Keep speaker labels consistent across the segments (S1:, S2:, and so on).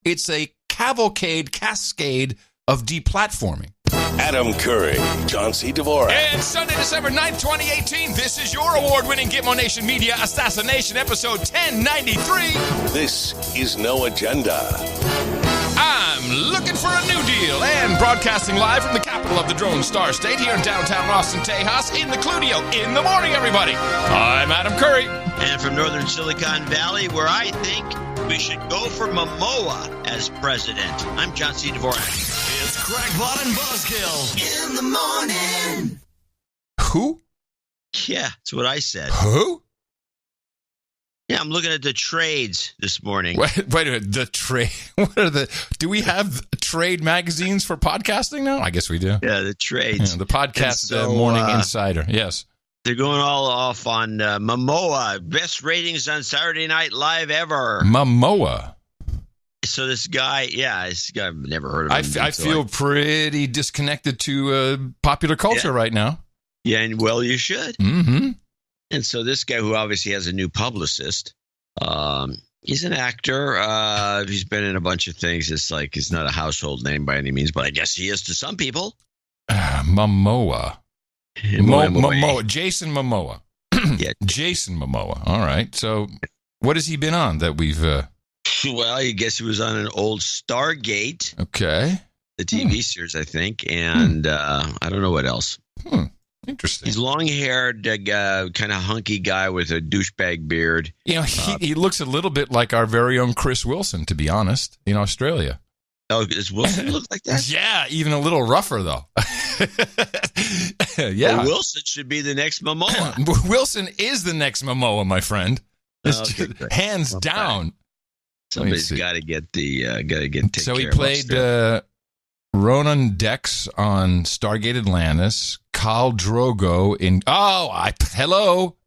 S1: It's a cascade of deplatforming.
S2: Adam Curry, John C. Dvorak.
S1: And Sunday, December 9th, 2018, this is your award-winning Gitmo Nation Media Assassination episode 1093.
S2: This is No Agenda.
S1: I'm looking for a new deal and broadcasting live from the capital of the Drone Star State here in downtown Austin, Tejas, in the Cludio. In the morning, everybody. I'm Adam Curry.
S3: And from northern Silicon Valley, where I think we should go for Momoa as president. I'm John C. Dvorak.
S4: It's Crackpot and Buzzkill in the morning.
S1: Who?
S3: Yeah, that's what I said.
S1: Who?
S3: Yeah, I'm looking at the trades this morning.
S1: Wait a minute. The trade. What are the? Do we have trade magazines for podcasting now? I guess we do.
S3: Yeah, the trades.
S1: Yeah, the podcast Morning Insider. Yes.
S3: They're going all off on Momoa. Best ratings on Saturday Night Live ever.
S1: Momoa.
S3: So this guy, I've never heard of him.
S1: I feel pretty disconnected to popular culture right now.
S3: Yeah, and well, you should.
S1: Mm-hmm.
S3: And so this guy, who obviously has a new publicist, he's an actor. He's been in a bunch of things. It's like he's not a household name by any means, but I guess he is to some people.
S1: Momoa. Momoa. Jason Momoa.
S3: Yeah.
S1: Jason Momoa. All right. So what has he been on that we've...
S3: Well, I guess he was on an old Stargate.
S1: Okay.
S3: The TV series, I think. And I don't know what else.
S1: Interesting.
S3: He's long-haired, kind of hunky guy with a douchebag beard.
S1: You know, he looks a little bit like our very own Chris Wilson, to be honest, in Australia.
S3: Oh, does Wilson look like that?
S1: Yeah, even a little rougher, though. Yeah.
S3: Well, Wilson should be the next Momoa.
S1: Wilson is the next Momoa, my friend. Hands down.
S3: Somebody's got to get the
S1: So he played Ronan Dex on Stargate Atlantis, Khal Drogo in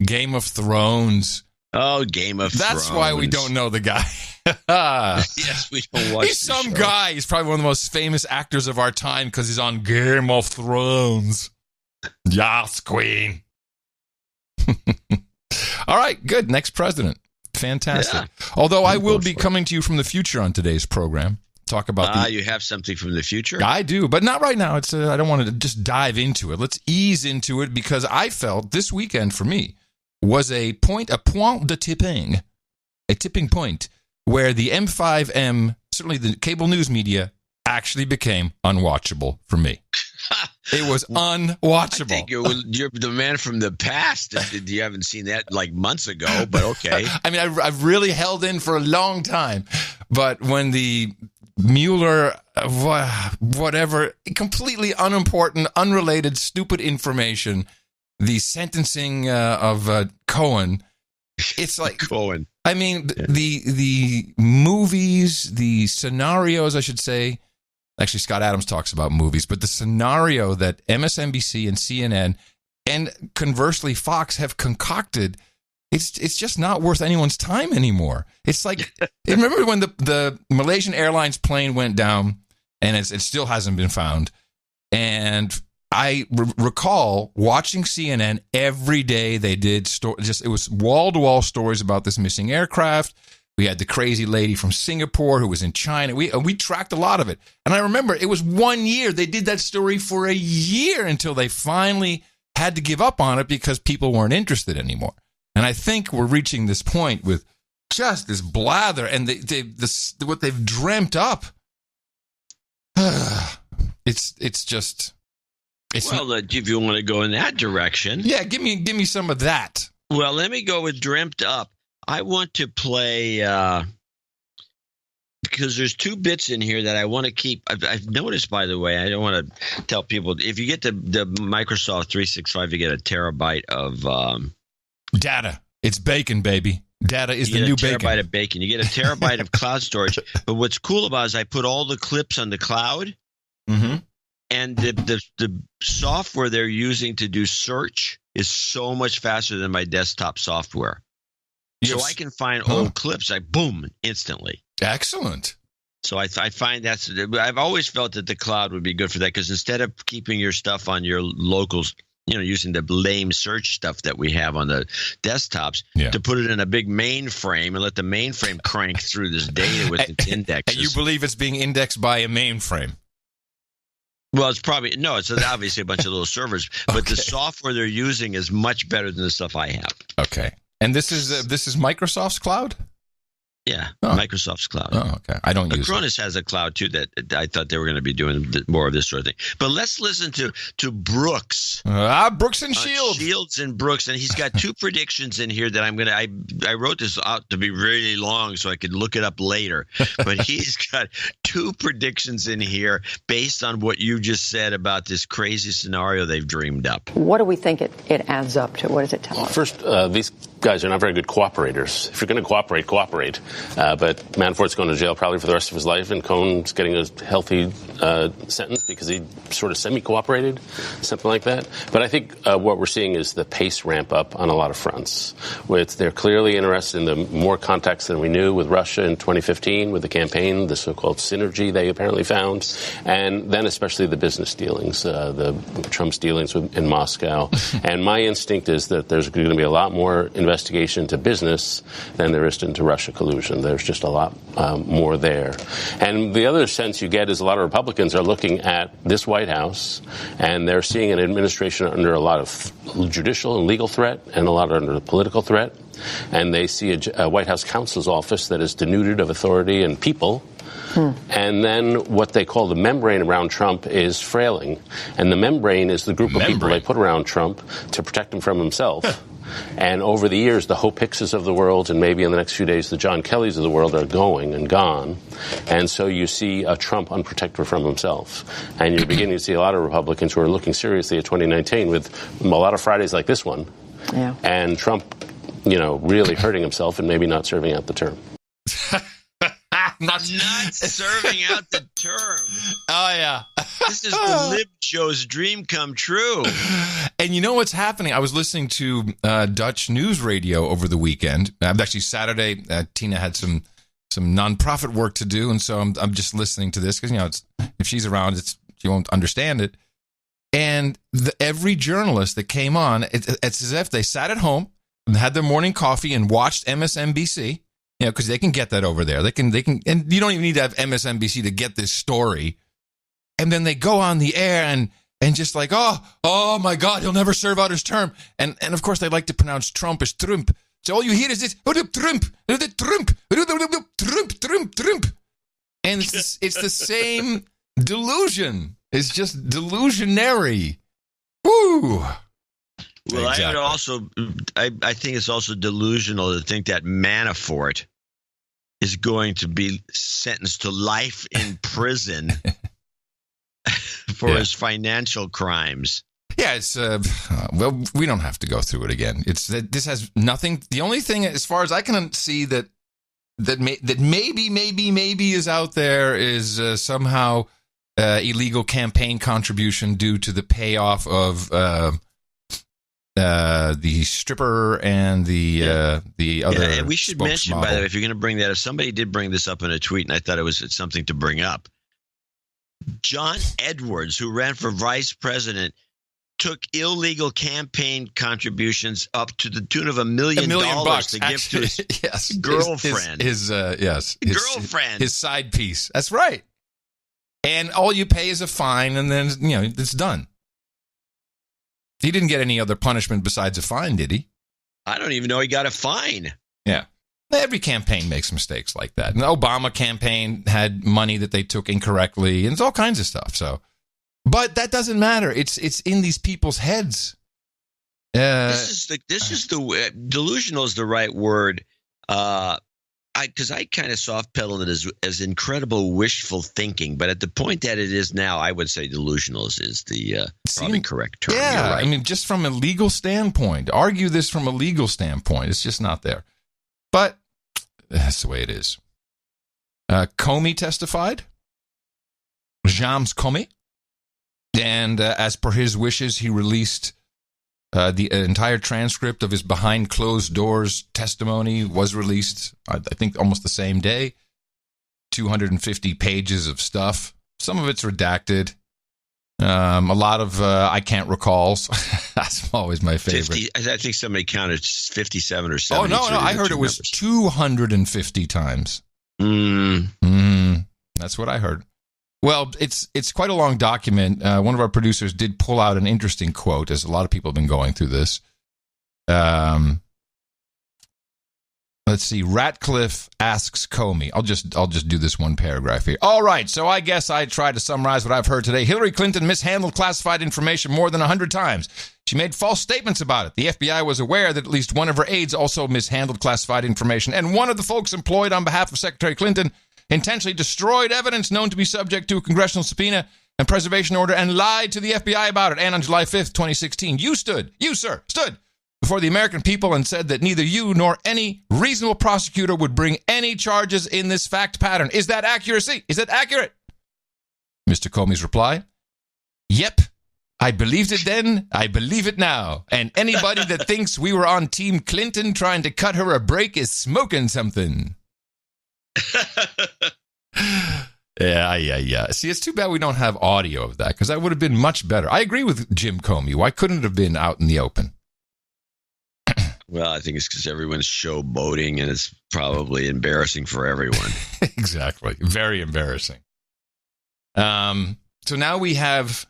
S1: Game of Thrones.
S3: Oh, Game of Thrones.
S1: That's why we don't know the guy.
S3: Yes, we don't watch.
S1: He's some guy. He's probably one of the most famous actors of our time because he's on Game of Thrones. Yes, Queen. All right, good. Next president. Fantastic. Yeah. Although I will be coming to you from the future on today's program. Talk about
S3: you have something from the future?
S1: I do, but not right now. It's I don't want to just dive into it. Let's ease into it because I felt this weekend for me was a point de tipping, a tipping point where the M5M, certainly the cable news media, actually became unwatchable for me. It was unwatchable.
S3: I think you're the man from the past. You haven't seen that like months ago, but okay.
S1: I mean, I've really held in for a long time, but when the Mueller, whatever, completely unimportant, unrelated, stupid information, the sentencing of Cohen, it's like
S3: Cohen.
S1: I mean, the movies, the scenarios, I should say. Actually, Scott Adams talks about movies, but the scenario that MSNBC and CNN and conversely Fox have concocted, it's just not worth anyone's time anymore. It's like, remember when the Malaysian Airlines plane went down and it still hasn't been found. And I recall watching CNN every day. They did it was wall-to-wall stories about this missing aircraft. We had the crazy lady from Singapore who was in China. We tracked a lot of it. And I remember it was 1 year. They did that story for a year until they finally had to give up on it because people weren't interested anymore. And I think we're reaching this point with just this blather and what they've dreamt up. It's just...
S3: if you want to go in that direction.
S1: Yeah, give me some of that.
S3: Well, let me go with dreamt up. I want to play because there's two bits in here that I want to keep. I've noticed, by the way, I don't want to tell people, if you get the Microsoft 365, you get a terabyte of
S1: data. It's bacon, baby. Data is the new bacon.
S3: You get a terabyte of bacon. You get a terabyte of cloud storage. But what's cool about it is I put all the clips on the cloud, and the software they're using to do search is so much faster than my desktop software. So I can find old clips, boom, instantly.
S1: Excellent.
S3: So I find I've always felt that the cloud would be good for that because instead of keeping your stuff on your local using the lame search stuff that we have on the desktops to put it in a big mainframe and let the mainframe crank through this data with its indexes.
S1: And you believe it's being indexed by a mainframe?
S3: Well, it's obviously a bunch of little servers, but the software they're using is much better than the stuff I have.
S1: Okay. And this is Microsoft's cloud?
S3: Yeah, Microsoft's cloud.
S1: Oh, okay. I don't use
S3: Acronis has a cloud, too, that I thought they were going to be doing more of this sort of thing. But let's listen to Brooks.
S1: Brooks and Shields.
S3: Shields and Brooks. And he's got two predictions in here that I wrote this out to be really long so I could look it up later. But he's got two predictions in here based on what you just said about this crazy scenario they've dreamed up.
S5: What do we think it adds up to? What does it tell us?
S6: First, these guys are not very good cooperators. If you're going to cooperate. But Manafort's going to jail probably for the rest of his life, and Cohen's getting a healthy sentence because he sort of semi-cooperated, something like that. But I think what we're seeing is the pace ramp up on a lot of fronts. They're clearly interested in the more contacts than we knew with Russia in 2015 with the campaign, the so-called synergy they apparently found, and then especially the business dealings, Trump's dealings in Moscow. And my instinct is that there's going to be a lot more investigation into business than there is into Russia collusion. There's just a lot more there. And the other sense you get is a lot of Republicans are looking at this White House, and they're seeing an administration under a lot of judicial and legal threat and a lot under political threat. And they see a White House counsel's office that is denuded of authority and people. And then what they call the membrane around Trump is frailing. And the membrane is the group of people they put around Trump to protect him from himself. And over the years, the Hope Hickses of the world, and maybe in the next few days, the John Kellys of the world are going and gone. And so you see a Trump unprotected from himself. And you're beginning to see a lot of Republicans who are looking seriously at 2019 with a lot of Fridays like this one. Yeah. And Trump, really hurting himself and maybe not serving out the term.
S3: Not serving out the term.
S1: Oh, yeah.
S3: This is the Lib Joe's dream come true.
S1: And you know what's happening? I was listening to Dutch news radio over the weekend. Actually, Saturday, Tina had some nonprofit work to do, and so I'm just listening to this because, if she's around, she won't understand it. And every journalist that came on, it's as if they sat at home and had their morning coffee and watched MSNBC. Because they can get that over there. They can, and you don't even need to have MSNBC to get this story. And then they go on the air and just like, oh my God, he'll never serve out his term. And of course, they like to pronounce Trump as Trump. So all you hear is this, Trump. And it's the same delusion. It's just delusionary. Woo.
S3: Well,
S1: Exactly.
S3: I think it's also delusional to think that Manafort is going to be sentenced to life in prison for his financial crimes.
S1: Yeah, it's well, we don't have to go through it again. This has nothing. The only thing, as far as I can see, that maybe is out there is somehow illegal campaign contribution due to the payoff of the stripper and the other. Yeah,
S3: and we should mention,
S1: model.
S3: By the way, if you're going to bring that up, somebody did bring this up in a tweet, and I thought it's something to bring up. John Edwards, who ran for vice president, took illegal campaign contributions up to the tune of $1 million to give to his girlfriend.
S1: His
S3: girlfriend.
S1: His side piece. That's right. And all you pay is a fine, and then it's done. He didn't get any other punishment besides a fine, did he?
S3: I don't even know he got a fine.
S1: Yeah. Every campaign makes mistakes like that. And the Obama campaign had money that they took incorrectly, and it's all kinds of stuff. So, but that doesn't matter. It's in these people's delusional is the right word. Because I kind of soft pedaled it as incredible wishful thinking, but at the point that it is now, I would say delusional is the probably correct term. Yeah,
S3: You're right.
S1: I mean, just from a legal standpoint, argue this from a legal standpoint, it's just not there. But that's the way it is. Comey testified. James Comey. And as per his wishes, he released the entire transcript of his behind closed doors testimony was released, I think, almost the same day. 250 pages of stuff. Some of it's redacted. A lot of I can't recalls. That's always my favorite.
S3: 50, I think somebody counted 57 or 70.
S1: Oh, no. I heard it was 250 times. That's what I heard. Well, it's quite a long document. One of our producers did pull out an interesting quote, as a lot of people have been going through this. Let's see. Ratcliffe asks Comey. I'll just do this one paragraph here. All right, so I guess I tried to summarize what I've heard today. Hillary Clinton mishandled classified information more than 100 times. She made false statements about it. The FBI was aware that at least one of her aides also mishandled classified information, and one of the folks employed on behalf of Secretary Clinton intentionally destroyed evidence known to be subject to a congressional subpoena and preservation order and lied to the FBI about it. And on July 5th, 2016, you, sir, stood before the American people and said that neither you nor any reasonable prosecutor would bring any charges in this fact pattern. Is that accuracy? Is that accurate? Mr. Comey's reply, yep. I believed it then, I believe it now. And anybody that thinks we were on Team Clinton trying to cut her a break is smoking something. Yeah. See, it's too bad we don't have audio of that, because that would have been much better. I agree with Jim Comey. Why couldn't it have been out in the open?
S3: Well, I think it's because everyone's showboating, and it's probably embarrassing for everyone.
S1: Exactly. Very embarrassing. So now we have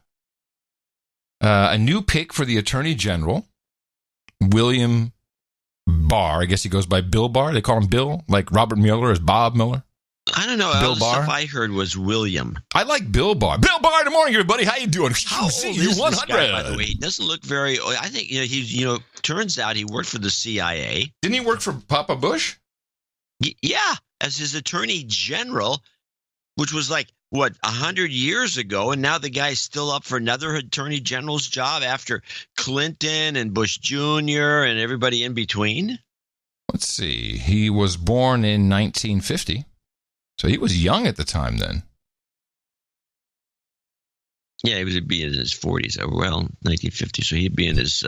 S1: a new pick for the Attorney General, William Barr. I guess he goes by Bill Barr. They call him Bill, like Robert Mueller is Bob Mueller.
S3: I don't know. All the stuff I heard was William.
S1: I like Bill Barr. Bill Barr, good morning, everybody. How you doing?
S3: How old is this guy, by the way? He doesn't look very. I think he. Turns out he worked for the CIA.
S1: Didn't he work for Papa Bush?
S3: Yeah, as his Attorney General, which was like 100 years ago, and now the guy's still up for another Attorney General's job after Clinton and Bush Jr. and everybody in between.
S1: Let's see. He was born in 1950. So he was young at the time then.
S3: Yeah, he would be in his 40s. Well, 1950, so he'd be in his,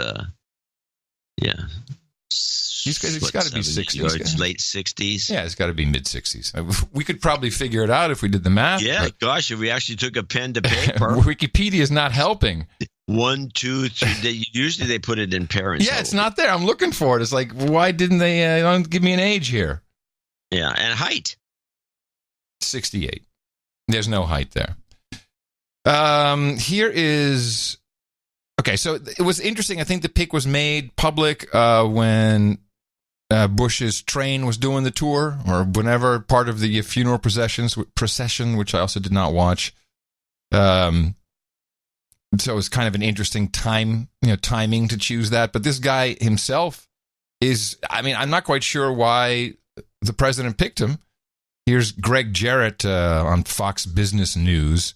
S1: He's got to be 60s.
S3: Late 60s.
S1: Yeah, it's got to be mid-60s. We could probably figure it out if we did the math.
S3: Yeah, gosh, if we actually took a pen to paper.
S1: Wikipedia is not helping.
S3: 1, 2, 3. Usually they put it in parents.
S1: Yeah, it's not there. I'm looking for it. It's like, why didn't they don't give me an age here?
S3: Yeah, and height.
S1: 68. There's no height there. Here is... Okay, so it was interesting. I think the pick was made public when Bush's train was doing the tour, or whenever, part of the funeral procession, which I also did not watch. So it was kind of an interesting timing to choose that. But this guy himself is, I'm not quite sure why the president picked him. Here's Greg Jarrett on Fox Business News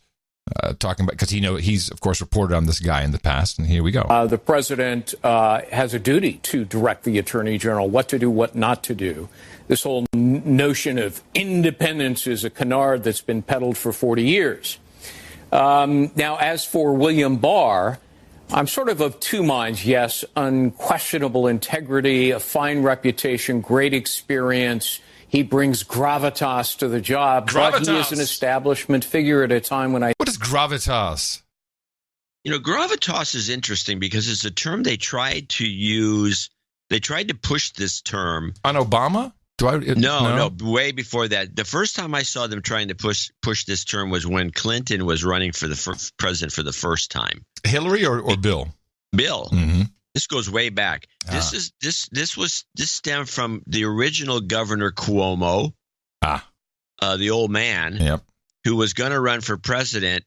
S1: talking about, because he's, of course, reported on this guy in the past. And here we go.
S7: The president has a duty to direct the attorney general what to do, what not to do. This whole notion of independence is a canard that's been peddled for 40 years. Now, as for William Barr, I'm sort of two minds. Yes, unquestionable integrity, a fine reputation, great experience. He brings gravitas to the job, but he is an establishment figure at a time when
S1: What is gravitas?
S3: Gravitas is interesting because it's a term they tried to use. They tried to push this term.
S1: On Obama?
S3: No, way before that. The first time I saw them trying to push this term was when Clinton was running for the president for the first time.
S1: Hillary or Bill?
S3: Bill.
S1: Mm-hmm.
S3: This goes way back. This stemmed from the original Governor Cuomo, the old man, who was going to run for president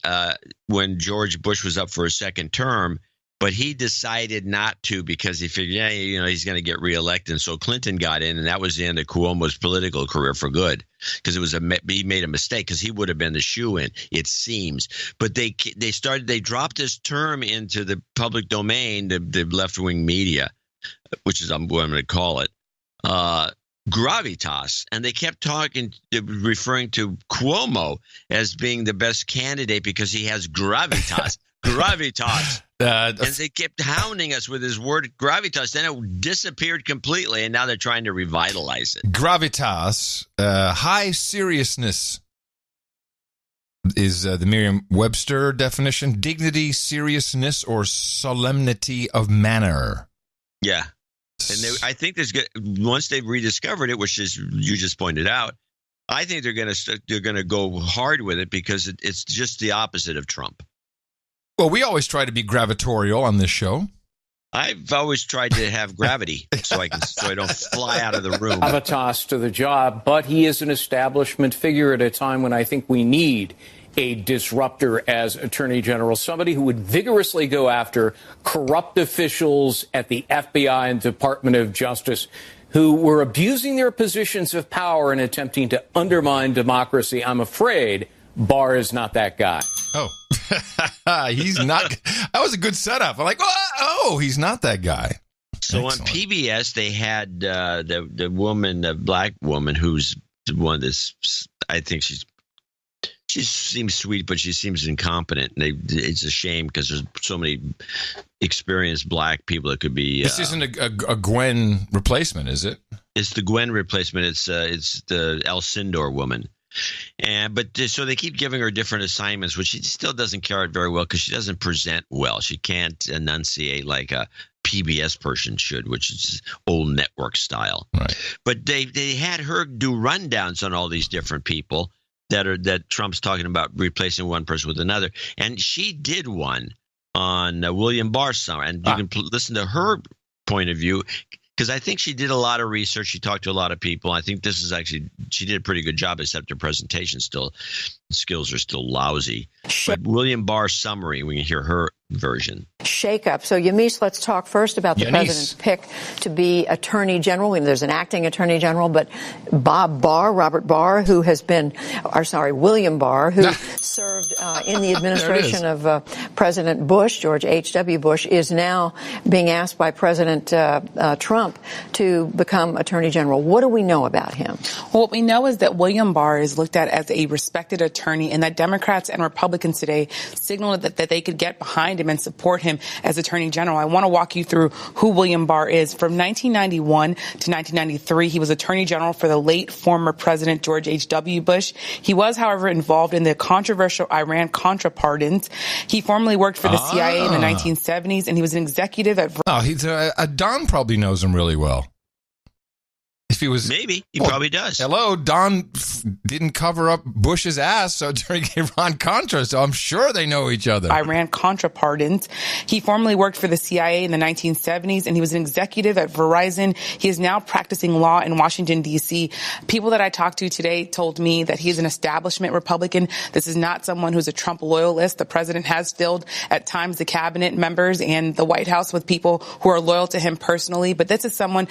S3: when George Bush was up for a second term, but he decided not to because he figured, he's going to get reelected. And so Clinton got in, and that was the end of Cuomo's political career for good, because he made a mistake, because he would have been the shoo-in, it seems. But they dropped this term into the public domain, the left-wing media, which is what I'm going to call it, gravitas, and they kept referring to Cuomo as being the best candidate because he has gravitas. Gravitas. And they kept hounding us with his word gravitas. Then it disappeared completely, and now they're trying to revitalize it.
S1: Gravitas, high seriousness, is the Merriam-Webster definition: dignity, seriousness, or solemnity of manner.
S3: Yeah. And I think once they've rediscovered it, which is you just pointed out, I think they're going to go hard with it because it's just the opposite of Trump.
S1: Well, we always try to be gravatorial on this show.
S3: I've always tried to have gravity so I don't fly out of the room.
S7: Gravitas to the job, but he is an establishment figure at a time when I think we need a disruptor as Attorney General, somebody who would vigorously go after corrupt officials at the FBI and Department of Justice who were abusing their positions of power and attempting to undermine democracy. I'm afraid Barr is not that guy.
S1: Oh, he's not. That was a good setup. I'm like, he's not that guy.
S3: So
S1: Excellent.
S3: on PBS, they had the woman, the black woman, who's one that's, I think she seems sweet, but she seems incompetent. It's a shame because there's so many experienced black people that could be.
S1: This isn't a Gwen replacement, is it?
S3: It's the Gwen replacement. It's the Alcindor woman. So they keep giving her different assignments, which she still doesn't carry it very well because she doesn't present well. She can't enunciate like a PBS person should, which is old network style.
S1: Right.
S3: But they had her do rundowns on all these different people that Trump's talking about replacing one person with another, and she did one on William Barr summer, and you can listen to her point of view. Because I think she did a lot of research. She talked to a lot of people. I think this is actually – she did a pretty good job, except her presentation skills are still lousy. But William Barr's summary, we can hear her version.
S5: Shake-up. So, Yamiche, let's talk first about the president's pick to be Attorney General. I mean, there's an acting Attorney General, but Robert Barr, who has been – William Barr, who served in the administration of President Bush, George H.W. Bush, is now being asked by President Trump to become Attorney General. What do we know about him?
S8: Well, what we know is that William Barr is looked at as a respected attorney and that Democrats and Republicans today signaled that they could get behind him and support him as Attorney General. I want to walk you through who William Barr is. From 1991 to 1993, he was Attorney General for the late former President George H.W. Bush. He was, however, involved in the controversial Iran-Contra pardons. He formerly worked for the CIA in the 1970s, and he was an executive at...
S1: Don probably knows him really well. If he was,
S3: maybe he probably does.
S1: Hello, Don didn't cover up Bush's ass during Iran-Contra, so I'm sure they know each other.
S8: Iran-Contra pardons. He formerly worked for the CIA in the 1970s, and he was an executive at Verizon. He is now practicing law in Washington, D.C. People that I talked to today told me that he is an establishment Republican. This is not someone who's a Trump loyalist. The president has filled at times the cabinet members and the White House with people who are loyal to him personally, but this is someone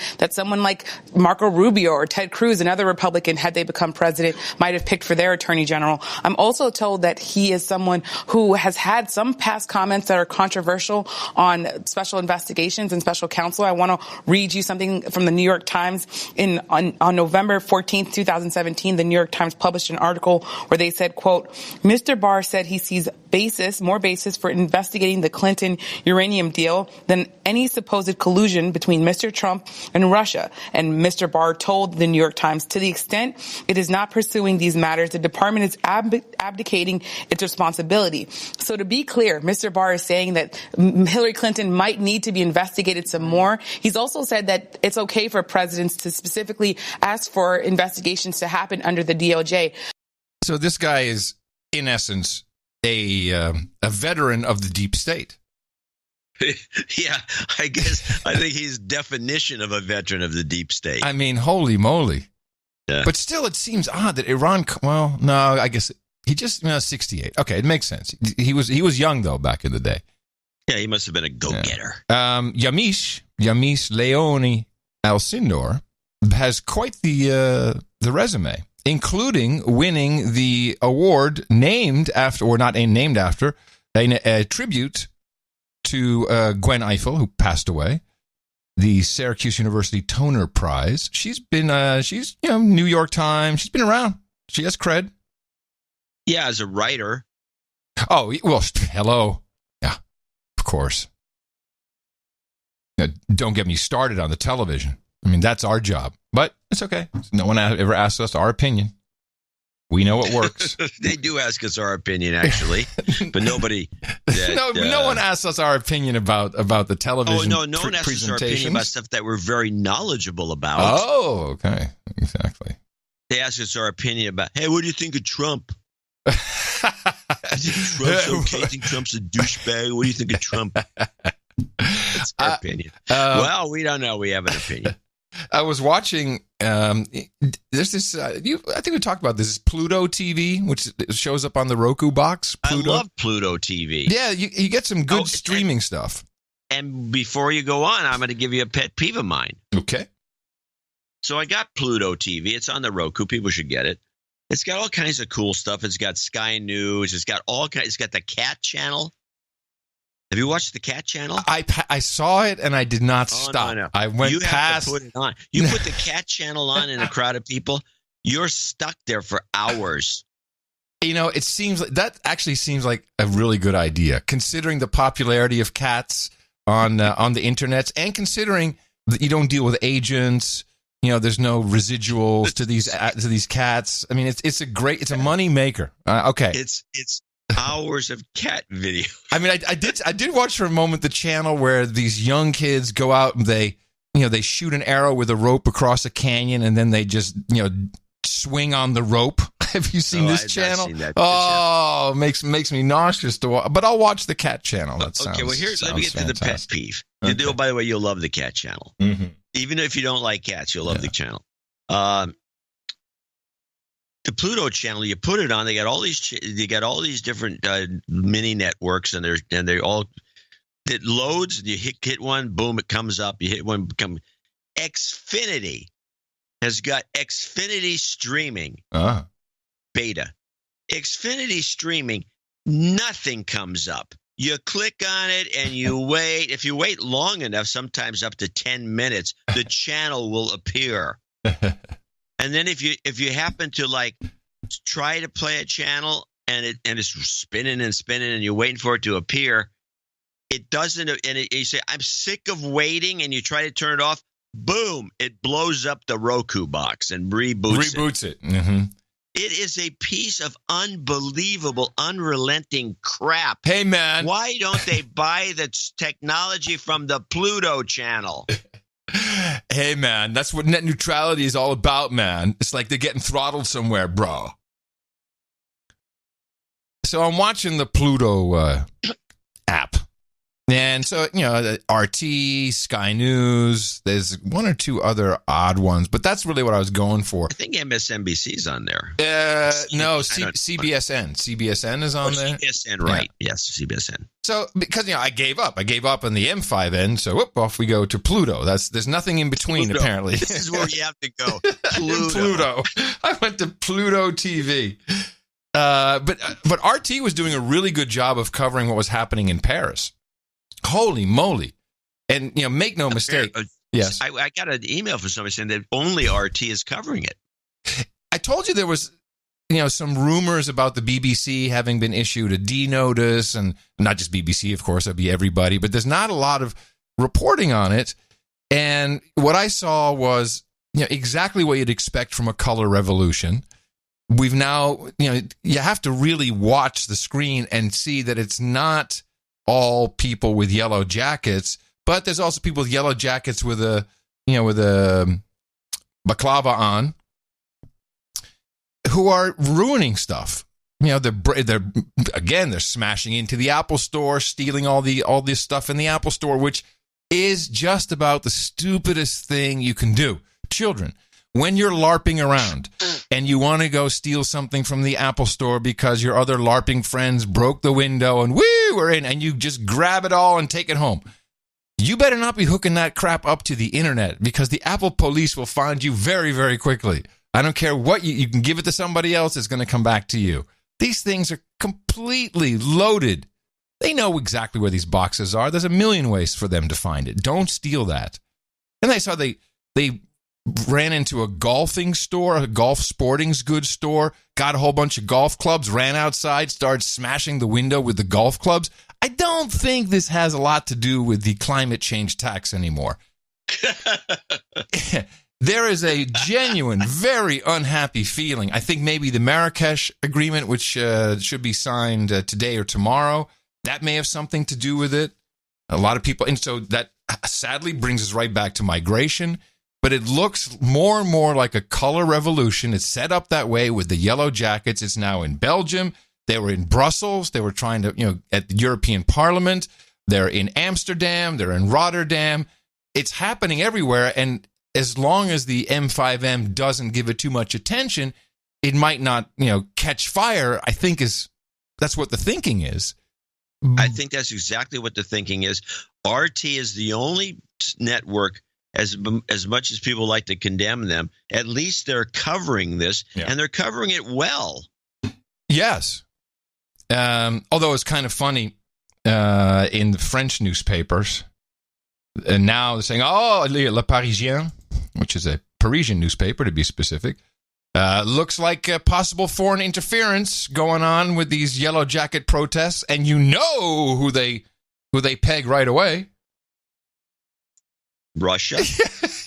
S8: like Marco Rubio or Ted Cruz, another Republican, had they become president, might have picked for their attorney general. I'm also told that he is someone who has had some past comments that are controversial on special investigations and special counsel. I want to read you something from the New York Times. On November 14th, 2017, the New York Times published an article where they said, quote, Mr. Barr said he sees more basis for investigating the Clinton uranium deal than any supposed collusion between Mr. Trump and Russia. And Mr. Barr told the New York Times, to the extent it is not pursuing these matters, the department is abdicating its responsibility. So to be clear, Mr. Barr is saying that Hillary Clinton might need to be investigated some more. He's also said that it's okay for presidents to specifically ask for investigations to happen under the DOJ.
S1: So this guy is, in essence, a veteran of the deep state.
S3: Yeah, I think he's definition of a veteran of the deep state.
S1: I mean, holy moly.
S3: Yeah.
S1: But still, it seems odd that Iran, well, no, I guess he just, 68. Okay, it makes sense. He was young, though, back in the day.
S3: Yeah, he must have been a go-getter.
S1: Yamiche Leone Alcindor has quite the resume, including winning the award named after, or not named after, a tribute to Gwen Ifill, who passed away, the Syracuse University Toner Prize. She's been, New York Times. She's been around. She has cred.
S3: Yeah, as a writer.
S1: Oh, well, hello. Yeah, of course. Now, don't get me started on the television. I mean, that's our job. But it's okay. No one ever asked us our opinion. We know it works.
S3: They do ask us our opinion, actually, but nobody.
S1: No one asks us our opinion about the television.
S3: Oh no one asks us our opinion about stuff that we're very knowledgeable about.
S1: Oh, okay, exactly.
S3: They ask us our opinion about. Hey, what do you think of Trump? Do you think Trump's okay? Think Trump's a douchebag? What do you think of Trump? That's our opinion. Well, we don't know. We have an opinion.
S1: I was watching. There's this. I think we talked about this. Is Pluto TV, which shows up on the Roku box. Pluto.
S3: I love Pluto TV.
S1: Yeah, you get some good streaming stuff.
S3: And before you go on, I'm going to give you a pet peeve of mine.
S1: Okay.
S3: So I got Pluto TV. It's on the Roku. People should get it. It's got all kinds of cool stuff. It's got Sky News. It's got all kinds. It's got the Cat Channel. Have you watched the Cat Channel?
S1: I saw it and I did not stop.
S3: No.
S1: I went past.
S3: You have to put it on. You put the Cat Channel on in a crowd of people, you're stuck there for hours.
S1: You know, it seems like that actually seems like a really good idea, considering the popularity of cats on the internet, and considering that you don't deal with agents. You know, there's no residuals to these cats. I mean, it's a money maker. Okay,
S3: it's hours of cat video.
S1: I mean, I did watch for a moment the channel where these young kids go out and they shoot an arrow with a rope across a canyon, and then they just swing on the rope. Have you seen this channel?
S3: Seen that
S1: channel. Makes me nauseous to watch. But I'll watch the Cat Channel. That sounds,
S3: okay, well, let me get to the pet peeve.
S1: Okay.
S3: By the way, you'll love the Cat Channel.
S1: Mm-hmm.
S3: Even if you don't like cats, you'll love the channel. The Pluto channel, you put it on. They got all these different mini networks, and they're all. It loads. You hit one, boom, it comes up. You hit one, Xfinity has got Xfinity streaming beta. Xfinity streaming, nothing comes up. You click on it and you wait. If you wait long enough, sometimes up to 10 minutes, the channel will appear. And then if you happen to try to play a channel and it's spinning and spinning and you're waiting for it to appear, it doesn't. And you say, I'm sick of waiting, and you try to turn it off. Boom! It blows up the Roku box and reboots it.
S1: Mm-hmm.
S3: It is a piece of unbelievable, unrelenting crap.
S1: Hey, man.
S3: Why don't they buy the technology from the Pluto channel?
S1: Hey, man, that's what net neutrality is all about, man. It's like they're getting throttled somewhere, bro. So I'm watching the Pluto app. And so, RT, Sky News, there's one or two other odd ones, but that's really what I was going for.
S3: I think MSNBC's on there.
S1: No, CBSN. CBSN is on there.
S3: CBSN, right. Yeah. Yes, CBSN.
S1: So, because, I gave up. I gave up on the M5 end, so off we go to Pluto. There's nothing in between,
S3: Pluto.
S1: apparently.
S3: This is where you have to go.
S1: Pluto. I went to Pluto TV. But RT was doing a really good job of covering what was happening in Paris. Holy moly. And, make no mistake. Yes.
S3: I got an email from somebody saying that only RT is covering it.
S1: I told you there was, some rumors about the BBC having been issued a D notice, and not just BBC, of course, that'd be everybody, but there's not a lot of reporting on it. And what I saw was, exactly what you'd expect from a color revolution. We've now, you have to really watch the screen and see that it's not all people with yellow jackets, but there's also people with yellow jackets with a baklava on, who are ruining stuff. They're smashing into the Apple Store, stealing all this stuff in the Apple Store, which is just about the stupidest thing you can do. Children, when you're LARPing around and you want to go steal something from the Apple Store because your other LARPing friends broke the window and we're in, and you just grab it all and take it home, you better not be hooking that crap up to the internet, because the Apple police will find you very, very quickly. I don't care what you can give it to somebody else, it's going to come back to you. These things are completely loaded. They know exactly where these boxes are. There's a million ways for them to find it. Don't steal that. And I saw they ran into a golfing store, a golf sporting goods store, got a whole bunch of golf clubs, ran outside, started smashing the window with the golf clubs. I don't think this has a lot to do with the climate change tax anymore. there is a genuine, very unhappy feeling. I think maybe the Marrakesh Agreement, which should be signed today or tomorrow, that may have something to do with it. A lot of people, and so that sadly brings us right back to migration. But it looks more and more like a color revolution. It's set up that way with the yellow jackets. It's now in Belgium. They were in Brussels. They were trying to, at the European Parliament. They're in Amsterdam. They're in Rotterdam. It's happening everywhere. And as long as the M5M doesn't give it too much attention, it might not, catch fire, I think that's what the thinking is.
S3: I think that's exactly what the thinking is. RT is the only network, as much as people like to condemn them, at least they're covering this, and they're covering it well.
S1: Yes. Although it's kind of funny in the French newspapers, and now they're saying, Le Parisien, which is a Parisian newspaper to be specific, looks like possible foreign interference going on with these yellow jacket protests, and who they peg right away.
S3: Russia.
S1: Yes.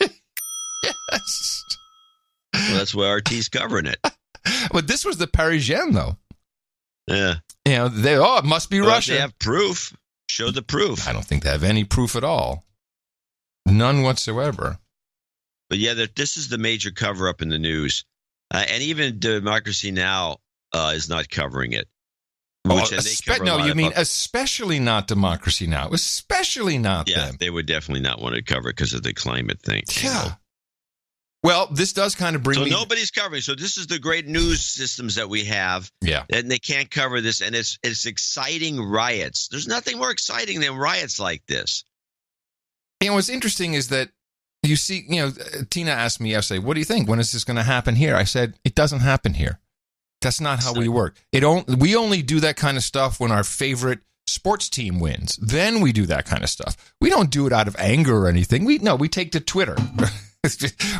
S3: Well, that's why RT's covering it.
S1: But this was the Parisien, though.
S3: Yeah.
S1: It must be Russia.
S3: They have proof. Show the proof.
S1: I don't think they have any proof at all. None whatsoever.
S3: But yeah, this is the major cover-up in the news. And even Democracy Now! Is not covering it.
S1: Especially not Democracy Now! Especially not them.
S3: Yeah, they would definitely not want to cover it because of the climate thing.
S1: Yeah. Well, this does kind of bring me...
S3: So nobody's covering. So this is the great news systems that we have.
S1: Yeah.
S3: And they can't cover this. And it's exciting riots. There's nothing more exciting than riots like this.
S1: And what's interesting is that you see, Tina asked me yesterday, what do you think? When is this going to happen here? I said, it doesn't happen here. That's not how we work. We only do that kind of stuff when our favorite sports team wins. Then we do that kind of stuff. We don't do it out of anger or anything. We take to Twitter.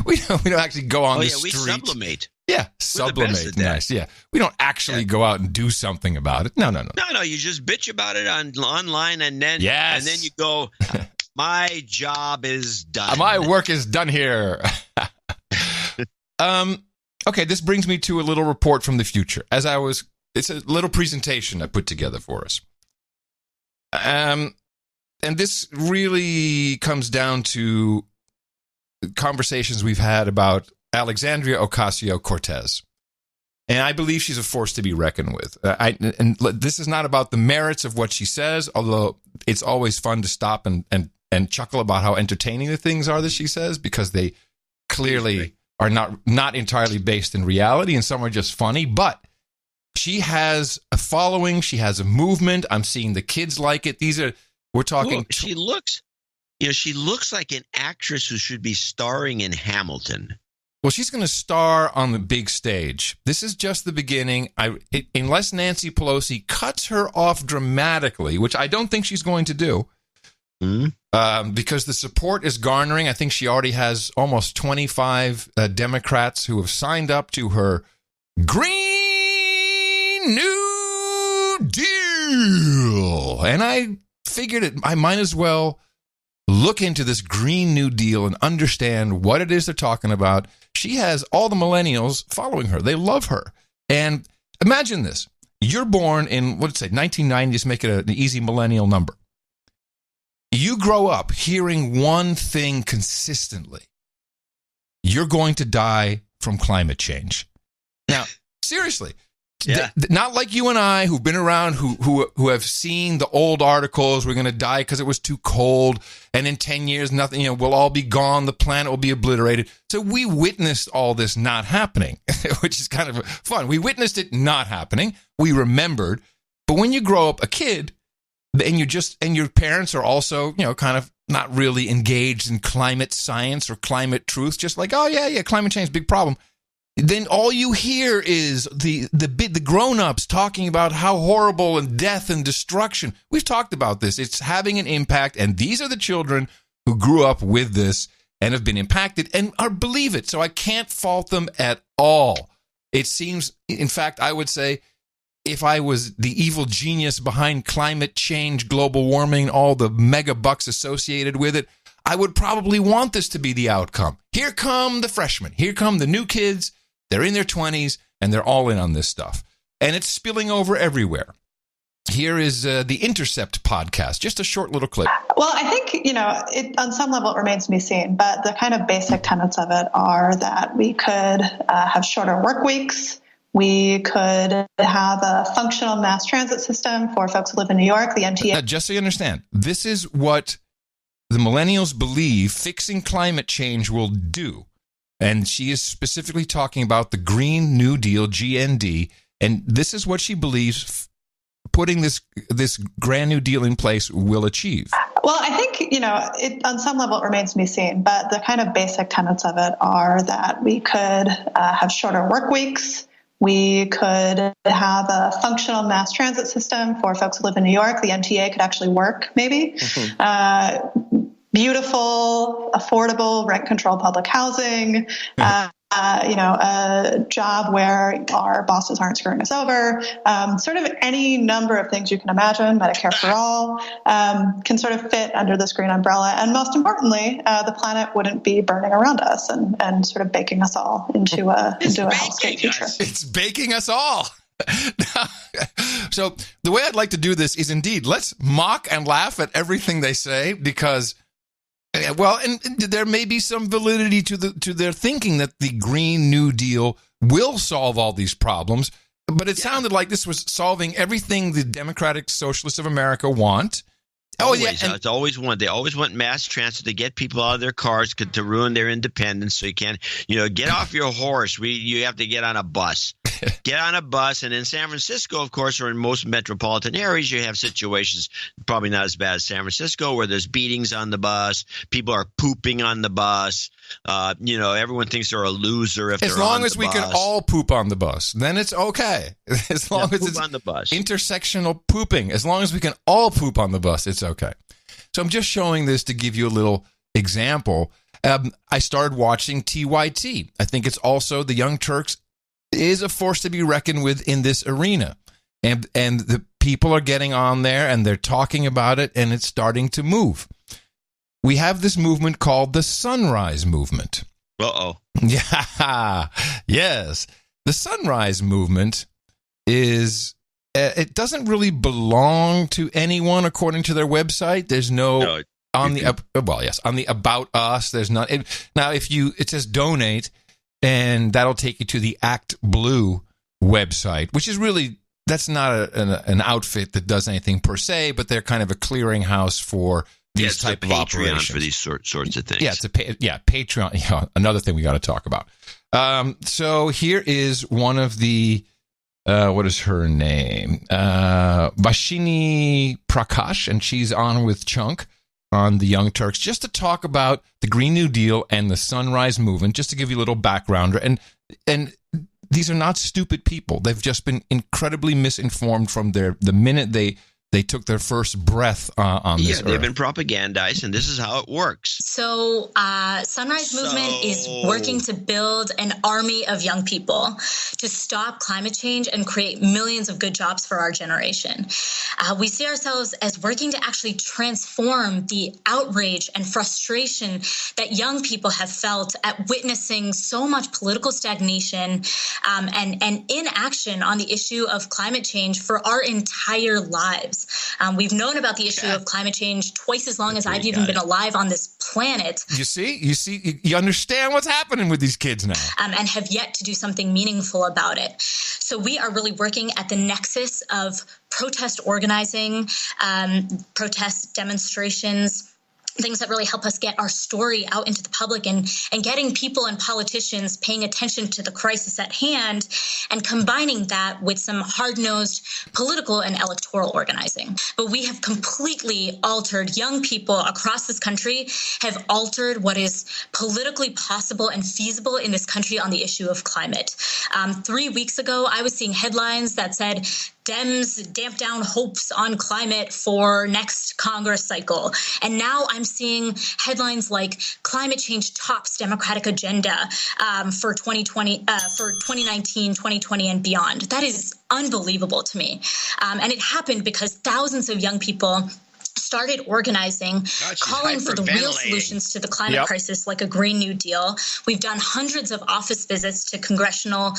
S1: we don't actually go on the street.
S3: We sublimate.
S1: Yeah, sublimate. Nice. Yeah, we don't actually go out and do something about it. No.
S3: No. You just bitch about it online, and then you go, my job is done.
S1: My work is done here. Okay, this brings me to a little report from the future. It's a little presentation I put together for us. And this really comes down to conversations we've had about Alexandria Ocasio-Cortez. And I believe she's a force to be reckoned with. And this is not about the merits of what she says, although it's always fun to stop and chuckle about how entertaining the things are that she says, because they clearly are not entirely based in reality, and some are just funny. But she has a following. She has a movement. I'm seeing the kids like it. We're talking.
S3: Well, she looks like an actress who should be starring in Hamilton.
S1: Well, she's going to star on the big stage. This is just the beginning. Unless Nancy Pelosi cuts her off dramatically, which I don't think she's going to do, because the support is garnering. I think she already has almost 25 Democrats who have signed up to her Green New Deal. And I figured I might as well look into this Green New Deal and understand what it is they're talking about. She has all the millennials following her. They love her. And imagine this. You're born in, 1990, just make it an easy millennial number. You grow up hearing one thing consistently. You're going to die from climate change. Now, seriously.
S3: Yeah.
S1: Not like you and I, who've been around, who have seen the old articles, we're going to die because it was too cold, and in 10 years, nothing, we'll all be gone, the planet will be obliterated. So we witnessed all this not happening, which is kind of fun. We witnessed it not happening. We remembered. But when you grow up a kid, and your parents are also, kind of not really engaged in climate science or climate truth, just like, oh yeah, climate change, big problem. Then all you hear is the grown-ups talking about how horrible and death and destruction. We've talked about this. It's having an impact, and these are the children who grew up with this and have been impacted and believe it. So I can't fault them at all. It seems, in fact, I would say, if I was the evil genius behind climate change, global warming, all the mega bucks associated with it, I would probably want this to be the outcome. Here come the freshmen. Here come the new kids. They're in their 20s, and they're all in on this stuff. And it's spilling over everywhere. Here is the Intercept podcast, just a short little clip.
S9: Well, I think, on some level it remains to be seen, but the kind of basic tenets of it are that we could have shorter work weeks. We could have a functional mass transit system for folks who live in New York, the MTA.
S1: Now, just so you understand, this is what the millennials believe fixing climate change will do. And she is specifically talking about the Green New Deal, GND, and this is what she believes putting this Grand New Deal in place will achieve.
S9: Well, I think, on some level it remains to be seen, but the kind of basic tenets of it are that we could have shorter work weeks. We could have a functional mass transit system for folks who live in New York. The MTA could actually work, maybe. Mm-hmm. Beautiful, affordable, rent-controlled public housing. A job where our bosses aren't screwing us over. Sort of any number of things you can imagine. Medicare for all can sort of fit under this green umbrella. And most importantly, the planet wouldn't be burning around us and sort of baking us all into a hellscape future.
S1: It's baking us all. So the way I'd like to do this is indeed, let's mock and laugh at everything they say, because well, and there may be some validity to their thinking that the Green New Deal will solve all these problems, but it sounded like this was solving everything the Democratic Socialists of America want.
S3: It's always one. They always want mass transit to get people out of their cars to ruin their independence. So you can't, get off your horse. You have to get on a bus. Get on a bus. And in San Francisco, of course, or in most metropolitan areas, you have situations probably not as bad as San Francisco, where there's beatings on the bus. People are pooping on the bus. Everyone thinks they're a loser if they're on the bus.
S1: As long as we can all poop on the bus, then it's okay. As long as it's
S3: on the bus.
S1: Intersectional pooping. As long as we can all poop on the bus, it's okay. So I'm just showing this to give you a little example. I started watching TYT. I think it's also the Young Turks is a force to be reckoned with in this arena. And the people are getting on there and they're talking about it, and it's starting to move. We have this movement called the Sunrise Movement.
S3: Uh-oh.
S1: Yeah. Yes. The Sunrise Movement is, it doesn't really belong to anyone according to their website. There's on the About Us, there's not. Now, it says donate, and that'll take you to the Act Blue website, which is really, that's not an outfit that does anything per se, but they're kind of a clearinghouse for these type of operations.
S3: For these sorts of things.
S1: Yeah, Patreon. Yeah, another thing we got to talk about. So here is one of the, what is her name? Vashini Prakash, and she's on with Chunk on the Young Turks, just to talk about the Green New Deal and the Sunrise Movement, just to give you a little backgrounder. And these are not stupid people. They've just been incredibly misinformed from the minute they took their first breath on this earth.
S3: Yeah, they've been propagandized, and this is how it works.
S10: So Sunrise Movement is working to build an army of young people to stop climate change and create millions of good jobs for our generation. We see ourselves as working to actually transform the outrage and frustration that young people have felt at witnessing so much political stagnation and inaction on the issue of climate change for our entire lives. We've known about the issue of climate change twice as long as I've even been alive on this planet.
S1: You understand what's happening with these kids now.
S10: And have yet to do something meaningful about it. So we are really working at the nexus of protest organizing, protest demonstrations, things that really help us get our story out into the public and getting people and politicians paying attention to the crisis at hand and combining that with some hard-nosed political and electoral organizing. But we have completely altered, young people across this country have altered what is politically possible and feasible in this country on the issue of climate. 3 weeks ago, I was seeing headlines that said, Dems damp down hopes on climate for next Congress cycle. And now I'm seeing headlines like climate change tops Democratic agenda for 2020, for 2019, 2020 and beyond. That is unbelievable to me. And it happened because thousands of young people started organizing, calling for the real solutions to the climate crisis, like a Green New Deal. We've done hundreds of office visits to congressional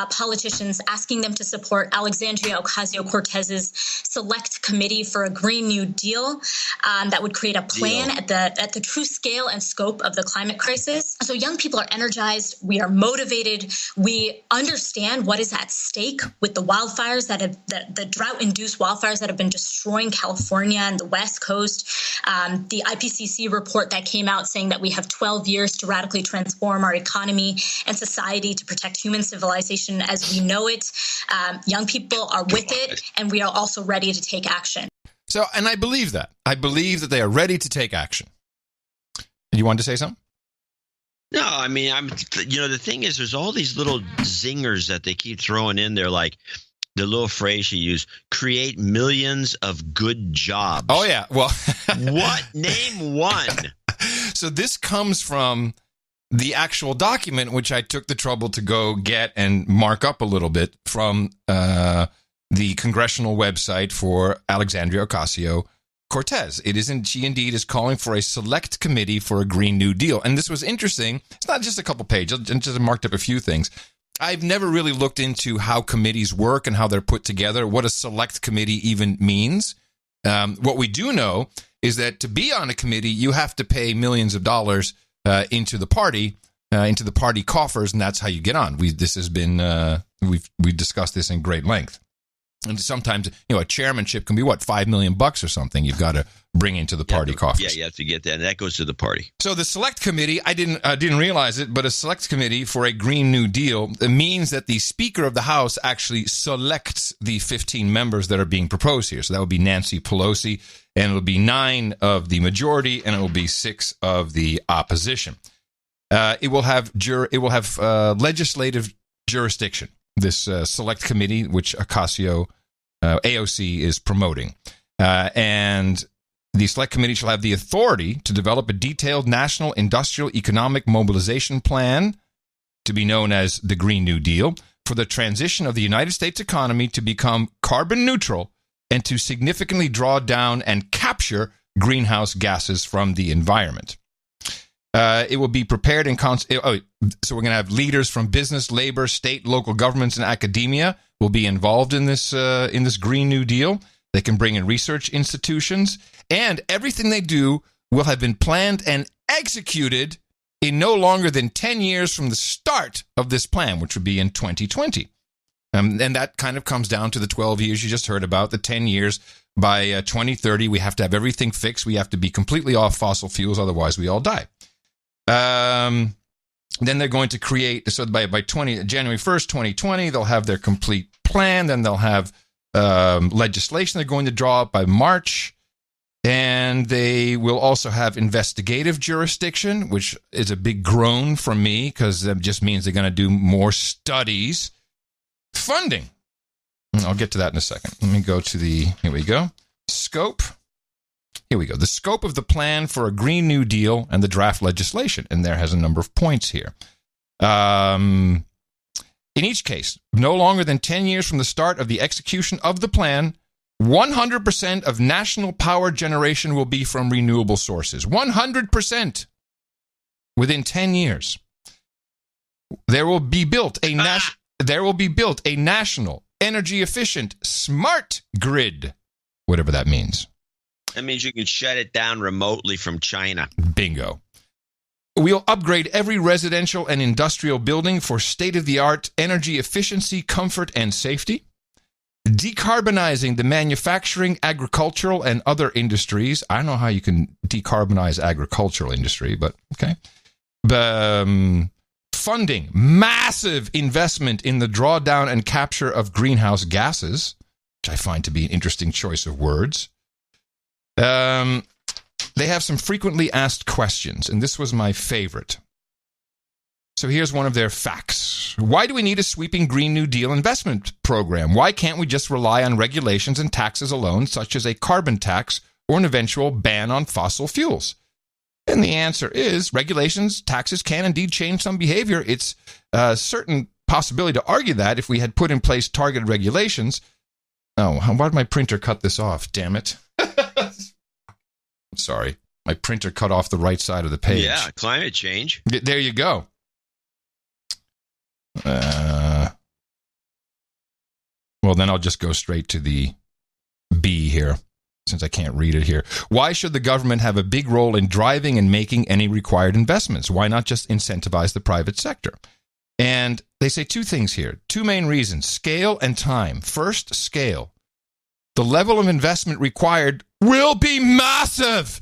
S10: politicians, asking them to support Alexandria Ocasio-Cortez's select committee for a Green New Deal that would create a plan at the true scale and scope of the climate crisis. So young people are energized. We are motivated. We understand what is at stake with the wildfires the drought-induced wildfires that have been destroying California and the West Coast. The IPCC report that came out saying that we have 12 years to radically transform our economy and society to protect human civilization as we know it. Young people are with it, and we are also ready to take action.
S1: So, and I believe that. I believe that they are ready to take action. You wanted to say something?
S3: No, I mean, the thing is, there's all these little zingers that they keep throwing in there, like the little phrase you use, create millions of good jobs.
S1: Oh, yeah. Well,
S3: what? Name one.
S1: So this comes from the actual document, which I took the trouble to go get and mark up a little bit from the congressional website for Alexandria Ocasio-Cortez. She indeed is calling for a select committee for a Green New Deal. And this was interesting. It's not just a couple pages. I just marked up a few things. I've never really looked into how committees work and how they're put together, what a select committee even means. What we do know is that to be on a committee, you have to pay millions of dollars into the party coffers, and that's how you get on. We discussed this in great length. And sometimes, a chairmanship can be $5 million or something. You've got to bring into the party coffers.
S3: Yeah, you have to get that. And that goes to the party.
S1: So the select committee, I didn't realize it, but a select committee for a Green New Deal means that the Speaker of the House actually selects the 15 members that are being proposed here. So that would be Nancy Pelosi, and it'll be 9 of the majority, and it will be 6 of the opposition. It will have legislative jurisdiction. This select committee, which AOC is promoting. And the select committee shall have the authority to develop a detailed national industrial economic mobilization plan, to be known as the Green New Deal, for the transition of the United States economy to become carbon neutral and to significantly draw down and capture greenhouse gases from the environment. It will be prepared in so we're going to have leaders from business, labor, state, local governments, and academia will be involved in this Green New Deal. They can bring in research institutions, and everything they do will have been planned and executed in no longer than 10 years from the start of this plan, which would be in 2020. And that kind of comes down to the 12 years you just heard about, the 10 years. By 2030, we have to have everything fixed. We have to be completely off fossil fuels, otherwise we all die. Then they're going to create, so by January 1st, 2020, they'll have their complete plan. Then they'll have legislation they're going to draw up by March. And they will also have investigative jurisdiction, which is a big groan from me because that just means they're going to do more studies. Funding. I'll get to that in a second. Let me go to here we go. Scope. Here we go. The scope of the plan for a Green New Deal and the draft legislation. And there has a number of points here. In each case, no longer than 10 years from the start of the execution of the plan, 100% of national power generation will be from renewable sources. 100% within 10 years. There will be built a national, energy-efficient, smart grid, whatever that means.
S3: That means you can shut it down remotely from China.
S1: Bingo. We'll upgrade every residential and industrial building for state-of-the-art energy efficiency, comfort, and safety. Decarbonizing the manufacturing, agricultural, and other industries. I don't know how you can decarbonize agricultural industry, but okay. Funding massive investment in the drawdown and capture of greenhouse gases, which I find to be an interesting choice of words. They have some frequently asked questions, and this was my favorite. So here's one of their facts. Why do we need a sweeping Green New Deal investment program? Why can't we just rely on regulations and taxes alone, such as a carbon tax or an eventual ban on fossil fuels? And the answer is regulations, taxes can indeed change some behavior. It's a certain possibility to argue that if we had put in place targeted regulations. Oh, why did my printer cut this off? Damn it. sorry. My printer cut off the right side of the page.
S3: Yeah, climate change.
S1: There you go. Well, then I'll just go straight to the B here, since I can't read it here. Why should the government have a big role in driving and making any required investments? Why not just incentivize the private sector? And they say two things here, two main reasons, scale and time. First, scale. The level of investment required will be massive.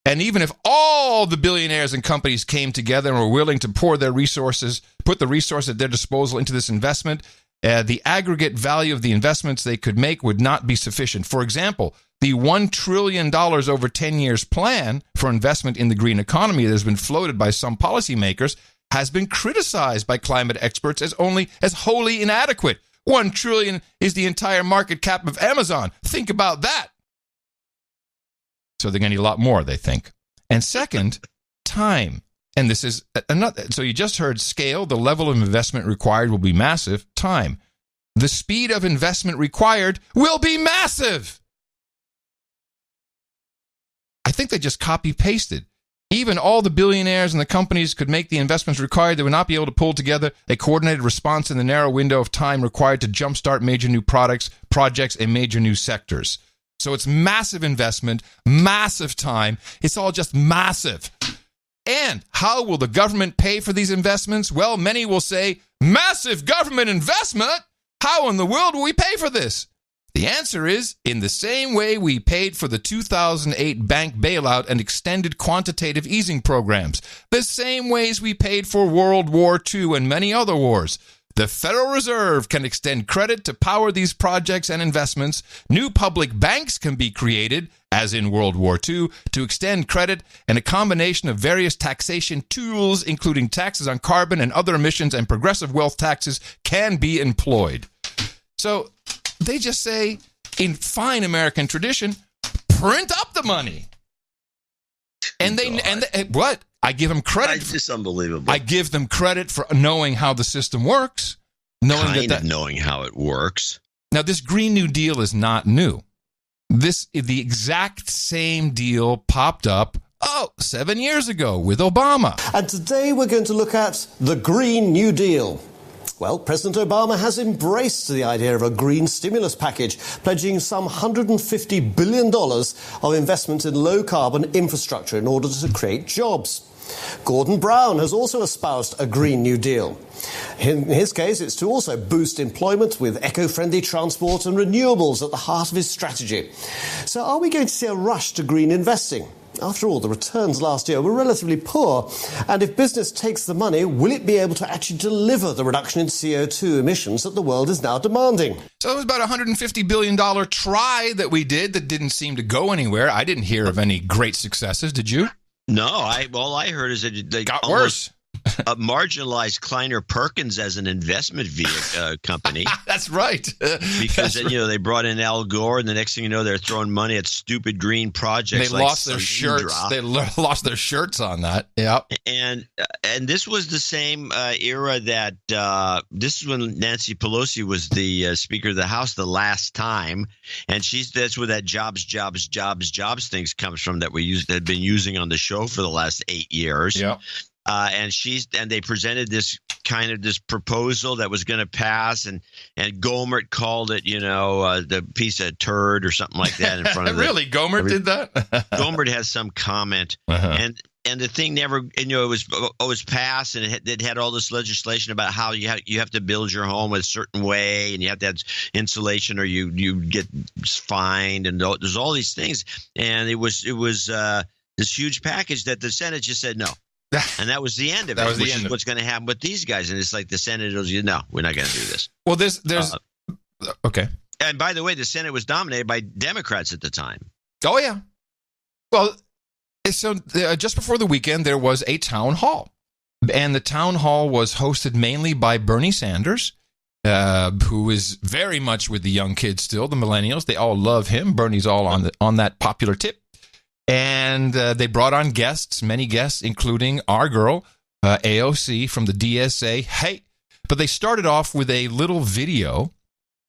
S1: And even if all the billionaires and companies came together and were willing to put the resources at their disposal into this investment, the aggregate value of the investments they could make would not be sufficient. For example, the $1 trillion over 10 years plan for investment in the green economy that has been floated by some policymakers has been criticized by climate experts as wholly inadequate. $1 trillion is the entire market cap of Amazon. Think about that. So they're going to need a lot more, they think. And second, time. And this is another. So you just heard scale. The level of investment required will be massive. Time. The speed of investment required will be massive. I think they just copy-pasted. Even all the billionaires and the companies could make the investments required. They would not be able to pull together a coordinated response in the narrow window of time required to jumpstart major new projects, and major new sectors. So it's massive investment, massive time. It's all just massive. And how will the government pay for these investments? Well, many will say, massive government investment? How in the world will we pay for this? The answer is, in the same way we paid for the 2008 bank bailout and extended quantitative easing programs. The same ways we paid for World War II and many other wars. The Federal Reserve can extend credit to power these projects and investments. New public banks can be created, as in World War II, to extend credit, and a combination of various taxation tools, including taxes on carbon and other emissions and progressive wealth taxes, can be employed. So they just say, in fine American tradition, print up the money. And what? I give them credit.
S3: It's just unbelievable.
S1: I give them credit for knowing how the system works.
S3: Knowing how it works.
S1: Now, this Green New Deal is not new. The exact same deal popped up, 7 years ago with Obama.
S11: And today we're going to look at the Green New Deal. Well, President Obama has embraced the idea of a green stimulus package, pledging some $150 billion of investment in low-carbon infrastructure in order to create jobs. Gordon Brown has also espoused a Green New Deal. In his case, it's to also boost employment with eco-friendly transport and renewables at the heart of his strategy. So are we going to see a rush to green investing? After all, the returns last year were relatively poor. And if business takes the money, will it be able to actually deliver the reduction in CO2 emissions that the world is now demanding?
S1: So it was about a $150 billion try that we did that didn't seem to go anywhere. I didn't hear of any great successes. Did you?
S3: No, all I heard is that they
S1: got worse.
S3: Marginalized Kleiner Perkins as an investment company.
S1: That's right.
S3: Because they brought in Al Gore, and the next thing you know, they're throwing money at stupid green projects.
S1: They lost their shirts. They lost their shirts on that. Yeah. And
S3: this was the same era that this is when Nancy Pelosi was the Speaker of the House the last time, and that's where that jobs things comes from that we had been using on the show for the last 8 years.
S1: Yeah.
S3: And they presented this proposal that was going to pass, and Gohmert called it, the piece of turd or something like that in front of it.
S1: Really, Gohmert did that?
S3: Gohmert has some comment, and the thing never, it was passed, and it had all this legislation about how you have to build your home a certain way, and you have to have insulation or you get fined, and there's all these things, and it was this huge package that the Senate just said no. And that was the end of it. Which is what's going to happen with these guys. And it's like the Senate was, no, we're not going to do this.
S1: Well, there's okay.
S3: And by the way, the Senate was dominated by Democrats at the time.
S1: Oh, yeah. Well, so just before the weekend, there was a town hall. And the town hall was hosted mainly by Bernie Sanders, who is very much with the young kids still, the millennials. They all love him. Bernie's all on that popular tip. And they brought on many guests, including our girl, AOC from the DSA. Hey, but they started off with a little video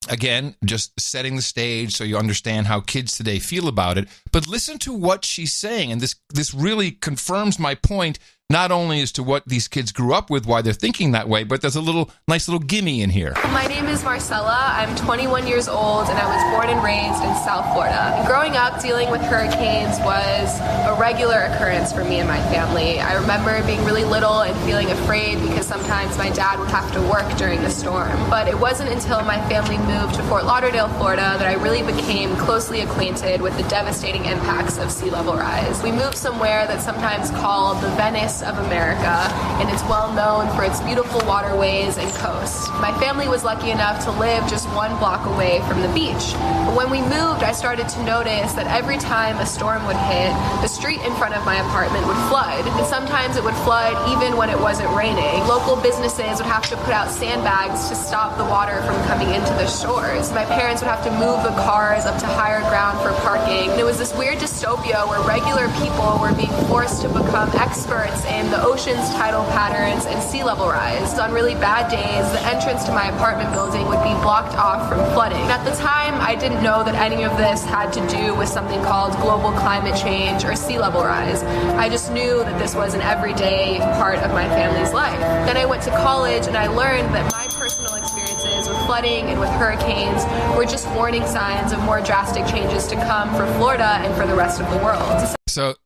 S1: Again, just setting the stage so you understand how kids today feel about it. But listen to what she's saying, and this really confirms my point, not only as to what these kids grew up with, why they're thinking that way, but there's a nice little gimme in here.
S12: My name is Marcella. I'm 21 years old, and I was born and raised in South Florida. And growing up, dealing with hurricanes was a regular occurrence for me and my family. I remember being really little and feeling afraid because sometimes my dad would have to work during the storm. But it wasn't until my family moved to Fort Lauderdale, Florida, that I really became closely acquainted with the devastating impacts of sea level rise. We moved somewhere that's sometimes called the Venice of America, and it's well known for its beautiful waterways and coast. My family was lucky enough to live just 1 block away from the beach. But when we moved, I started to notice that every time a storm would hit, the street in front of my apartment would flood. And sometimes it would flood even when it wasn't raining. Local businesses would have to put out sandbags to stop the water from coming into the shores. My parents would have to move the cars up to higher ground for parking. And it was this weird dystopia where regular people were being forced to become experts in the ocean's tidal patterns and sea level rise. On really bad days, the entrance to my apartment building would be blocked off from flooding. At the time, I didn't know that any of this had to do with something called global climate change or sea level rise. I just knew that this was an everyday part of my family's life. Then I went to college and I learned that my personal experiences with flooding and with hurricanes were just warning signs of more drastic changes to come for Florida and for the rest of the world.
S1: So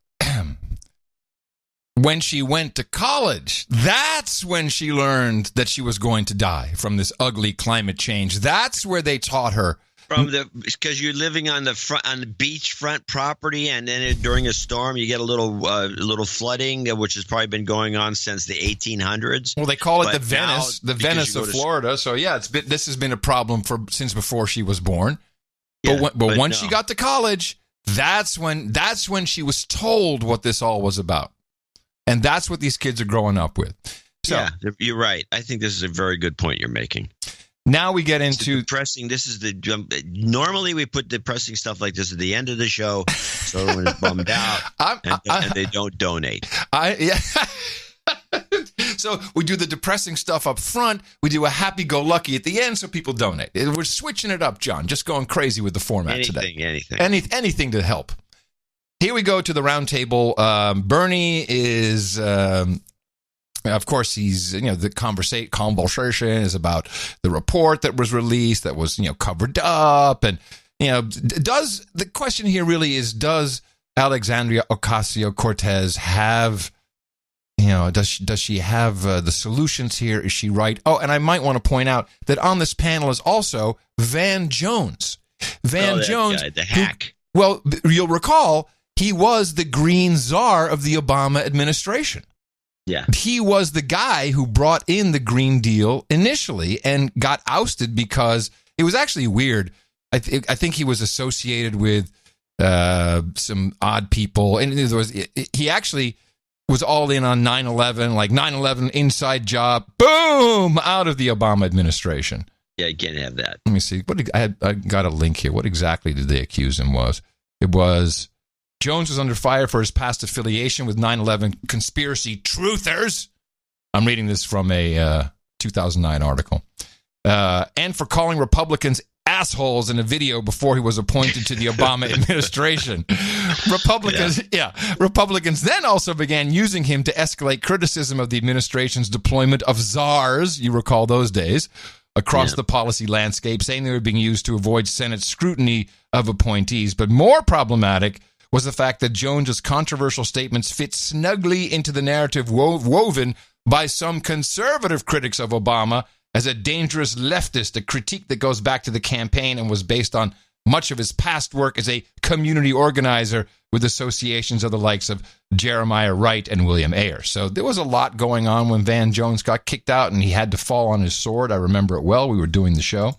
S1: when she went to college, that's when she learned that she was going to die from this ugly climate change. That's where they taught her.
S3: Because you're living on the beachfront property, and then during a storm, you get a little flooding, which has probably been going on since the 1800s.
S1: Well, they call it the Venice of Florida. So yeah, this has been a problem since before she was born.
S3: Yeah,
S1: but once she got to college, that's when she was told what this all was about. And that's what these kids are growing up with. So,
S3: yeah, you're right. I think this is a very good point you're making.
S1: Now we get into
S3: depressing. This is normally we put depressing stuff like this at the end of the show, so everyone's bummed out and they don't donate.
S1: So we do the depressing stuff up front. We do a happy-go-lucky at the end, so people donate. We're switching it up, John. Just going crazy with the format today. Anything to help. Here we go to the round table. Bernie is, of course, he's, the conversation is about the report that was released that was, covered up. And, the question here really is, does Alexandria Ocasio-Cortez have, does she have the solutions here? Is she right? Oh, and I might want to point out that on this panel is also Van Jones. Jones,
S3: guy, the hack.
S1: You'll recall, he was the green czar of the Obama administration.
S3: Yeah.
S1: He was the guy who brought in the Green Deal initially and got ousted because it was actually weird. I think he was associated with some odd people. And he actually was all in on 9/11, like 9/11 inside job, boom, out of the Obama administration.
S3: Yeah, you can't have that.
S1: Let me see. I got a link here. What exactly did they accuse him was? It was Jones was under fire for his past affiliation with 9/11 conspiracy truthers. I'm reading this from a 2009 article. And for calling Republicans assholes in a video before he was appointed to the Obama administration. Republicans then also began using him to escalate criticism of the administration's deployment of czars, you recall those days, across the policy landscape, saying they were being used to avoid Senate scrutiny of appointees. But more problematic was the fact that Jones's controversial statements fit snugly into the narrative woven by some conservative critics of Obama as a dangerous leftist, a critique that goes back to the campaign and was based on much of his past work as a community organizer with associations of the likes of Jeremiah Wright and William Ayers. So there was a lot going on when Van Jones got kicked out and he had to fall on his sword. I remember it well. We were doing the show.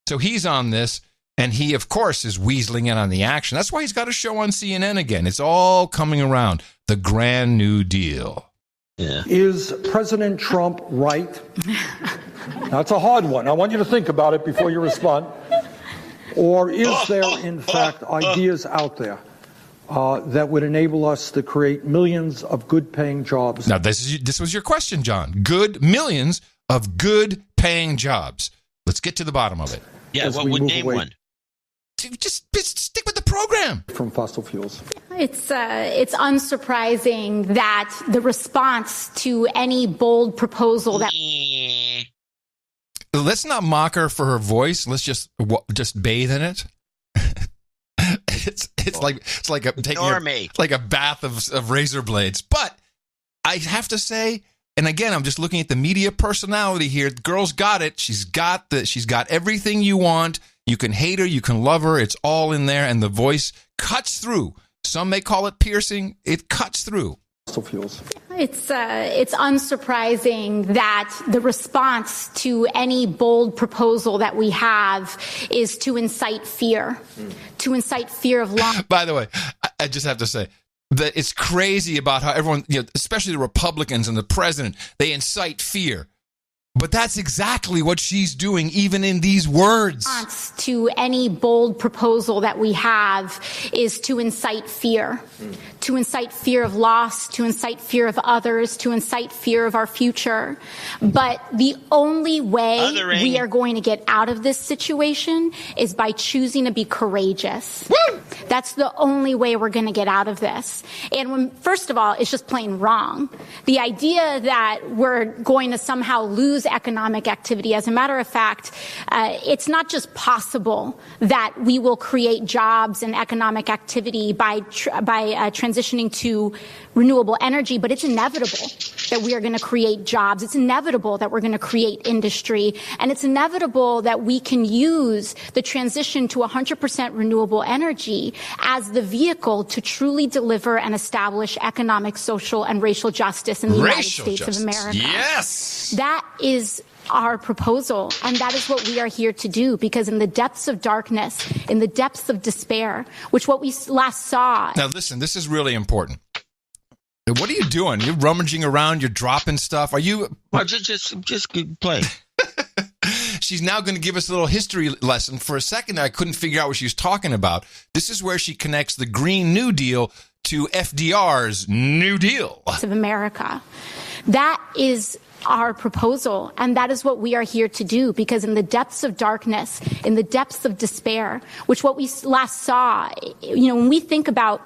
S1: So he's on this. And he, of course, is weaseling in on the action. That's why he's got a show on CNN again. It's all coming around. The Grand New Deal.
S13: Yeah. Is President Trump right? That's a hard one. I want you to think about it before you respond. Or is there, in fact, ideas out there that would enable us to create millions of good-paying jobs?
S1: Now, this was your question, John. Millions of good-paying jobs. Let's get to the bottom of it.
S3: Yeah,
S13: as
S3: what
S13: we
S3: would
S13: move
S3: name
S13: away
S3: one?
S1: Just stick with the program.
S13: from fossil fuels.
S14: It's unsurprising that the response to any bold proposal that
S1: Let's not mock her for her voice. Let's just bathe in it. It's like a bath of razor blades. But I have to say, and again, I'm just looking at the media personality here. The girl's got it. She's got everything you want. You can hate her, you can love her. It's all in there, and the voice cuts through. Some may call it piercing. It cuts through.
S13: Fossil fuels.
S14: it's unsurprising that the response to any bold proposal that we have is to incite fear of law.
S1: By the way, I just have to say that it's crazy about how everyone, especially the Republicans and the president, they incite fear. But that's exactly what she's doing, even in these words.
S14: Response to any bold proposal that we have is to incite fear of loss, to incite fear of others, to incite fear of our future. But the only way we are going to get out of this situation is by choosing to be courageous. Woo! That's the only way we're going to get out of this. And first of all, it's just plain wrong. The idea that we're going to somehow lose economic activity. As a matter of fact, it's not just possible that we will create jobs and economic activity by transitioning to renewable energy, but it's inevitable that we are going to create jobs. It's inevitable that we're going to create industry, and it's inevitable that we can use the transition to 100% renewable energy as the vehicle to truly deliver and establish economic, social, and racial justice in the United States of America.
S1: Yes!
S14: That is our proposal, and that is what we are here to do, because in the depths of darkness, in the depths of despair, which what we last saw...
S1: Now listen, this is really important. What are you doing? You're rummaging around, you're dropping stuff. Are you...
S3: Well, just play.
S1: She's now going to give us a little history lesson. For a second, I couldn't figure out what she was talking about. This is where she connects the Green New Deal to FDR's New Deal.
S14: Of America. That is our proposal, and that is what we are here to do, because in the depths of darkness, in the depths of despair, which what we last saw, when we think about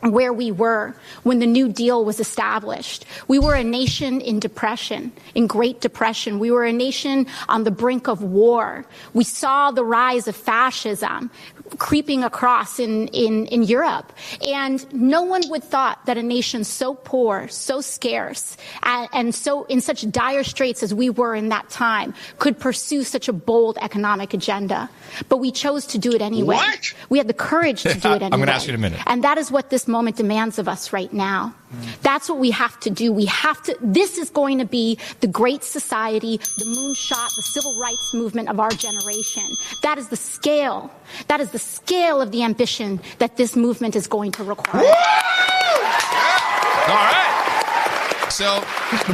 S14: where we were when the New Deal was established. We were a nation in depression, in Great Depression. We were a nation on the brink of war. We saw the rise of fascism creeping across in Europe. And no one would thought that a nation so poor, so scarce, and so in such dire straits as we were in that time could pursue such a bold economic agenda. But we chose to do it anyway.
S3: What?
S14: We had the courage to do it anyway.
S1: I'm going to ask you in a minute.
S14: And that is what this moment demands of us right now. That's what we have to do. This is going to be the great society, the moonshot, the civil rights movement of our generation. That is the scale. That is the scale of the ambition that this movement is going to require.
S1: All right. So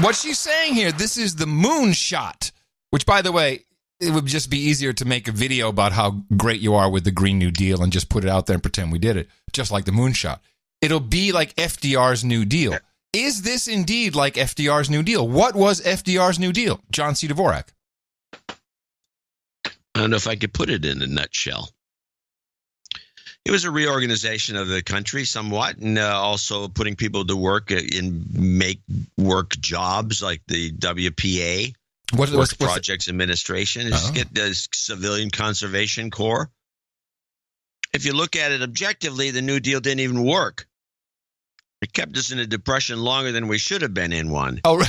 S1: what she's saying here, this is the moonshot, which, by the way, it would just be easier to make a video about how great you are with the Green New Deal and just put it out there and pretend we did it, just like the moonshot. It'll be like FDR's New Deal. Is this indeed like FDR's New Deal? What was FDR's New Deal? John C. Dvorak.
S3: I don't know if I could put it in a nutshell. It was a reorganization of the country somewhat, and also putting people to work and make work jobs like the WPA, Work Projects Administration, get the Civilian Conservation Corps. If you look at it objectively, the New Deal didn't even work. It kept us in a depression longer than we should have been in one.
S1: Oh,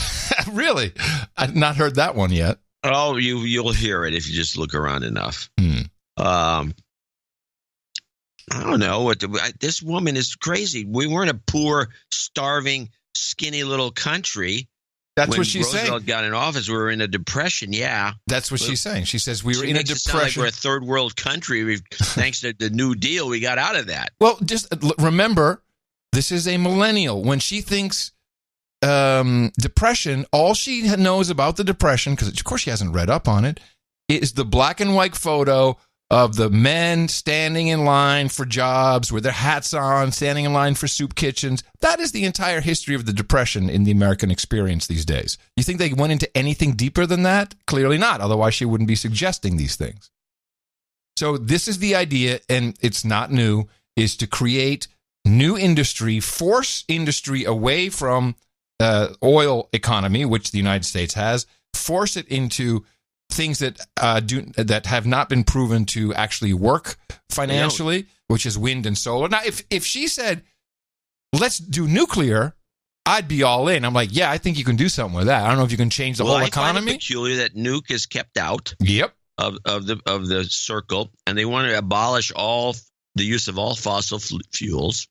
S1: really? I've not heard that one yet.
S3: Oh, you'll hear it if you just look around enough. I don't know. This woman is crazy. We weren't a poor, starving, skinny little country.
S1: That's what she's saying.
S3: When Roosevelt got in office, we were in a depression, yeah.
S1: That's what she's saying. She says we were in a depression.
S3: Sound like we're a third world country. Thanks to the New Deal, we got out of that.
S1: Well, just remember, this is a millennial. When she thinks depression, all she knows about the depression, because of course she hasn't read up on it, is the black and white photo of the men standing in line for jobs with their hats on, standing in line for soup kitchens. That is the entire history of the Depression in the American experience these days. You think they went into anything deeper than that? Clearly not. Otherwise, she wouldn't be suggesting these things. So this is the idea, and it's not new, is to create new industry, force industry away from oil economy, which the United States has, force it into things that that have not been proven to actually work financially, which is wind and solar. Now, if she said, let's do nuclear, I'd be all in. I'm like, yeah, I think you can do something with that. I don't know if you can change the whole economy.
S3: I find it peculiar that nuke is kept out.
S1: Yep.
S3: Of the circle, and they want to abolish all the use of all fossil fuels,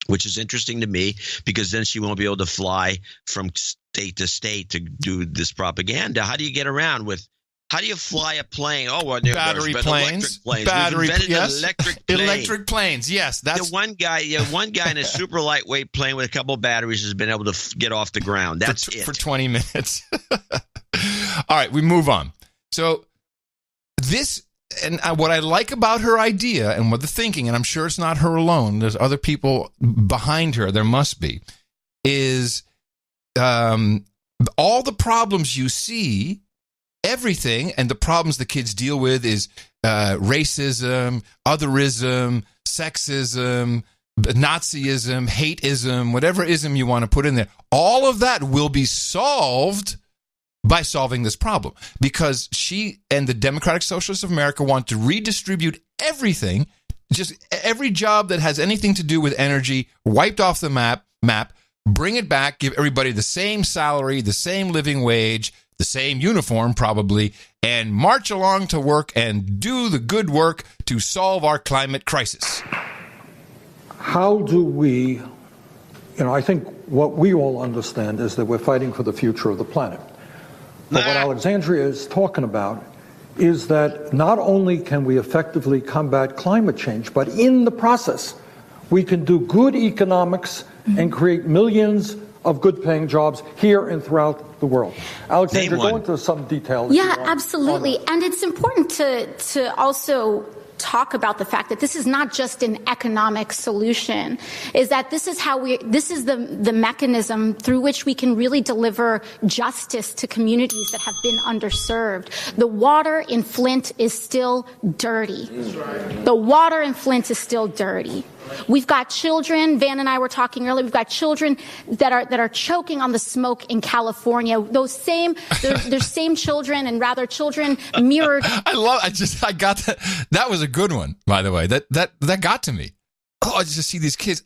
S3: which is interesting to me because then she won't be able to fly from state to state to do this propaganda. How do you get around with? How do you fly a plane? Oh, well,
S1: battery planes. Electric planes. Yes, that's
S3: the one guy. Yeah, one guy in a super lightweight plane with a couple batteries has been able to get off the ground. That's it
S1: for 20 minutes. All right, we move on. So this, and what I like about her idea and what the thinking, and I'm sure it's not her alone. There's other people behind her. There must be. Is all the problems you see. Everything and the problems the kids deal with is racism, otherism, sexism, Nazism, hateism, whatever ism you want to put in there. All of that will be solved by solving this problem because she and the Democratic Socialists of America want to redistribute everything, just every job that has anything to do with energy, wiped off the map, bring it back, give everybody the same salary, the same living wage, the same uniform probably, and march along to work and do the good work to solve our climate crisis.
S13: How do we, I think what we all understand is that we're fighting for the future of the planet. But what Alexandria is talking about is that not only can we effectively combat climate change, but in the process, we can do good economics and create millions of good-paying jobs here and throughout the world. Alexandra, go into some detail.
S14: Yeah, absolutely. And it's important to also talk about the fact that this is not just an economic solution, is that this is the mechanism through which we can really deliver justice to communities that have been underserved. The water in Flint is still dirty. The water in Flint is still dirty. We've got children, Van and I were talking earlier, we've got children that are choking on the smoke in California. Those same children and rather children mirrored.
S1: I got that. That was a good one, by the way. That got to me. Oh, I just see these kids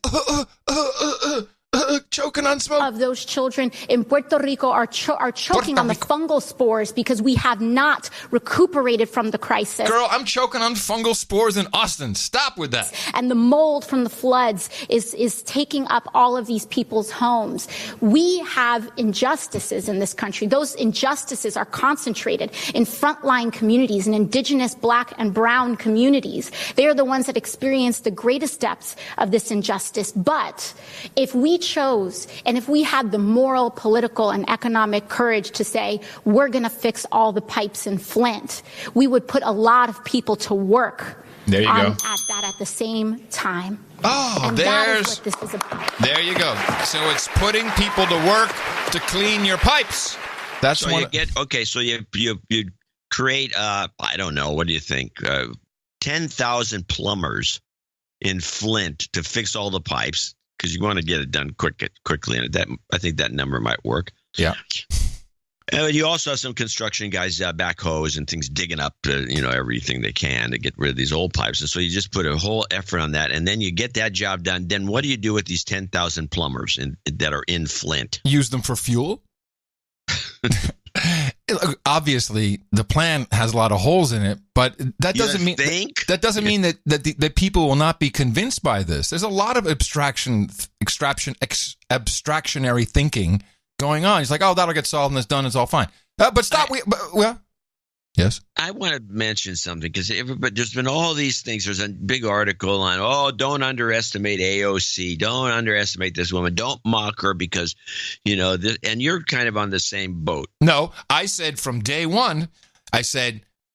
S1: choking on smoke.
S14: Of those children in Puerto Rico are choking on the fungal spores because we have not recuperated from the crisis.
S1: Girl, I'm choking on fungal spores in Austin. Stop with that.
S14: And the mold from the floods is taking up all of these people's homes. We have injustices in this country. Those injustices are concentrated in frontline communities, in indigenous Black and brown communities. They are the ones that experience the greatest depths of this injustice. But if we chose, and if we had the moral, political, and economic courage to say, we're going to fix all the pipes in Flint, we would put a lot of people to work
S1: there you go.
S14: At that at the same time.
S1: Oh,
S14: and that is what this is about.
S1: There you go. So it's putting people to work to clean your pipes. That's
S3: so you create, I don't know, what do you think? 10,000 plumbers in Flint to fix all the pipes. Because you want to get it done quickly, and I think that number might work.
S1: Yeah.
S3: And you also have some construction guys, backhoes and things digging up, everything they can to get rid of these old pipes. And so you just put a whole effort on that, and then you get that job done. Then what do you do with these 10,000 plumbers that are in Flint?
S1: Use them for fuel? Obviously, the plan has a lot of holes in it, but that doesn't mean that people will not be convinced by this. There's a lot of abstractionary thinking going on. He's like, oh, that'll get solved and it's done. It's all fine. But stop. Yes.
S3: I want to mention something because there's been all these things. There's a big article on, don't underestimate AOC. Don't underestimate this woman. Don't mock her because, and you're kind of on the same boat.
S1: No, I said from day one,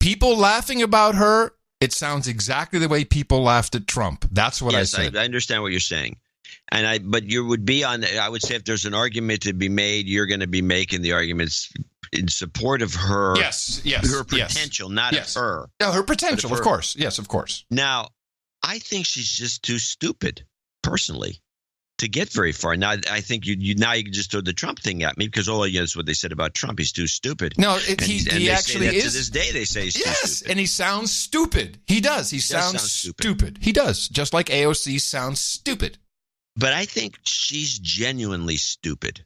S1: people laughing about her, it sounds exactly the way people laughed at Trump. That's what I said.
S3: I understand what you're saying. But you would be I would say if there's an argument to be made, you're going to be making the arguments in support of her.
S1: Yes.
S3: Her potential, not of her.
S1: No, her potential, of course. Yes, of course.
S3: Now, I think she's just too stupid, personally, to get very far. Now, I think you can just throw the Trump thing at me because that's what they said about Trump. He's too stupid.
S1: No, he actually is.
S3: To this day, they say he's too stupid.
S1: And he sounds stupid. He does. He sounds stupid. He does. Just like AOC sounds stupid.
S3: But I think she's genuinely stupid.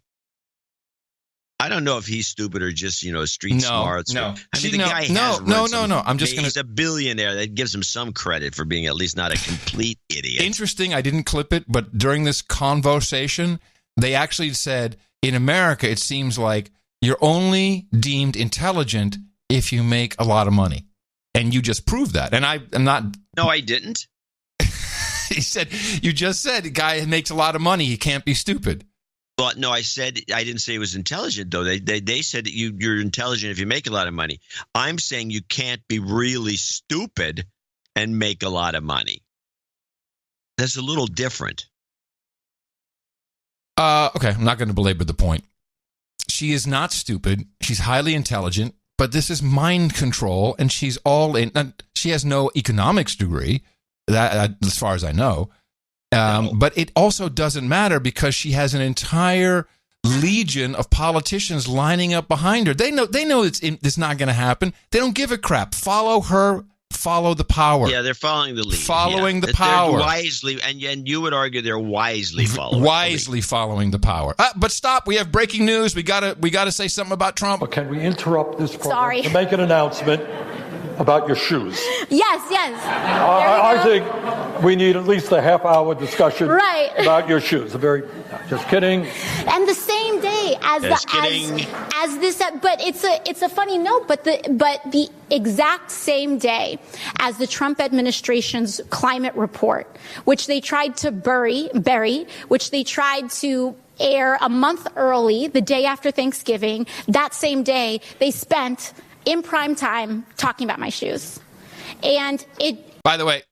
S3: I don't know if he's stupid or just, street smarts.
S1: No.
S3: I mean, the guy he's a billionaire. That gives him some credit for being at least not a complete idiot.
S1: Interesting. I didn't clip it, but during this conversation, they actually said, in America, it seems like you're only deemed intelligent if you make a lot of money. And you just proved that. And I'm not.
S3: No, I didn't.
S1: He said, you just said a guy who makes a lot of money, he can't be stupid.
S3: Well, no, I didn't say he was intelligent, though. They said that you're intelligent if you make a lot of money. I'm saying you can't be really stupid and make a lot of money. That's a little different.
S1: Okay, I'm not going to belabor the point. She is not stupid. She's highly intelligent, but this is mind control, and she's all in. She has no economics degree, that as far as I know. But it also doesn't matter because she has an entire legion of politicians lining up behind her. They know it's not going to happen. They don't give a crap. Follow her. Follow the power.
S3: Yeah, they're following the lead.
S1: Following the power.
S3: They're wisely, and you would argue they're wisely following.
S1: Following the power. But stop. We have breaking news. We gotta say something about Trump.
S13: But can we interrupt this program to make an announcement about your shoes?
S14: Yes.
S13: I think we need at least a half-hour discussion about your shoes. Just kidding.
S14: And the same day as this, but it's a funny note. But the exact same day as the Trump administration's climate report, which they tried to bury, which they tried to air a month early, the day after Thanksgiving. That same day, they spent in prime time talking about my shoes. And
S1: by the way,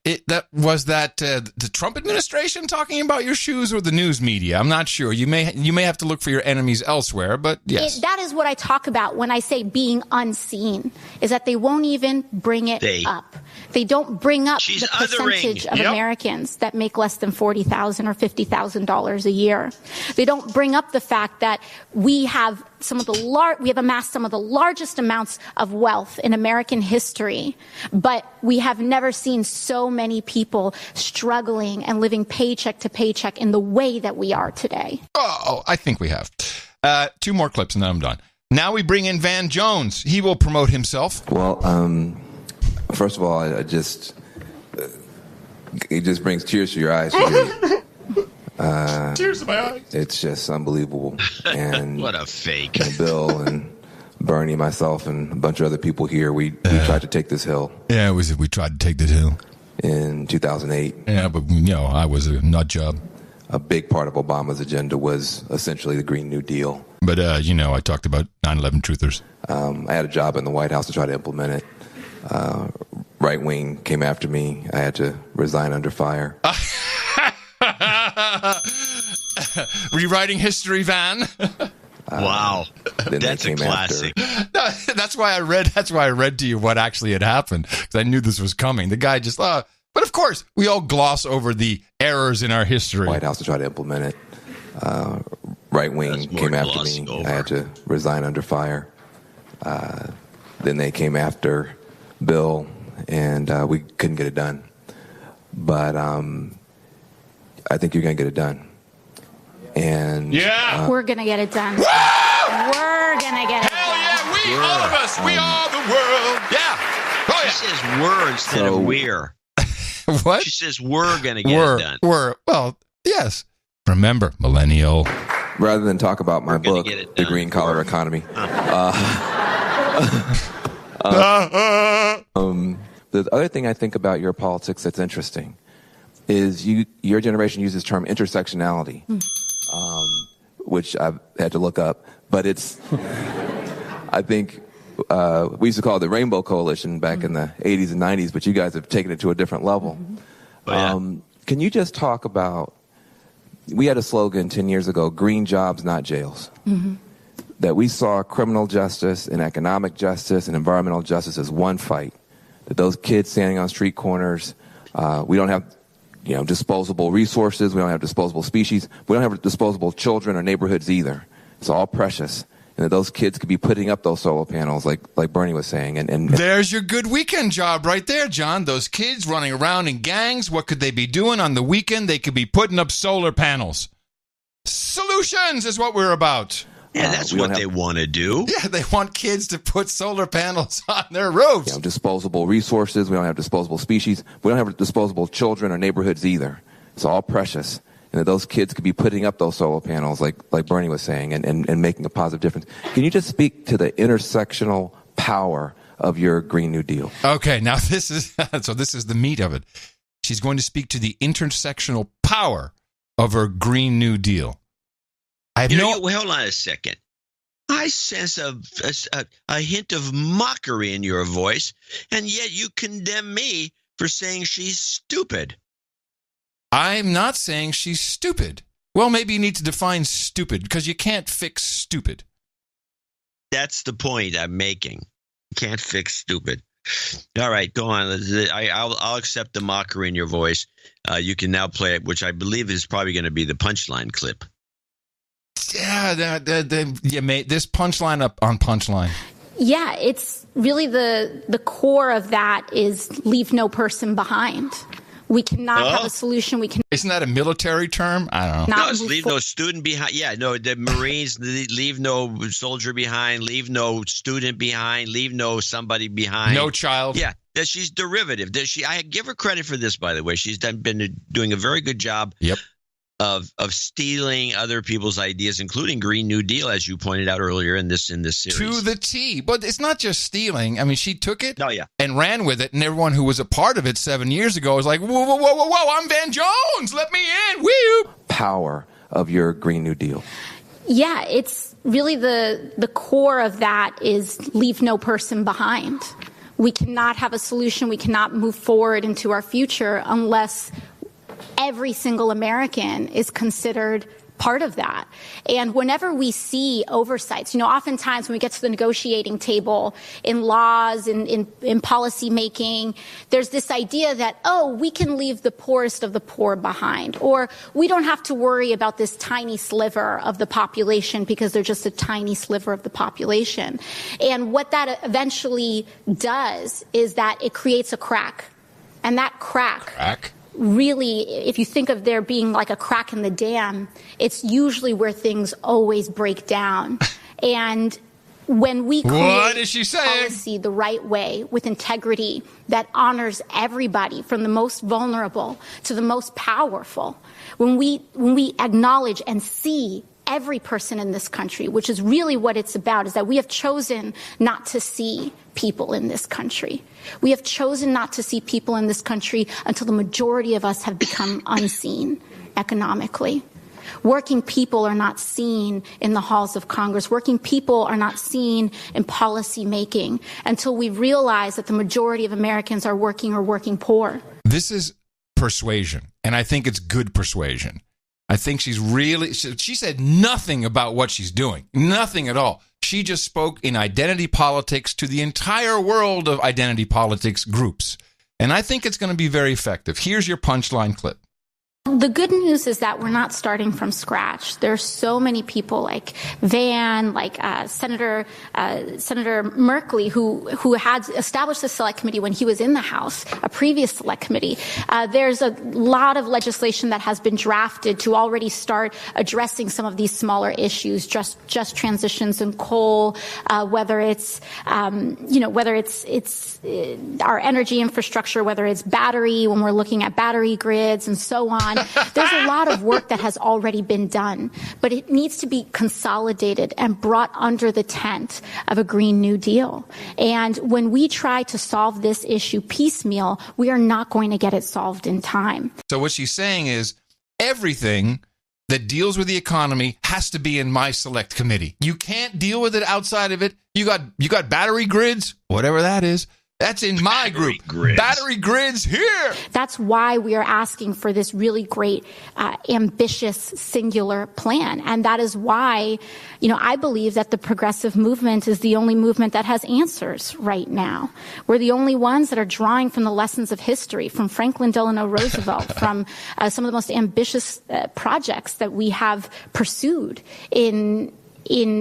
S1: was that the Trump administration talking about your shoes or the news media? I'm not sure. You may have to look for your enemies elsewhere, but yes.
S14: That is what I talk about when I say being unseen, is that they won't even bring it up. They don't bring up the percentage of Americans that make less than $40,000 or $50,000 a year. They don't bring up the fact that we have amassed some of the largest amounts of wealth in American history, but we have never seen so many people struggling and living paycheck to paycheck in the way that we are today.
S1: Oh, I think we have. 2 more clips and then I'm done. Now we bring in Van Jones. He will promote himself.
S15: Well, first of all, it just brings tears to your eyes.
S1: Tears in my eyes.
S15: It's just unbelievable. And
S3: what a fake.
S15: Bill and Bernie, myself, and a bunch of other people here, we tried to take this hill.
S1: Yeah, we tried to take this hill.
S15: In 2008.
S1: Yeah, but, I was a nut job.
S15: A big part of Obama's agenda was essentially the Green New Deal.
S1: But, I talked about 9/11 truthers.
S15: I had a job in the White House to try to implement it. Right wing came after me. I had to resign under fire.
S1: Rewriting history, Van.
S3: Wow, that's a classic.
S1: No, that's why I read to you what actually had happened, because I knew this was coming. The guy just, but of course, we all gloss over the errors in our history.
S15: White House to try to implement it. Right wing came after me. I had to resign under fire. Then they came after Bill, and we couldn't get it done. But I think you're going to get it done. And
S14: we're going to get it done. We're going to get it done.
S1: Hell yeah, all of us, we are the world. Yeah. Oh, yeah.
S3: She says we're instead of we're.
S1: What?
S3: She says we're going to get it done.
S1: Well, yes. Remember, millennial.
S15: Rather than talk about my book, The Green Collar Economy, the other thing I think about your politics that's interesting is your generation uses the term intersectionality, which I've had to look up. But it's, I think, we used to call it the Rainbow Coalition back in the 80s and 90s, but you guys have taken it to a different level. Can you just talk about, we had a slogan 10 years ago, green jobs, not jails. that we saw criminal justice and economic justice and environmental justice as one fight. That those kids standing on street corners, we don't have disposable resources, we don't have disposable species, we don't have disposable children or neighborhoods either. It's all precious. And that those kids could be putting up those solar panels like Bernie was saying. And
S1: there's your good weekend job right there, John. Those kids running around in gangs, what could they be doing on the weekend? They could be putting up solar panels. Solutions is what we're about.
S3: Yeah, that's what they want to do.
S1: Yeah, they want kids to put solar panels on their roofs.
S15: Disposable resources, we don't have disposable species, we don't have disposable children or neighborhoods either. It's all precious. And that those kids could be putting up those solar panels like Bernie was saying and making a positive difference. Can you just speak to the intersectional power of your Green New Deal?
S1: Okay, now this is the meat of it. She's going to speak to the intersectional power of her Green New Deal.
S3: Hold on a second. I sense a hint of mockery in your voice, and yet you condemn me for saying she's stupid.
S1: I'm not saying she's stupid. Well, maybe you need to define stupid, because you can't fix stupid.
S3: That's the point I'm making. You can't fix stupid. All right, go on. I'll accept the mockery in your voice. You can now play it, which I believe is probably going to be the punchline clip.
S1: Yeah, you made this punchline up on punchline.
S14: Yeah, it's really the core of that is leave no person behind. We cannot have a solution.
S1: Isn't that a military term? I don't know.
S3: No, it's leave no student behind. Yeah, no, the Marines leave no soldier behind, leave no student behind, leave no somebody behind.
S1: No child.
S3: Yeah, that she's derivative. I give her credit for this, by the way. She's been doing a very good job.
S1: Yep.
S3: Of stealing other people's ideas, including Green New Deal, as you pointed out earlier in this series.
S1: To the T. But it's not just stealing. I mean, she took it
S3: and
S1: ran with it, and everyone who was a part of it 7 years ago was like, whoa, I'm Van Jones. Let me in. Woo!
S15: Power of your Green New Deal.
S14: Yeah, it's really the core of that is leave no person behind. We cannot have a solution. We cannot move forward into our future unless every single American is considered part of that. And whenever we see oversights, oftentimes when we get to the negotiating table in laws, in policy making, there's this idea that, we can leave the poorest of the poor behind, or we don't have to worry about this tiny sliver of the population because they're just a tiny sliver of the population. And what that eventually does is that it creates a crack. And that crack? Really, if you think of there being like a crack in the dam, it's usually where things always break down. And when we create policy the right way with integrity that honors everybody from the most vulnerable to the most powerful, when we acknowledge and see every person in this country, which is really what it's about, is that we have chosen not to see people in this country. We have chosen not to see people in this country until the majority of us have become unseen economically. Working people are not seen in the halls of Congress. Working people are not seen in policy making until we realize that the majority of Americans are working or working poor.
S1: This is persuasion, and I think it's good persuasion. I think she said nothing about what she's doing, nothing at all. She just spoke in identity politics to the entire world of identity politics groups. And I think it's going to be very effective. Here's your punchline clip.
S14: The good news is that we're not starting from scratch. There's so many people like Van, like Senator Merkley, who had established the select committee when he was in the House, a previous select committee. There's a lot of legislation that has been drafted to already start addressing some of these smaller issues, just transitions in coal, whether it's our energy infrastructure, whether it's battery, when we're looking at battery grids and so on. There's a lot of work that has already been done, but it needs to be consolidated and brought under the tent of a Green New Deal. And when we try to solve this issue piecemeal, we are not going to get it solved in time.
S1: So what she's saying is everything that deals with the economy has to be in my select committee. You can't deal with it outside of it. You got battery grids, whatever that is. That's in my group. Battery grids here.
S14: That's why we are asking for this really great, ambitious, singular plan. And that is why, I believe that the progressive movement is the only movement that has answers right now. We're the only ones that are drawing from the lessons of history, from Franklin Delano Roosevelt, from some of the most ambitious projects that we have pursued in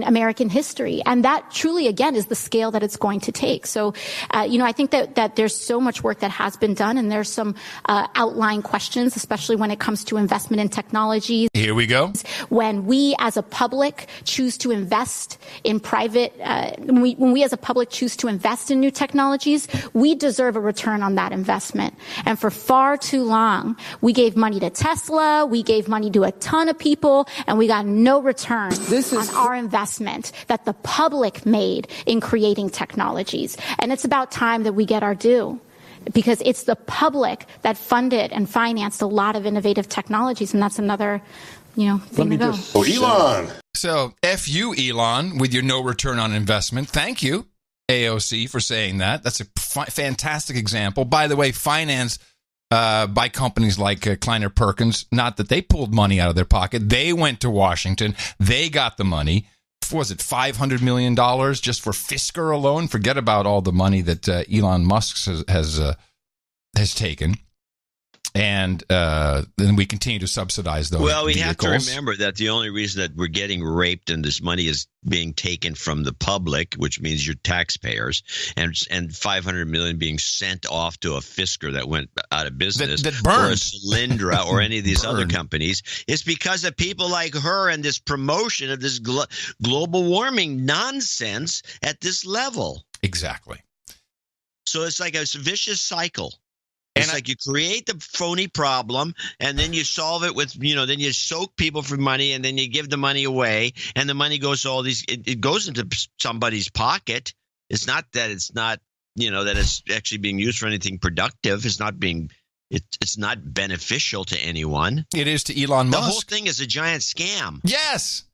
S14: American history. And that truly, again, is the scale that it's going to take. So, I think that there's so much work that has been done, and there's some outlying questions, especially when it comes to investment in technologies.
S1: Here we go.
S14: When we as a public choose to invest in when we as a public choose to invest in new technologies, we deserve a return on that investment. And for far too long, we gave money to Tesla, we gave money to a ton of people, and we got no return on our investment that the public made in creating technologies. And it's about time that we get our due, because it's the public that funded and financed a lot of innovative technologies, and that's another, thing to go.
S1: Elon. So, F you, Elon, with your no return on investment. Thank you, AOC, for saying that. That's a fantastic example. By the way, financed by companies like Kleiner Perkins. Not that they pulled money out of their pocket. They went to Washington. They got the money. What was it, $500 million just for Fisker alone? Forget about all the money that Elon Musk has taken. And then we continue to subsidize those
S3: Well, we
S1: vehicles.
S3: have to remember that the only reason that we're getting raped and this money is being taken from the public, which means your taxpayers, and $500 million being sent off to a Fisker that went out of business,
S1: that burned.
S3: or a Solyndra or any of these other companies, is because of people like her and this promotion of this global warming nonsense at this level.
S1: Exactly.
S3: So it's like a vicious cycle. It's like you create the phony problem, and then you solve it with, then you soak people for money, and then you give the money away, and the money goes to all these. It goes into somebody's pocket. It's not that it's not, that it's actually being used for anything productive. It's not being. It's not beneficial to anyone.
S1: It is to Elon Musk.
S3: The whole thing is a giant scam.
S1: Yes,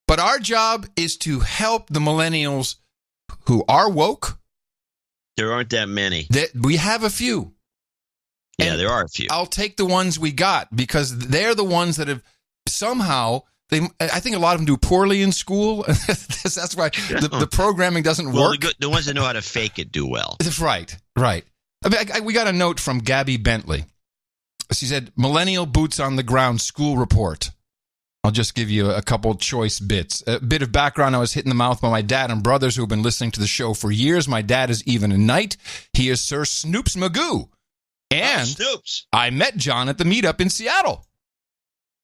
S1: but our job is to help the millennials who are woke.
S3: There aren't that many.
S1: We have a few.
S3: Yeah, there are a few.
S1: I'll take the ones we got, because they're the ones that have somehow, I think a lot of them do poorly in school. That's why the programming doesn't work.
S3: The ones that know how to fake it do well.
S1: That's right. I mean, we got a note from Gabby Bentley. She said, millennial boots on the ground school report. I'll just give you a couple choice bits. A bit of background. I was hit in the mouth by my dad and brothers who have been listening to the show for years. My dad is even a knight. He is Sir Snoops Magoo. And I met John at the meetup in Seattle.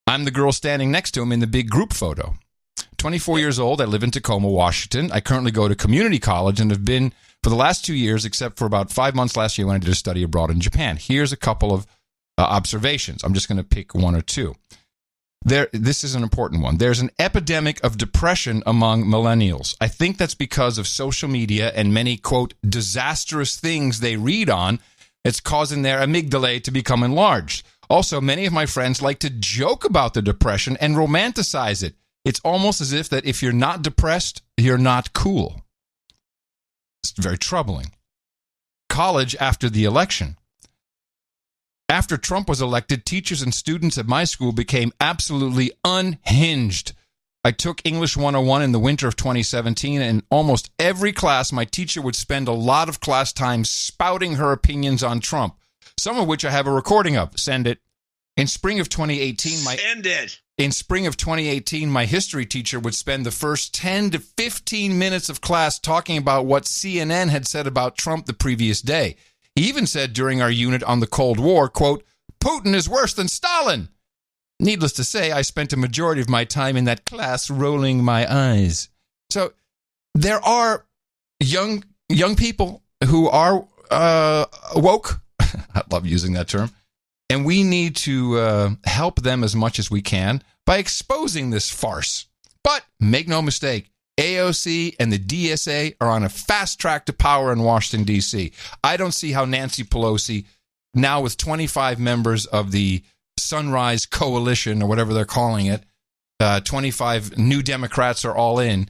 S1: I'm the girl standing next to him in the big group photo. 24 years old. I live in Tacoma, Washington. I currently go to community college and have been for the last 2 years, except for about 5 months last year when I did a study abroad in Japan. Here's a couple of observations. I'm just going to pick one or two. This is an important one. There's an epidemic of depression among millennials. I think that's because of social media and many, quote, disastrous things they read on. It's causing their amygdala to become enlarged. Also, many of my friends like to joke about the depression and romanticize it. It's almost as if that if you're not depressed, you're not cool. It's very troubling. College after the election. After Trump was elected, teachers and students at my school became absolutely unhinged. I took English 101 in the winter of 2017, and in almost every class, my teacher would spend a lot of class time spouting her opinions on Trump, some of which I have a recording of. Send it. In spring of 2018, my history teacher would spend the first 10 to 15 minutes of class talking about what CNN had said about Trump the previous day. He even said during our unit on the Cold War, quote, Putin is worse than Stalin. Needless to say, I spent a majority of my time in that class rolling my eyes. So there are young people who are woke. I love using that term. And we need to help them as much as we can by exposing this farce. But make no mistake, AOC and the DSA are on a fast track to power in Washington, D.C. I don't see how Nancy Pelosi, now with 25 members of the Sunrise Coalition or whatever they're calling it, 25 new Democrats are all in.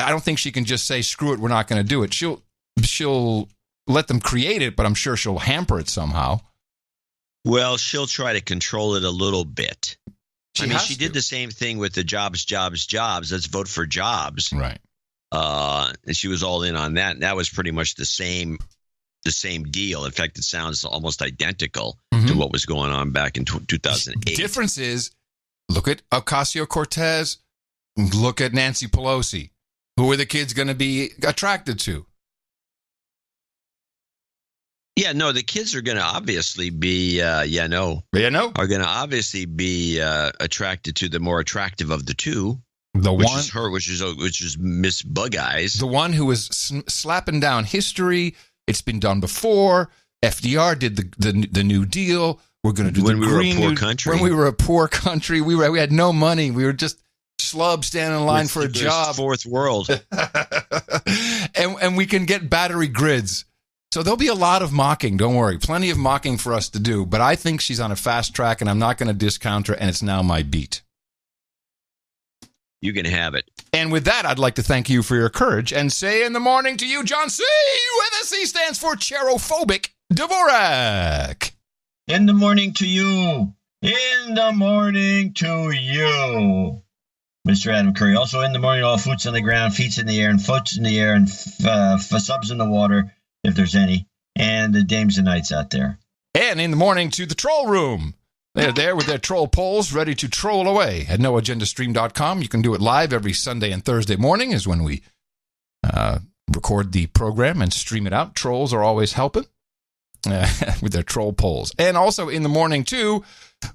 S1: I don't think she can just say, screw it, we're not going to do it. She'll let them create it, but I'm sure she'll hamper it somehow.
S3: Well, she'll try to control it a little bit. She did the same thing with the jobs. Let's vote for jobs.
S1: Right.
S3: And she was all in on that. And that was pretty much the same deal. In fact, it sounds almost identical to what was going on back in 2008.
S1: Difference is, look at Ocasio-Cortez, look at Nancy Pelosi. Who are the kids going to be attracted to?
S3: Yeah, no, the kids are going to obviously be, are going to obviously be attracted to the more attractive of the two. Which is Miss Bug Eyes.
S1: The one who was slapping down history. It's been done before. FDR did the New Deal. We're going to do
S3: when
S1: the Green
S3: New
S1: Deal.
S3: Country.
S1: When we were a poor country, we had no money. We were just schlubs standing in line for a job.
S3: Fourth world.
S1: and we can get battery grids. So there'll be a lot of mocking. Don't worry. Plenty of mocking for us to do. But I think she's on a fast track, and I'm not going to discount her, and it's now my beat.
S3: You can have it.
S1: And with that, I'd like to thank you for your courage and say in the morning to you, John C., where the C stands for Cherophobic Dvorak.
S16: In the morning to you. In the morning to you. Mr. Adam Curry. Also in the morning, all foot's on the ground, feet's in the air, and foot's in the air, and subs in the water, if there's any. And the dames and knights out there.
S1: And in the morning to the troll room. They're there with their troll polls ready to troll away at noagendastream.com. You can do it live every Sunday and Thursday morning is when we record the program and stream it out. Trolls are always helping with their troll polls. And also in the morning, too,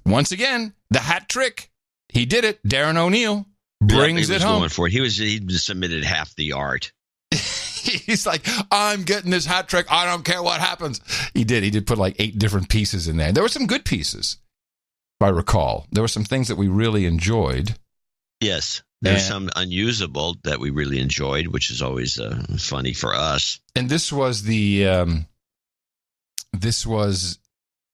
S1: once again, the hat trick. He did it. Darren O'Neill brings it home.
S3: Going for it. He submitted half the art.
S1: He's like, I'm getting this hat trick. I don't care what happens. He did put like 8 different pieces in there. There were some good pieces. If I recall, there were some things that we really enjoyed.
S3: Yes, there's some unusable that we really enjoyed, which is always funny for us.
S1: And this was the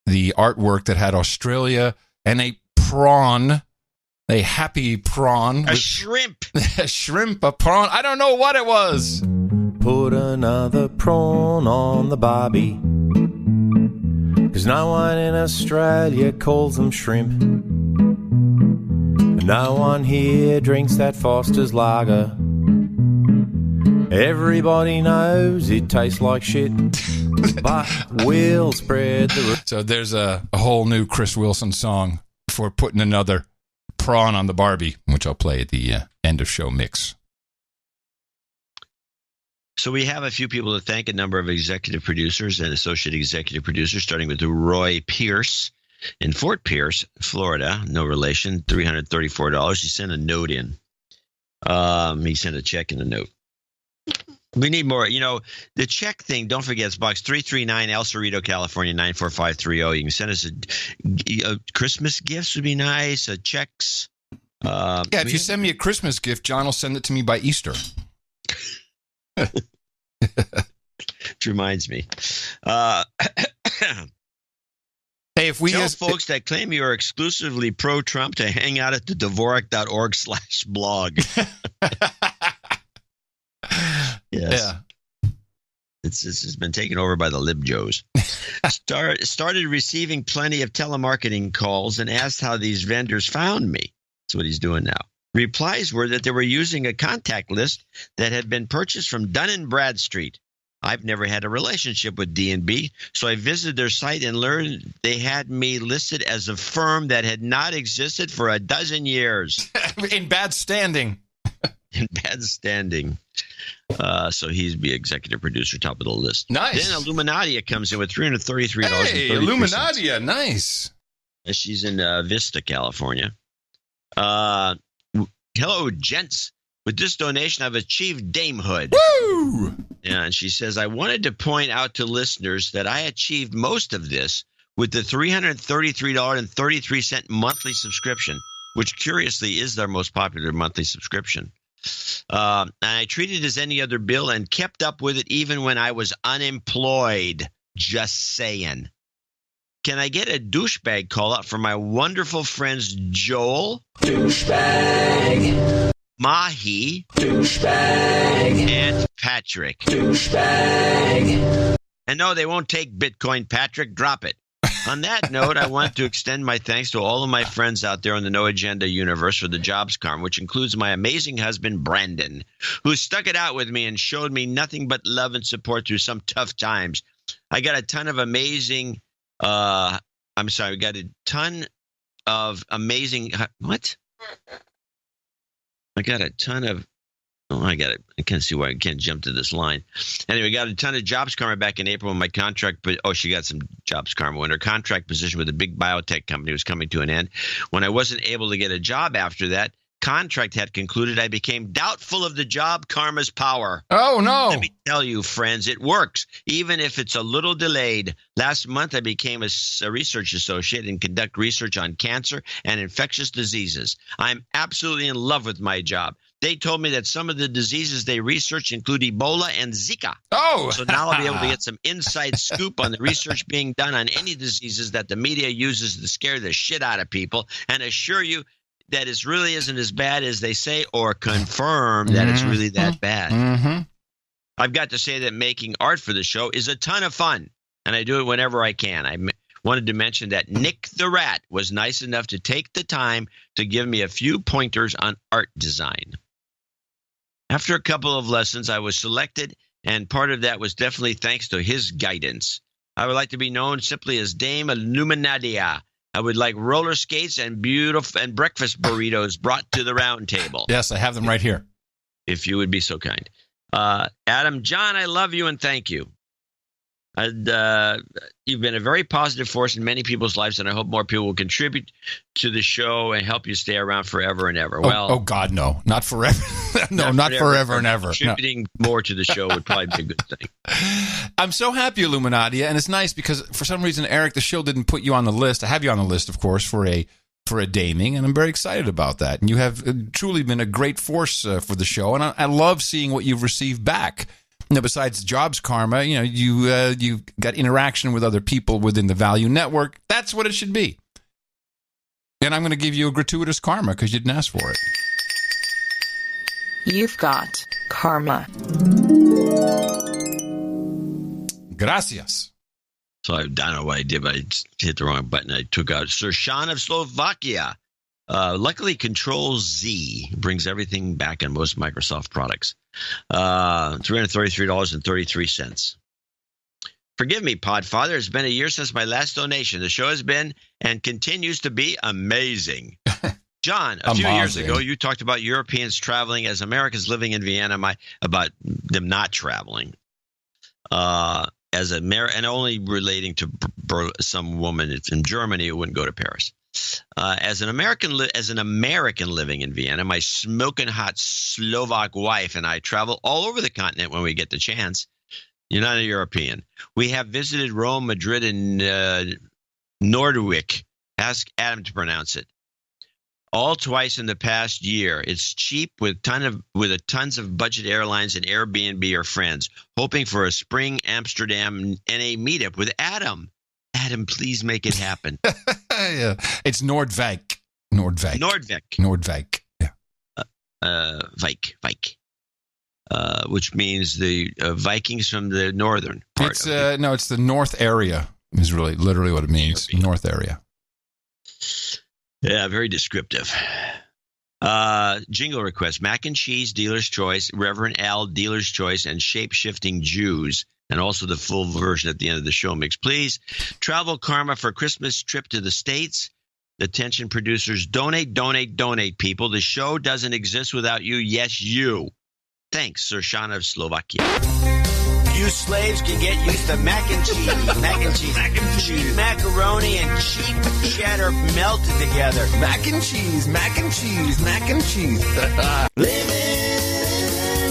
S1: artwork that had Australia and a prawn, a happy prawn,
S3: a shrimp,
S1: a prawn. I don't know what it was.
S17: Put another prawn on the barbie. 'Cause no one in Australia calls them shrimp. No one here drinks that Foster's lager. Everybody knows it tastes like shit. But we'll spread the...
S1: So there's a whole new Chris Wilson song for putting another prawn on the Barbie, which I'll play at the end of show mix.
S3: So we have a few people to thank, a number of executive producers and associate executive producers, starting with Roy Pierce in Fort Pierce, Florida. No relation, $334. He sent a note in. He sent a check and a note. We need more. You know, the check thing, don't forget, it's box 339, El Cerrito, California, 94530. You can send us a Christmas gifts would be nice, checks.
S1: If you send me a Christmas gift, John will send it to me by Easter.
S3: Which reminds me.
S1: Hey, if we
S3: tell folks that claim you are exclusively pro-Trump to hang out at the Dvorak.org/blog. Yes. Yeah. It's been taken over by the Lib-Joes. Started receiving plenty of telemarketing calls and asked how these vendors found me. That's what he's doing now. Replies were that they were using a contact list that had been purchased from Dun & Bradstreet. I've never had a relationship with D&B, so I visited their site and learned they had me listed as a firm that had not existed for a dozen years.
S1: In bad standing.
S3: In bad standing. So he's the executive producer, top of the list.
S1: Nice.
S3: Then Illuminatia comes in with $333.
S1: Hey, Illuminatia, nice.
S3: She's in Vista, California. Hello, gents. With this donation, I've achieved damehood.
S1: Woo!
S3: Yeah, and she says, I wanted to point out to listeners that I achieved most of this with the $333.33 monthly subscription, which curiously is their most popular monthly subscription. And I treated it as any other bill and kept up with it even when I was unemployed. Just saying. Can I get a douchebag call out for my wonderful friends Joel?
S4: Douchebag.
S3: Mahi.
S4: Douchebag.
S3: And Patrick.
S4: Douchebag.
S3: And no, they won't take Bitcoin, Patrick. Drop it. On that note, I want to extend my thanks to all of my friends out there in the No Agenda universe for the jobs karma, which includes my amazing husband, Brandon, who stuck it out with me and showed me nothing but love and support through some tough times. I got a ton of amazing I got a ton of amazing what? I got a ton of I can't see why I can't jump to this line. Anyway, got a ton of jobs karma back in April when my contract. She got some jobs karma when her contract position with a big biotech company was coming to an end. When I wasn't able to get a job after that contract had concluded, I became doubtful of the job karma's power.
S1: Oh, no.
S3: Let me tell you, friends, it works, even if it's a little delayed. Last month, I became a research associate and conduct research on cancer and infectious diseases. I'm absolutely in love with my job. They told me that some of the diseases they research include Ebola and Zika.
S1: Oh! So
S3: now I'll be able to get some inside scoop on the research being done on any diseases that the media uses to scare the shit out of people and assure you that it really isn't as bad as they say or confirm that it's really that bad.
S1: Mm-hmm.
S3: I've got to say that making art for the show is a ton of fun, and I do it whenever I can. I wanted to mention that Nick the Rat was nice enough to take the time to give me a few pointers on art design. After a couple of lessons, I was selected, and part of that was definitely thanks to his guidance. I would like to be known simply as Dame Illuminadia. I would like roller skates and beautiful and breakfast burritos brought to the round table.
S1: Yes, I have them right here.
S3: If you would be so kind. Adam, John, I love you and thank you. You've been a very positive force in many people's lives, and I hope more people will contribute to the show and help you stay around forever and ever.
S1: Oh God, no. Not forever. No, not forever and ever.
S3: Contributing more to the show would probably be a good thing.
S1: I'm so happy, Illuminatia, and it's nice because for some reason, Eric, the show didn't put you on the list. I have you on the list, of course, for a daming, and I'm very excited about that. And you have truly been a great force for the show, and I love seeing what you've received back. Now, besides jobs karma, you got interaction with other people within the Value Network. That's what it should be. And I'm going to give you a gratuitous karma because you didn't ask for it.
S18: You've got karma.
S1: Gracias.
S3: So I don't know what I did, but I hit the wrong button. I took out Sorshan of Slovakia. Luckily, Control-Z brings everything back on most Microsoft products. $333.33. Forgive me, Podfather. It's been a year since my last donation. The show has been and continues to be amazing. John, a few years ago, you talked about Europeans traveling as Americans living in Vienna, about them not traveling. And only relating to some woman in Germany who wouldn't go to Paris. As an American living in Vienna, my smoking hot Slovak wife and I travel all over the continent when we get the chance. You're not a European. We have visited Rome, Madrid, and Nordwijk. Ask Adam to pronounce it. All twice in the past year. It's cheap with tons of budget airlines and Airbnb or friends. Hoping for a spring Amsterdam NA meetup with Adam. Adam, please make it happen.
S1: Yeah. It's Nordwijk. Yeah.
S3: Vijk. Which means the Vikings from the northern part.
S1: It's the north area is really literally what it means. North area.
S3: Yeah, very descriptive. Jingle request: mac and cheese, dealer's choice, Reverend Al, dealer's choice, and shape-shifting Jews. And also the full version at the end of the show mix. Please, travel karma for Christmas trip to the States. Attention producers, donate, people. The show doesn't exist without you. Yes, you. Thanks, Sorshan of Slovakia. You slaves can get used to mac and cheese. Cheap macaroni and cheap cheddar melted together.
S4: Mac and cheese. Living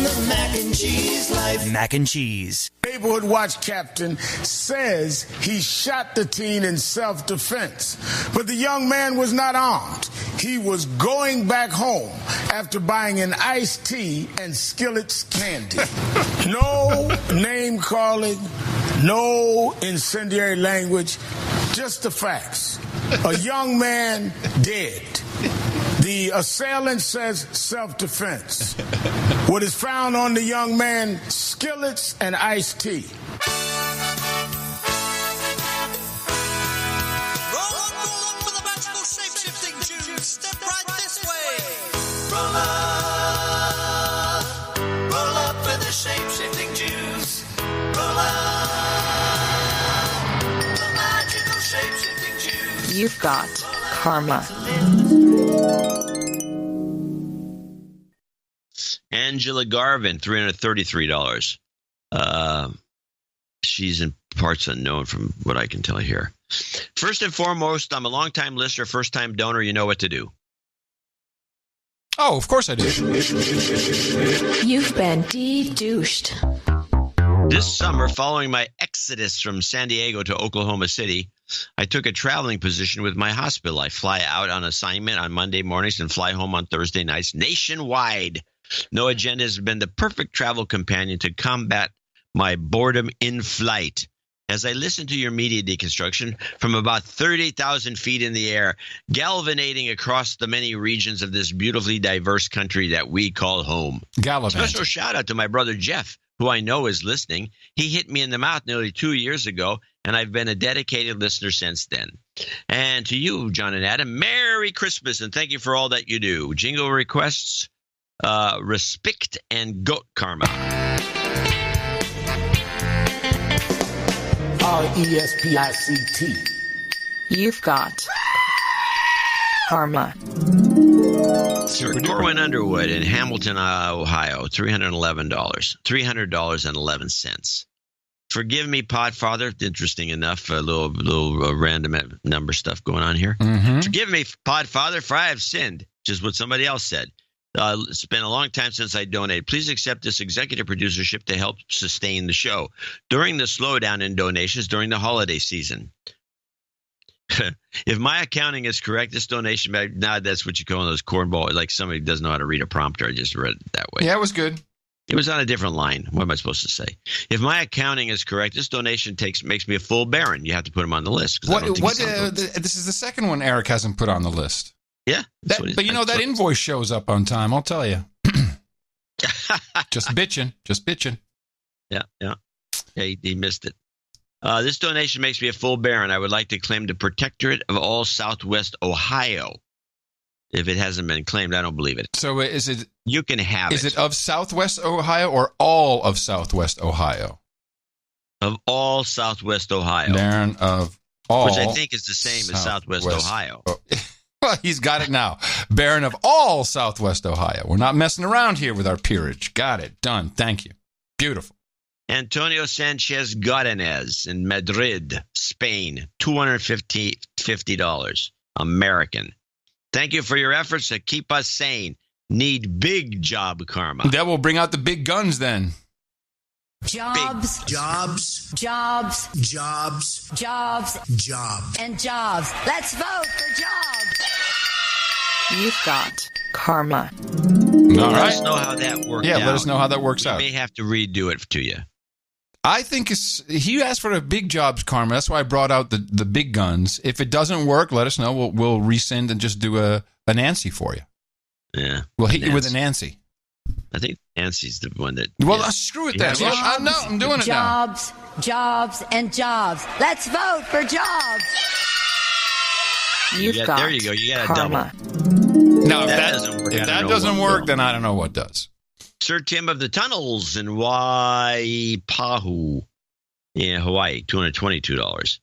S4: the mac and cheese life.
S19: Mac and cheese.
S20: Neighborhood watch captain says he shot the teen in self-defense, but the young man was not armed. He was going back home after buying an iced tea and Skillet's candy. No name calling, no incendiary language, just the facts. A young man dead. The assailant says self-defense. What is found on the young man? Skillets and iced tea.
S18: You've got karma.
S3: Angela Garvin, $333. She's in parts unknown from what I can tell here. First and foremost, I'm a long-time listener, first-time donor. You know what to do.
S1: Oh, of course I do.
S18: You've been de-douched.
S3: This summer, following my exodus from San Diego to Oklahoma City, I took a traveling position with my hospital. I fly out on assignment on Monday mornings and fly home on Thursday nights nationwide. No Agenda has been the perfect travel companion to combat my boredom in flight. As I listen to your media deconstruction from about 30,000 feet in the air, galvanating across the many regions of this beautifully diverse country that we call home. Special shout out to my brother Jeff, who I know is listening. He hit me in the mouth nearly 2 years ago, and I've been a dedicated listener since then. And to you, John and Adam, Merry Christmas, and thank you for all that you do. Jingle requests, respect, and goat karma.
S18: RESPICT. You've got karma.
S3: Sir Corwin Underwood in Hamilton, Ohio, $311. $300.11. Forgive me, Podfather. Interesting enough, a little random number stuff going on here.
S1: Mm-hmm.
S3: Forgive me, Podfather, for I have sinned, just what somebody else said. It's been a long time since I donated. Please accept this executive producership to help sustain the show during the slowdown in donations during the holiday season. If my accounting is correct, this donation, that's what you call those cornball, like somebody doesn't know how to read a prompter. I just read it that way.
S1: Yeah, it was good.
S3: It was on a different line. What am I supposed to say? If my accounting is correct, this donation makes me a full baron. You have to put him on the list.
S1: This is the second one Eric hasn't put on the list.
S3: Yeah.
S1: But you know, that invoice shows up on time, I'll tell you. Just bitching.
S3: Yeah. He missed it. This donation makes me a full baron. I would like to claim the protectorate of all Southwest Ohio. If it hasn't been claimed, I don't believe it.
S1: So is it?
S3: You can have it.
S1: Is it of Southwest Ohio or all of Southwest Ohio?
S3: Of all Southwest Ohio.
S1: Baron of all.
S3: Which I think is the same as Southwest Ohio.
S1: Well, he's got it now. Baron of all Southwest Ohio. We're not messing around here with our peerage. Got it. Done. Thank you. Beautiful.
S3: Antonio Sanchez Godinez in Madrid, Spain. $250 American. Thank you for your efforts to keep us sane. Need big job karma.
S1: That will bring out the big guns then.
S4: Jobs, and jobs. Let's vote for jobs.
S18: You've got karma.
S1: All
S3: Let
S1: right.
S3: us know how that works out.
S1: Yeah, let us know how that works out.
S3: We may have to redo it to you.
S1: I think he asked for a big jobs karma. That's why I brought out the big guns. If it doesn't work, let us know. We'll resend and just do a Nancy for you.
S3: Yeah.
S1: We'll hit you with a Nancy.
S3: I think Nancy's the one that...
S1: Well, screw it then. I'm doing it now.
S4: Jobs, and jobs. Let's vote for jobs.
S18: You've got
S3: there you go. You got a
S18: karma.
S3: double.
S1: Now, if
S3: If
S1: that doesn't work, then I don't know what does.
S3: Sir Tim of the Tunnels in Waipahu in Hawaii, $222.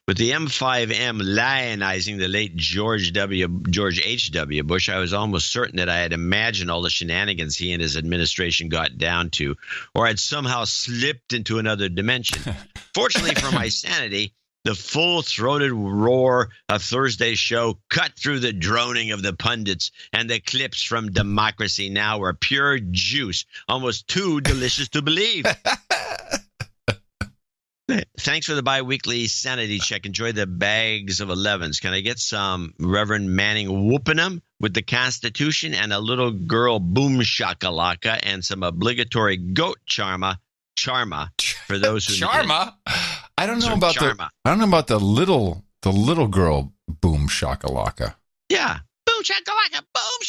S3: With the M5M lionizing the late George H.W. Bush, I was almost certain that I had imagined all the shenanigans he and his administration got down to, or had somehow slipped into another dimension. Fortunately for my sanity, the full-throated roar of Thursday's show cut through the droning of the pundits, and the clips from Democracy Now! Were pure juice, almost too delicious to believe. Thanks for the bi-weekly sanity check. Enjoy the bags of 11s. Can I get some Reverend Manning whooping them with the Constitution and a little girl boom shakalaka and some obligatory goat charma for those who
S1: Charma? I don't know
S3: Some
S1: about
S3: charma.
S1: I don't know about the little girl boom shakalaka.
S3: Yeah. Boom shakalaka, boom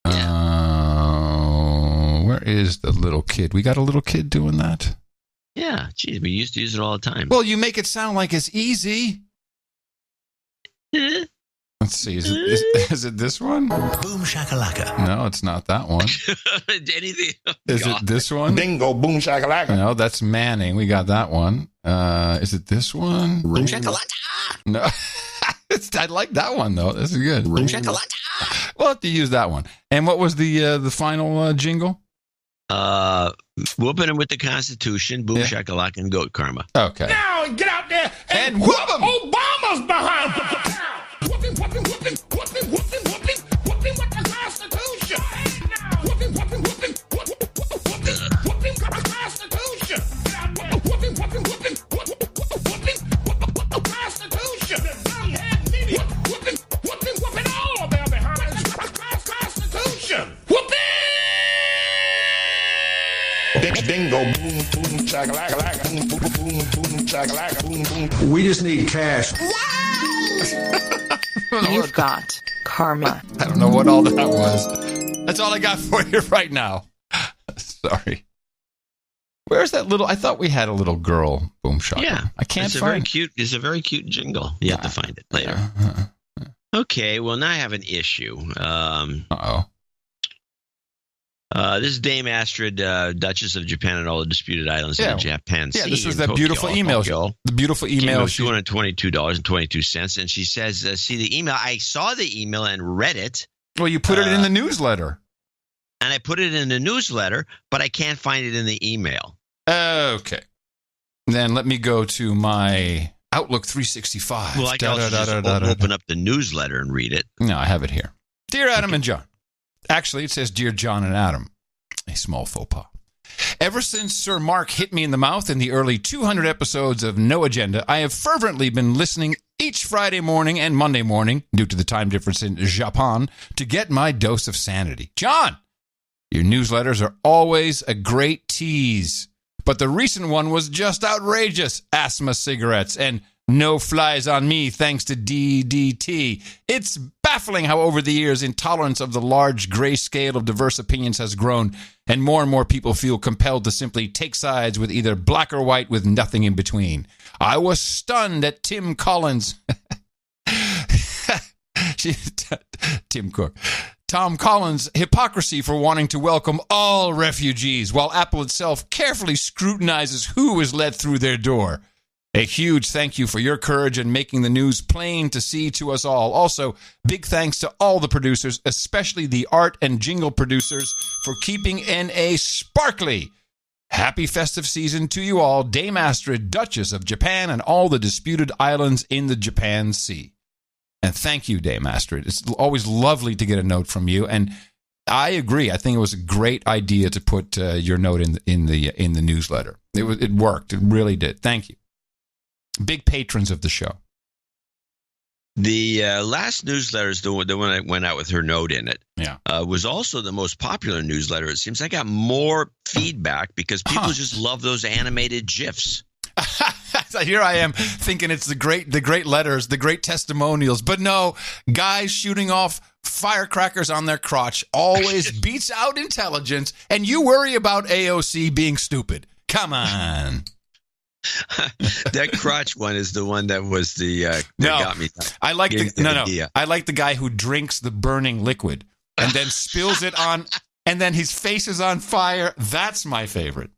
S3: shakalaka.
S1: Where is the little kid? We got a little kid doing that?
S3: Yeah, geez, we used to use it all the time.
S1: Well, you make it sound like it's easy. Let's Let's see. Is it this one?
S4: Boom shakalaka.
S1: No, it's not that one.
S3: Anything?
S1: Is it this one?
S19: Bingo, boom shakalaka.
S1: No, that's Manning. We got that one. Is it this one?
S4: Boom shakalaka.
S1: No. I like that one, though. This is good.
S4: Boom shakalaka.
S1: We'll have to use that one. And what was the final jingle?
S3: Whooping him with the Constitution, boom shakalaka, and goat karma.
S1: Okay.
S20: Now get out there and whoop him. Obama's behind. Whooping, whooping, whooping, whooping, whooping, whooping, whooping with the Constitution. Whooping, whooping, whooping, whooping, whooping with the Constitution. Whooping, whooping, whooping, whooping, whooping with the Constitution. Whooping, whooping, whooping all of their behinds. Constitution. Whooping.
S19: Bingo, boom, boom, shakalaka, boom, boom, boom, boom, shakalaka, boom, boom.
S13: We just need cash.
S18: You've got karma.
S1: I don't know what all that was. That's all I got for you right now. Sorry. Where's that little? I thought we had a little girl boom shaka.
S3: Yeah,
S1: I can't
S3: it's
S1: find.
S3: It's a very cute jingle. You have to find it later. Okay, well now I have an issue. This is Dame Astrid, Duchess of Japan and all the disputed islands in the Japan Sea.
S1: Yeah, this was
S3: in
S1: that
S3: Tokyo,
S1: beautiful email.
S3: Tokyo.
S1: The beautiful email.
S3: $222.22. And she says, see the email. I saw the email and read it.
S1: Well, you put it in the newsletter.
S3: And I put it in the newsletter, but I can't find it in the email.
S1: Okay. Then let me go to my Outlook 365.
S3: Well, I can also just open up the newsletter and read it.
S1: No, I have it here. Dear Adam and John. Actually, it says Dear John and Adam. A small faux pas. Ever since Sir Mark hit me in the mouth in the early 200 episodes of No Agenda, I have fervently been listening each Friday morning and Monday morning, due to the time difference in Japan, to get my dose of sanity. John, your newsletters are always a great tease, but the recent one was just outrageous. Asthma cigarettes and no flies on me thanks to DDT. It's baffling how over the years intolerance of the large gray scale of diverse opinions has grown, and more people feel compelled to simply take sides with either black or white with nothing in between. I was stunned at Tim Collins. Tom Collins' hypocrisy for wanting to welcome all refugees, while Apple itself carefully scrutinizes who is let through their door. A huge thank you for your courage in making the news plain to see to us all. Also, big thanks to all the producers, especially the art and jingle producers, for keeping NA sparkly. Happy festive season to you all, Dame Astrid, Duchess of Japan, and all the disputed islands in the Japan Sea. And thank you, Dame Astrid. It's always lovely to get a note from you, and I agree. I think it was a great idea to put your note in the newsletter. It worked. It really did. Thank you. Big patrons of the show.
S3: The last newsletter, the one that went out with her note in it, was also the most popular newsletter. It seems I got more feedback because people just love those animated GIFs.
S1: So here I am thinking it's the great letters, the great testimonials. But no, guys shooting off firecrackers on their crotch always beats out intelligence. And you worry about AOC being stupid. Come on.
S3: That crotch one is the one that was that got me.
S1: I like I like the guy who drinks the burning liquid and then spills it on, and then his face is on fire. That's my favorite.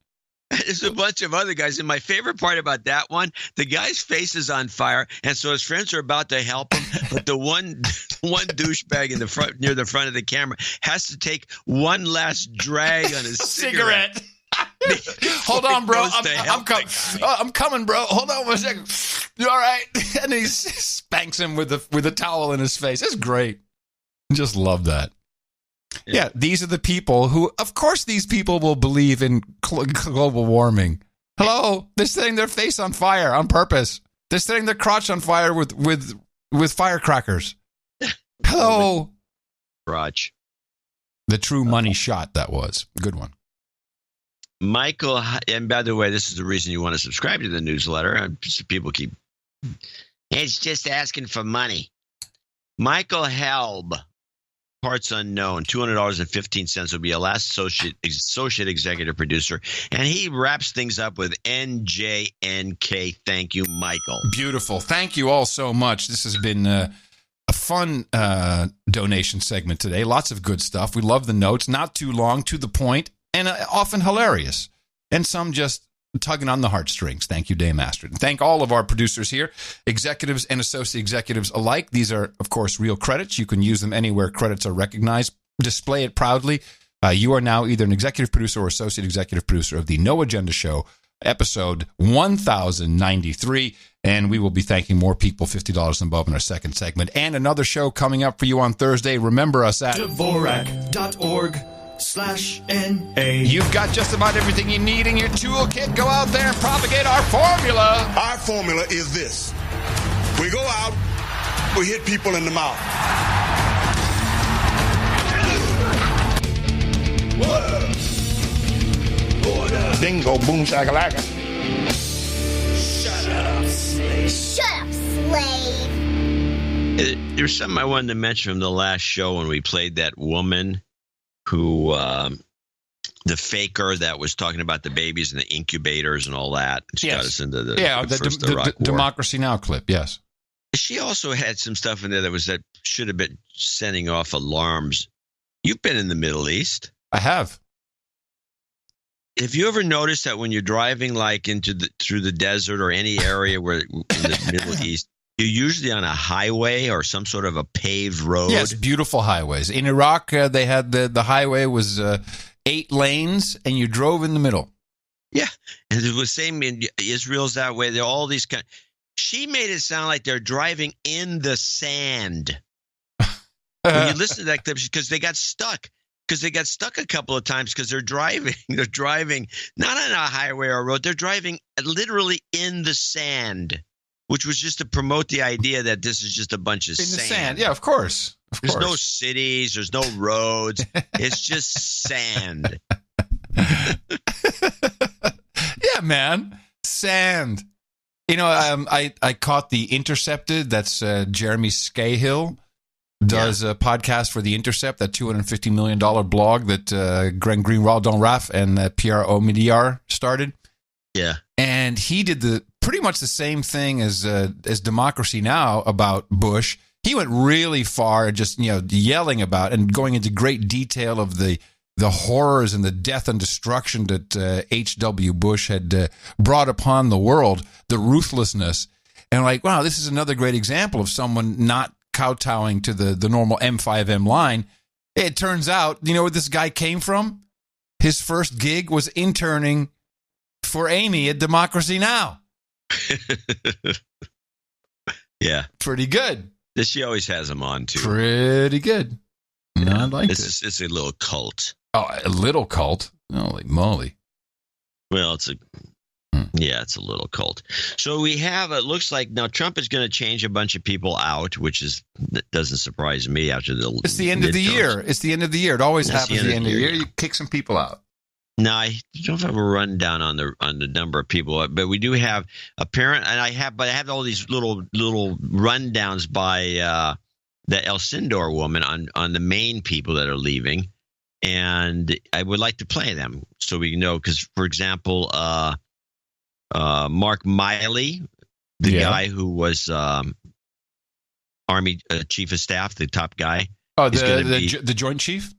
S3: There's a bunch of other guys, and my favorite part about that one, the guy's face is on fire, and so his friends are about to help him, but the one douchebag in the front, near the front of the camera, has to take one last drag on his cigarette.
S1: Hold on, bro. I'm coming, bro. Hold on 1 second. You all right? And he spanks him with a towel in his face. It's great. Just love that. Yeah, these are the people who, of course, these people will believe in global warming. Hello, they're setting their face on fire on purpose. They're setting their crotch on fire with firecrackers. Hello,
S3: crotch.
S1: The true money shot. That was a good one.
S3: Michael, and by the way, this is the reason you want to subscribe to the newsletter. People keep, it's just asking for money. Michael Helb, parts unknown, $200.15 will be a last associate executive producer, and he wraps things up with NJNK. Thank you, Michael.
S1: Beautiful. Thank you all so much. This has been a fun donation segment today. Lots of good stuff. We love the notes. Not too long, to the point, and often hilarious. And some just tugging on the heartstrings. Thank you, Dave Masterton. Thank all of our producers here, executives and associate executives alike. These are, of course, real credits. You can use them anywhere credits are recognized. Display it proudly. You are now either an executive producer or associate executive producer of the No Agenda Show, episode 1093. And we will be thanking more people, $50 and above, in our second segment. And another show coming up for you on Thursday. Remember us at
S4: Dvorak.org/NA.
S1: You've got just about everything you need in your toolkit. Go out there and propagate our formula.
S19: Our formula is this. We go out, we hit people in the mouth. Bingo, boom, shakalaka.
S4: Shut up, slave.
S21: Shut up, slave.
S3: There's something I wanted to mention from the last show when we played that woman who, the faker that was talking about the babies and the incubators and all that. She got us into the
S1: Democracy Now! Clip, yes.
S3: She also had some stuff in there that should have been sending off alarms. You've been in the Middle East.
S1: I have.
S3: Have you ever noticed that when you're driving like through the desert or any area where in the Middle East, you're usually on a highway or some sort of a paved road?
S1: Yes, beautiful highways. In Iraq, they had the highway was 8 lanes, and you drove in the middle.
S3: Yeah, and it was same in Israel's that way. They're all these kind. She made it sound like they're driving in the sand. When you listen to that clip, because they got stuck. Because they got stuck a couple of times because they're driving not on a highway or road. They're driving literally in the sand, which was just to promote the idea that this is just a bunch of
S1: in
S3: sand.
S1: The sand. Yeah, of course.
S3: There's no cities. There's no roads. It's just sand.
S1: Yeah, man. Sand. You know, I caught The Intercepted. That's Jeremy Scahill. Does a podcast for The Intercept, that $250 million blog that Greg Greenwald, Don Raff, and Pierre Omidyar started.
S3: Yeah.
S1: And he did pretty much the same thing as Democracy Now! About Bush. He went really far, just yelling about and going into great detail of the horrors and the death and destruction that H.W. Bush had brought upon the world, the ruthlessness. And like, wow, this is another great example of someone not kowtowing to the normal M5M line. It turns out, you know where this guy came from? His first gig was interning for Amy at Democracy Now!
S3: Yeah.
S1: Pretty good.
S3: She always has him on, too.
S1: Pretty good.
S3: Yeah.
S1: I like
S3: this. It's a little cult.
S1: Oh, a little cult? Holy moly.
S3: Well, it's a little cult. So we have, it looks like now Trump is going to change a bunch of people out, that doesn't surprise me after
S1: it's the end of the year. It's the end of the year. It always happens at the end of the year. You kick some people out.
S3: Now, I don't have a rundown on the number of people, but we do have and I have all these little rundowns by the El Sindor woman on the main people that are leaving, and I would like to play them so we know, because for example, Mark Miley, the guy who was Army Chief of Staff, the top guy.
S1: Oh, the Joint Chief?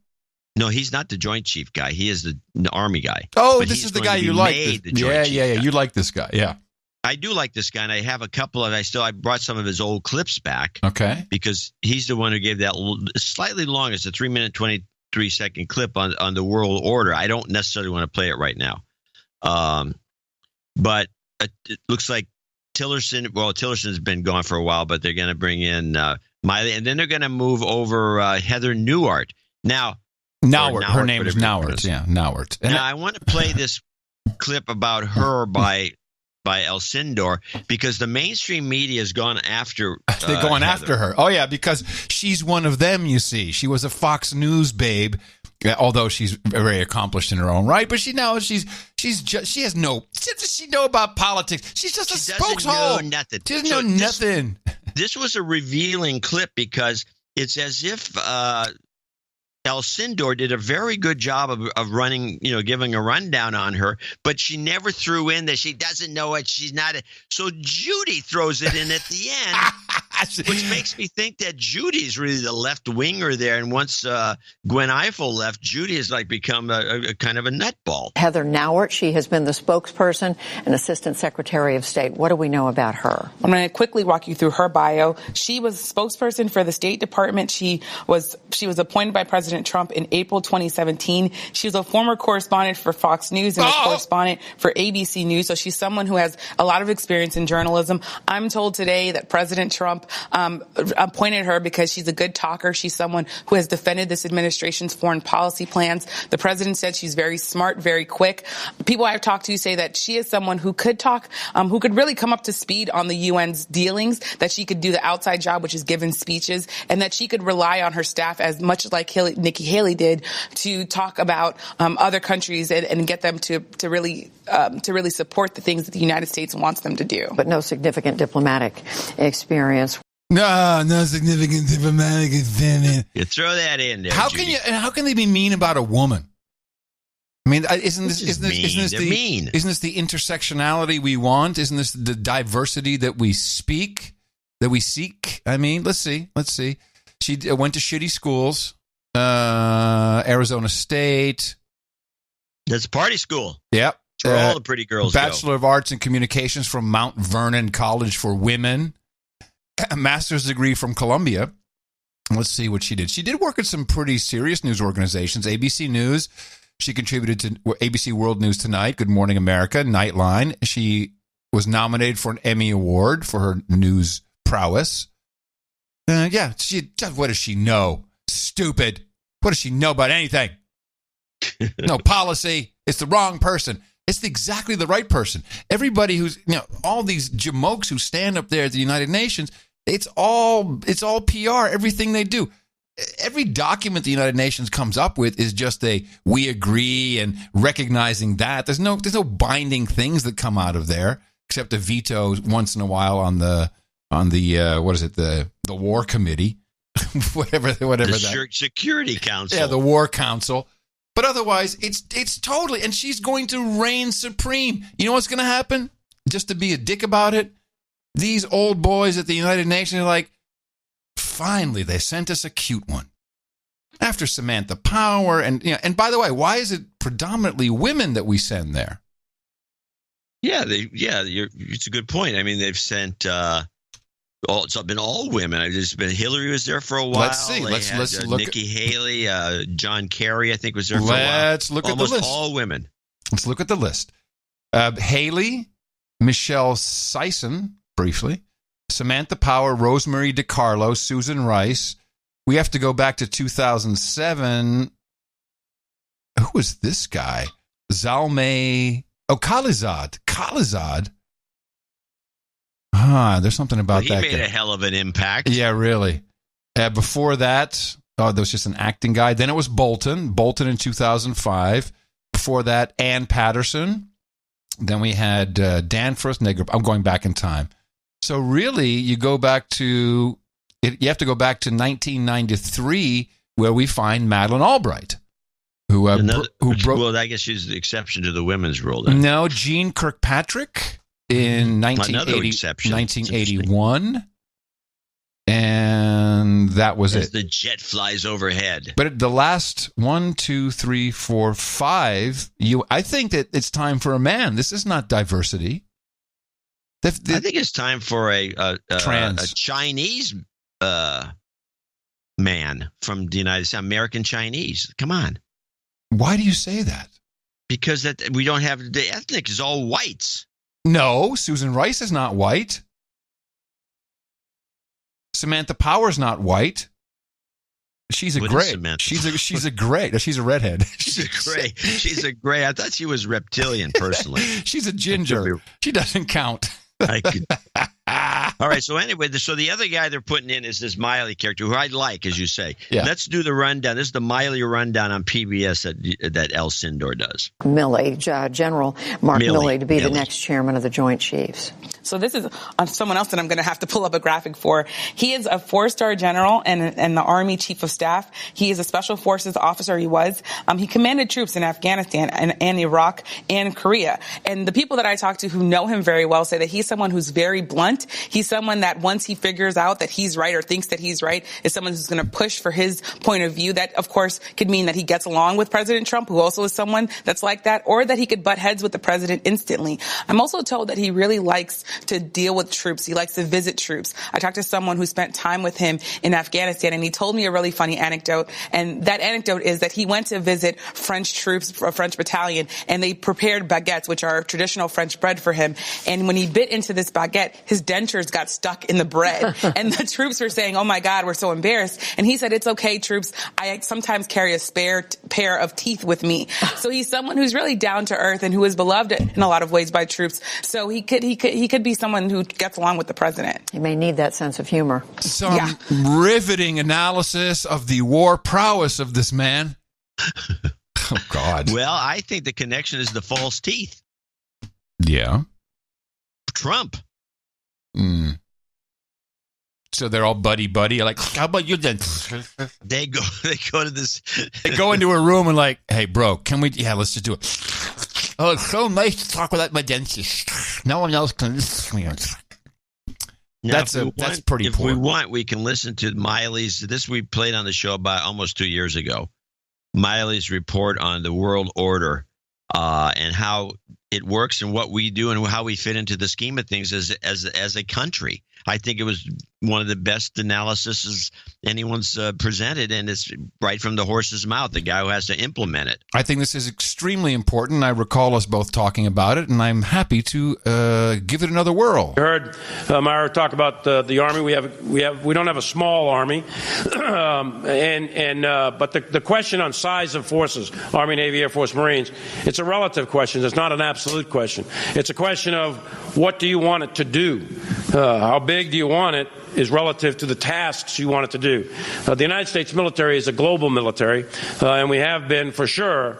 S3: No, he's not the Joint Chief guy. He is the Army guy.
S1: Oh, but this is the guy you like. Yeah. You like this guy. Yeah.
S3: I do like this guy, and I have a couple of. I brought some of his old clips back.
S1: Okay.
S3: Because he's the one who gave that slightly long. It's a 3-minute 23-second clip on the world order. I don't necessarily want to play it right now, but it looks like Tillerson. Well, Tillerson's been gone for a while, but they're going to bring in Miley, and then they're going to move over Heather Nauert.
S1: Nauert. Her name is Nauert. Yeah, Nauert.
S3: Now, I want to play this clip about her by El Sindor, because the mainstream media has gone after
S1: they're going after her. Oh, yeah, because she's one of them, you see. She was a Fox News babe, although she's very accomplished in her own right. But she has no – does she know about politics? She's just a spokeshole. She doesn't know nothing.
S3: This was a revealing clip because it's as if Alcindor did a very good job of running, giving a rundown on her, but she never threw in that she doesn't know it. She's not. So Judy throws it in at the end, which makes me think that Judy's really the left winger there. And once Gwen Ifill left, Judy has become a kind of a nutball.
S5: Heather Nauert, she has been the spokesperson and Assistant Secretary of State. What do we know about her?
S8: I'm going to quickly walk you through her bio. She was spokesperson for the State Department. She was appointed by President Trump in April 2017. She was a former correspondent for Fox News and a correspondent for ABC News. So she's someone who has a lot of experience in journalism. I'm told today that President Trump appointed her because she's a good talker. She's someone who has defended this administration's foreign policy plans. The president said she's very smart, very quick. People I've talked to say that she is someone who could talk, who could really come up to speed on the UN's dealings, that she could do the outside job, which is giving speeches, and that she could rely on her staff as much like Nikki Haley did to talk about other countries and get them to really support the things that the United States wants them to do.
S5: But no significant diplomatic experience.
S2: No significant diplomatic experience.
S3: You throw that in there.
S1: How can they be mean about a woman? I mean, isn't this the intersectionality we want? Isn't this the diversity that we seek? I mean, let's see. She went to shitty schools. Arizona State.
S3: That's party school.
S1: Yep.
S3: That's where all the pretty girls
S1: Bachelor of Arts in Communications from Mount Vernon College for Women. A master's degree from Columbia. Let's see what she did. She did work at some pretty serious news organizations. ABC News. She contributed to ABC World News Tonight, Good Morning America, Nightline. She was nominated for an Emmy Award for her news prowess. What does she know? Stupid. What does she know about anything? No policy. It's the wrong person. It's exactly the right person. Everybody who's, all these jamokes who stand up there at the United Nations, it's all PR, everything they do. Every document the United Nations comes up with is just we agree and recognizing that. There's no binding things that come out of there except a veto once in a while on the War Committee. whatever
S3: the Security Council.
S1: Yeah, the War Council. But otherwise, it's totally, and she's going to reign supreme. You know what's going to happen? Just to be a dick about it, these old boys at the United Nations are like, finally, they sent us a cute one. After Samantha Power, and by the way, why is it predominantly women that we send there?
S3: Yeah, it's a good point. I mean, they've sent. It's been all women. There's been Hillary was there for a while.
S1: Let's see. Let's look.
S3: Nikki Haley, John Kerry, I think was there for a while.
S1: Let's look at the list.
S3: Almost all women.
S1: Let's look at the list. Haley, Michelle Sison, briefly. Samantha Power, Rosemary DiCarlo, Susan Rice. We have to go back to 2007. Who was this guy? Zalmay. Oh, Khalilzad. There's something about that.
S3: He made a hell of an impact.
S1: Yeah, really. Before that, there was just an acting guy. Then it was Bolton in 2005. Before that, Ann Patterson. Then we had Danforth. I'm going back in time. So really, you go back to you have to go back to 1993, where we find Madeleine Albright, who broke.
S3: Well, I guess she's the exception to the women's rule. Then.
S1: No, Jean Kirkpatrick. In 1981, and that was
S3: as
S1: it.
S3: The jet flies overhead.
S1: But the last 1, 2, 3, 4, 5, I think that it's time for a man. This is not diversity.
S3: I think it's time for a Chinese man from the United States, American Chinese. Come on.
S1: Why do you say that?
S3: Because we don't have the ethnic is all whites.
S1: No, Susan Rice is not white. Samantha Power's not white. She's a gray. She's a gray. She's a redhead.
S3: She's a gray. She's a gray. I thought she was reptilian, personally.
S1: She's a ginger. She doesn't count.
S3: I could. All right. So anyway, so the other guy they're putting in is this Miley character, who I like, as you say.
S1: Yeah.
S3: Let's do the rundown. This is the Miley rundown on PBS that El Sindor does.
S5: Milley, General Mark Milley, to be the next chairman of the Joint Chiefs.
S8: So this is someone else that I'm going to have to pull up a graphic for. He is a 4-star general and the Army Chief of Staff. He is a Special Forces officer. He was. He commanded troops in Afghanistan and Iraq and Korea. And the people that I talk to who know him very well say that he's someone who's very blunt. He's someone that once he figures out that he's right or thinks that he's right, is someone who's going to push for his point of view. That, of course, could mean that he gets along with President Trump, who also is someone that's like that, or that he could butt heads with the president instantly. I'm also told that he really likes to deal with troops. He likes to visit troops. I talked to someone who spent time with him in Afghanistan, and he told me a really funny anecdote. And that anecdote is that he went to visit French troops, a French battalion, and they prepared baguettes, which are traditional French bread, for him. And when he bit into this baguette, his dentures got stuck in the bread. And the troops were saying, "Oh my God, we're so embarrassed." And he said, "It's okay, troops. I sometimes carry a spare pair of teeth with me." So he's someone who's really down to earth and who is beloved in a lot of ways by troops. So he could be someone who gets along with the president.
S5: He may need that sense of humor.
S1: Some riveting analysis of the war prowess of this man. Oh, God.
S3: Well, I think the connection is the false teeth.
S1: Yeah.
S3: Trump.
S1: So they're all buddy-buddy. Like, how about you then?
S3: They go to this.
S1: They go into a room and like, hey, bro, can we? Yeah, let's just do it. Oh, it's so nice to talk without my dentist. No one else can listen to me. That's pretty poor.
S3: If we want, we can listen to Miley's. This we played on the show about almost 2 years ago. Miley's report on the world order and how it works and what we do and how we fit into the scheme of things as a country. I think it was one of the best analyses anyone's presented, and it's right from the horse's mouth, the guy who has to implement it.
S1: I think this is extremely important. I recall us both talking about it, and I'm happy to give it another whirl.
S6: You heard Myra talk about the Army. We don't have a small Army, but the question on size of forces, Army, Navy, Air Force, Marines, it's a relative question. It's not an absolute question. It's a question of what do you want it to do? How big do you want it is relative to the tasks you want it to do. The United States military is a global military, and we have been for sure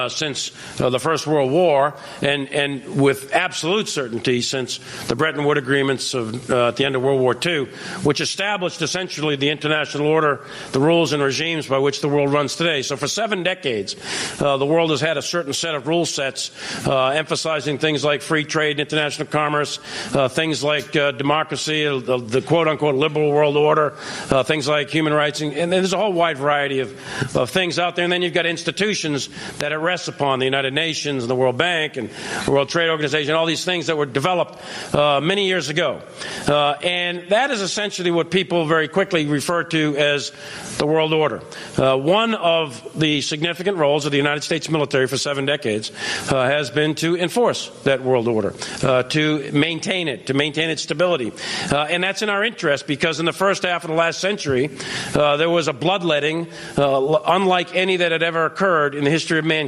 S6: since the First World War, and with absolute certainty since the Bretton Woods agreements at the end of World War II, which established essentially the international order, the rules and regimes by which the world runs today. So for 7 decades, the world has had a certain set of rule sets, emphasizing things like free trade, international commerce, things like democracy, the quote-unquote liberal world order, things like human rights, and there's a whole wide variety of things out there. And then you've got institutions that it rests upon, the United Nations and the World Bank and the World Trade Organization, all these things that were developed many years ago. And that is essentially what people very quickly refer to as the world order. One of the significant roles of the United States military for 7 decades has been to enforce that world order, to maintain it, to maintain its stability. And that's in our interest because in the first half of the last century, there was a bloodletting unlike any that had ever occurred in the history of mankind.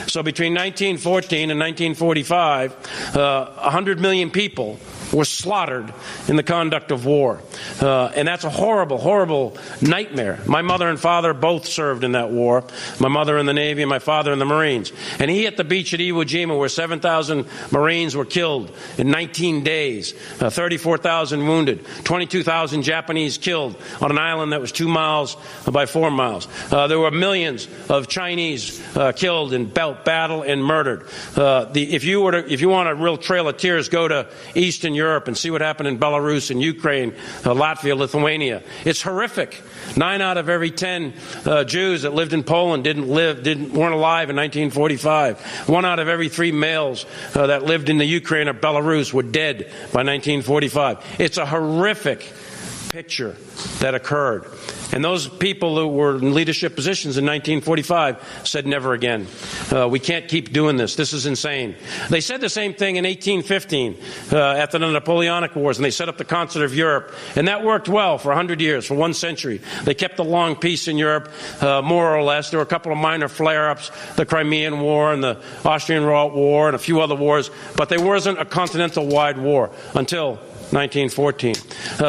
S6: So between 1914 and 1945, 100 million people were slaughtered in the conduct of war. And that's a horrible, horrible nightmare. My mother and father both served in that war. My mother in the Navy and my father in the Marines. And he at the beach at Iwo Jima where 7,000 Marines were killed in 19 days, 34,000 wounded, 22,000 Japanese killed on an island that was 2 miles by 4 miles. There were millions of Chinese killed in battle and murdered. If you want a real trail of tears, go to Eastern Europe and see what happened in Belarus and Ukraine, Latvia, Lithuania. It's horrific. 9 out of every 10 Jews that lived in Poland weren't alive in 1945. 1 out of every 3 males that lived in the Ukraine or Belarus were dead by 1945. It's a horrific picture that occurred. And those people who were in leadership positions in 1945 said never again. We can't keep doing this. This is insane. They said the same thing in 1815 after the Napoleonic Wars, and they set up the Concert of Europe. And that worked well for 100 years, for 1 century. They kept a long peace in Europe, more or less. There were a couple of minor flare-ups, the Crimean War and the Austrian War and a few other wars, but there wasn't a continental-wide war until 1914.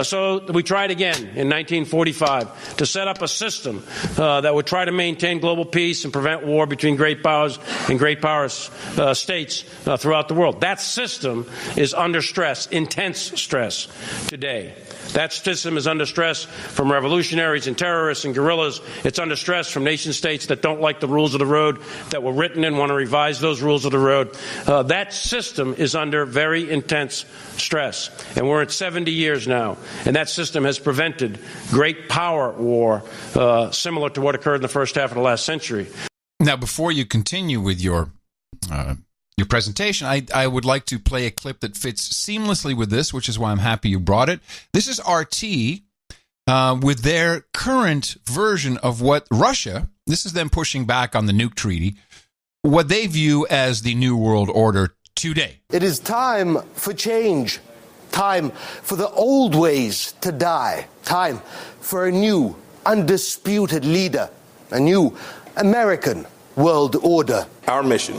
S6: So we tried again in 1945 to set up a system that would try to maintain global peace and prevent war between great powers and great powers states throughout the world. That system is under stress, intense stress today. That system is under stress from revolutionaries and terrorists and guerrillas. It's under stress from nation states that don't like the rules of the road that were written and want to revise those rules of the road. That system is under very intense stress. And we're at 70 years now. And that system has prevented great power war similar to what occurred in the first half of the last century.
S1: Now, before you continue with your presentation, I would like to play a clip that fits seamlessly with this, which is why I'm happy you brought it. This is RT with their current version of what Russia, this is them pushing back on the nuke treaty, what they view as the New World Order today.
S7: It is time for change, time for the old ways to die, time for a new, undisputed leader, a new American world order.
S22: Our mission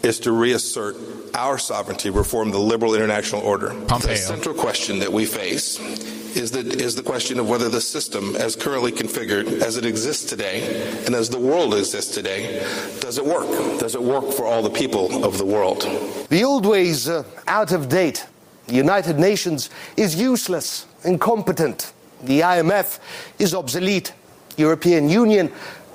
S22: is to reassert our sovereignty, reform the liberal international order.
S1: Pompeo.
S22: The central question that we face is the question of whether the system, as currently configured, as it exists today, and as the world exists today, does it work? Does it work for all the people of the world?
S7: The old ways are out of date. The United Nations is useless, incompetent. The IMF is obsolete. European Union,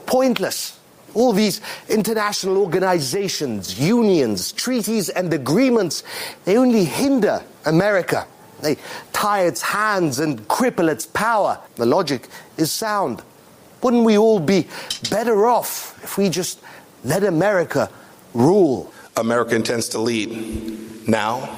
S7: pointless. All these international organizations, unions, treaties, and agreements, they only hinder America. They tie its hands and cripple its power. The logic is sound. Wouldn't we all be better off if we just let America rule?
S22: America intends to lead, now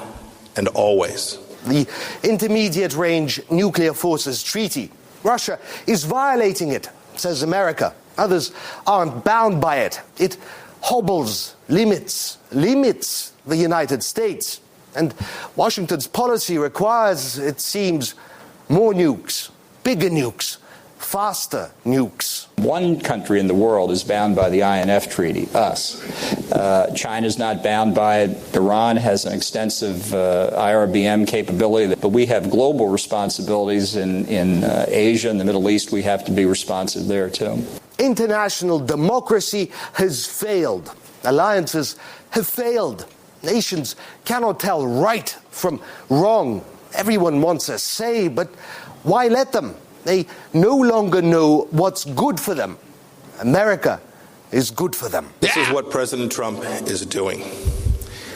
S22: and always.
S7: The Intermediate Range Nuclear Forces Treaty. Russia is violating it, says America. Others aren't bound by it. It hobbles, limits the United States. And Washington's policy requires, it seems, more nukes, bigger nukes, faster nukes.
S23: One country in the world is bound by the INF Treaty, us. China's not bound by it. Iran has an extensive IRBM capability, but we have global responsibilities in Asia and the Middle East. We have to be responsive there, too.
S7: International democracy has failed. Alliances have failed. Nations cannot tell right from wrong. Everyone wants a say, but why let them? They no longer know what's good for them. America is good for them.
S22: This is what President Trump is doing.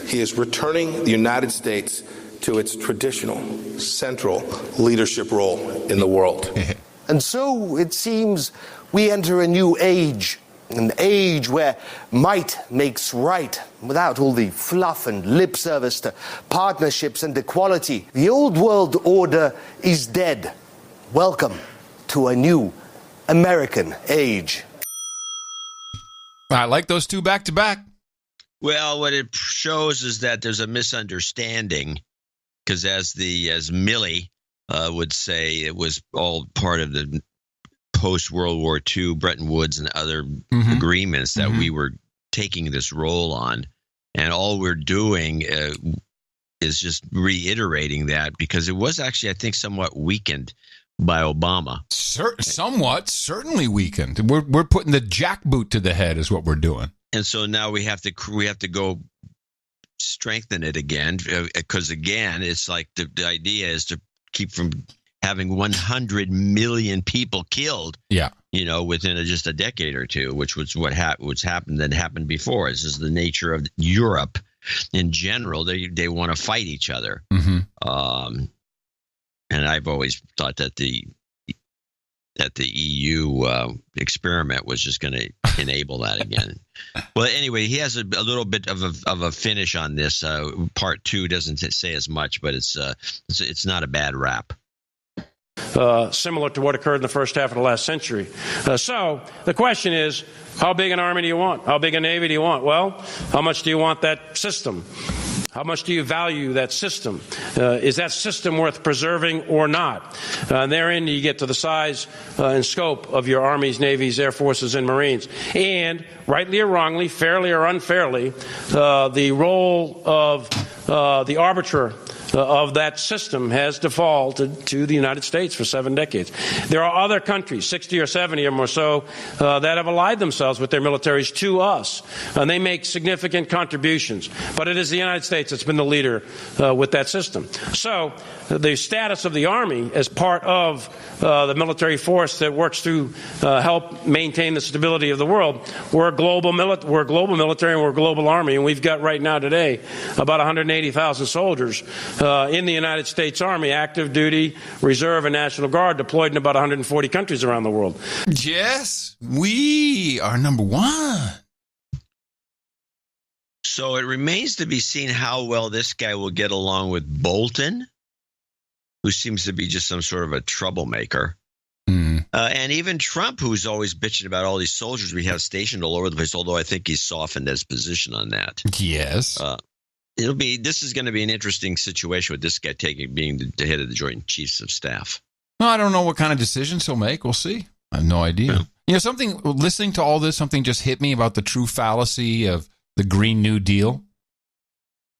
S22: He is returning the United States to its traditional, central leadership role in the world.
S7: And so, it seems, we enter a new age. An age where might makes right, without all the fluff and lip service to partnerships and equality. The old world order is dead. Welcome to a new American age.
S1: I like those two back to back.
S3: Well, what it shows is that there's a misunderstanding, because as Milley would say, it was all part of the post-World War II, Bretton Woods and other agreements that we were taking this role on. And all we're doing is just reiterating that, because it was actually, I think, somewhat weakened by Obama.
S1: Certainly weakened. We're putting the jackboot to the head is what we're doing.
S3: And so now we have to go strengthen it again, because again, it's like the idea is to keep from having 100 million people killed.
S1: Yeah,
S3: within just a decade or two, which was what's happened before. This is the nature of Europe in general. They want to fight each other. And I've always thought that the EU experiment was just going to enable that again. Well, anyway, he has a little bit of a finish on this. Part 2 doesn't say as much, but it's not a bad rap.
S6: Similar to what occurred in the first half of the last century. So the question is, how big an army do you want? How big a navy do you want? Well, how much do you want that system? How much do you value that system? Is that system worth preserving or not? Therein you get to the size and scope of your armies, navies, air forces, and marines. And, rightly or wrongly, fairly or unfairly, the role of the arbiter of that system has defaulted to the United States for 7 decades. There are other countries, 60 or 70 or so, that have allied themselves with their militaries to us, and they make significant contributions. But it is the United States that's been the leader with that system. So the status of the Army as part of the military force that works to help maintain the stability of the world, we're a global military and we're a global Army, and we've got right now today about 180,000 soldiers in the United States Army, active duty, reserve, and National Guard, deployed in about 140 countries around the world.
S1: Yes, we are number one.
S3: So it remains to be seen how well this guy will get along with Bolton, who seems to be just some sort of a troublemaker. And even Trump, who's always bitching about all these soldiers we have stationed all over the place, although I think he's softened his position on that.
S1: Yes.
S3: This is going to be an interesting situation with this guy being the head of the Joint Chiefs of Staff.
S1: No, I don't know what kind of decisions he'll make. We'll see. I have no idea. Yeah. Listening to all this, something just hit me about the true fallacy of the Green New Deal.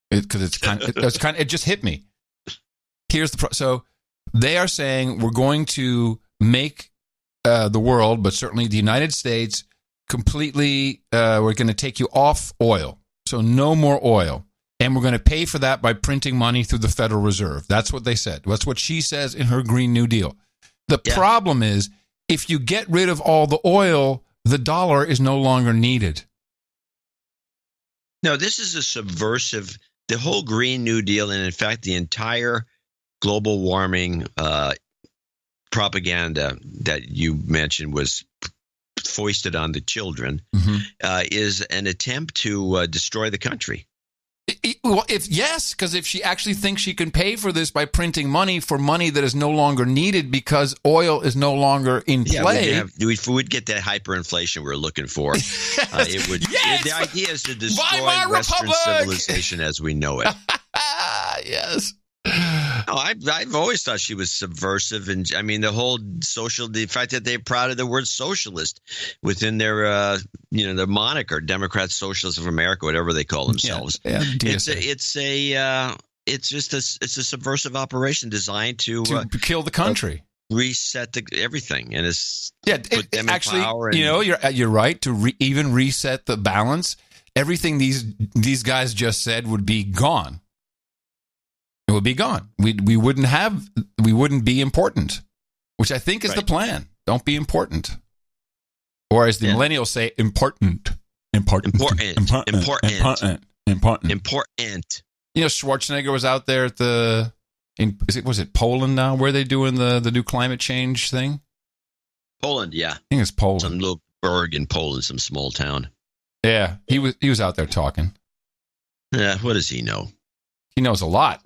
S1: Because it just hit me. Here's so they are saying we're going to make the world, but certainly the United States, completely, we're going to take you off oil. So no more oil. And we're going to pay for that by printing money through the Federal Reserve. That's what they said. That's what she says in her Green New Deal. The problem is, if you get rid of all the oil, the dollar is no longer needed.
S3: No, this is a subversive, the whole Green New Deal, and in fact, the entire global warming propaganda that you mentioned was foisted on the children, is an attempt to destroy the country.
S1: Because if she actually thinks she can pay for this by printing money for money that is no longer needed because oil is no longer in play.
S3: We would get that hyperinflation we're looking for. It would. The idea is to destroy Western civilization as we know it.
S1: Yes.
S3: No, I've always thought she was subversive, and I mean the fact that they're proud of the word socialist within their their moniker, Democrats, Socialists of America, whatever they call themselves. It's a subversive operation designed to
S1: kill the country,
S3: reset everything, and
S1: put them in power. You're right to even reset the balance. Everything these guys just said would be gone. It would be gone. We wouldn't be important, which I think is the plan. Don't be important. Or as the millennials say, important. Schwarzenegger was out there at was it Poland now? Where are they doing the new climate change thing?
S3: Poland, yeah.
S1: I think it's Poland.
S3: Some little burg in Poland, some small town.
S1: Yeah, he was out there talking.
S3: Yeah, what does he know?
S1: He knows a lot.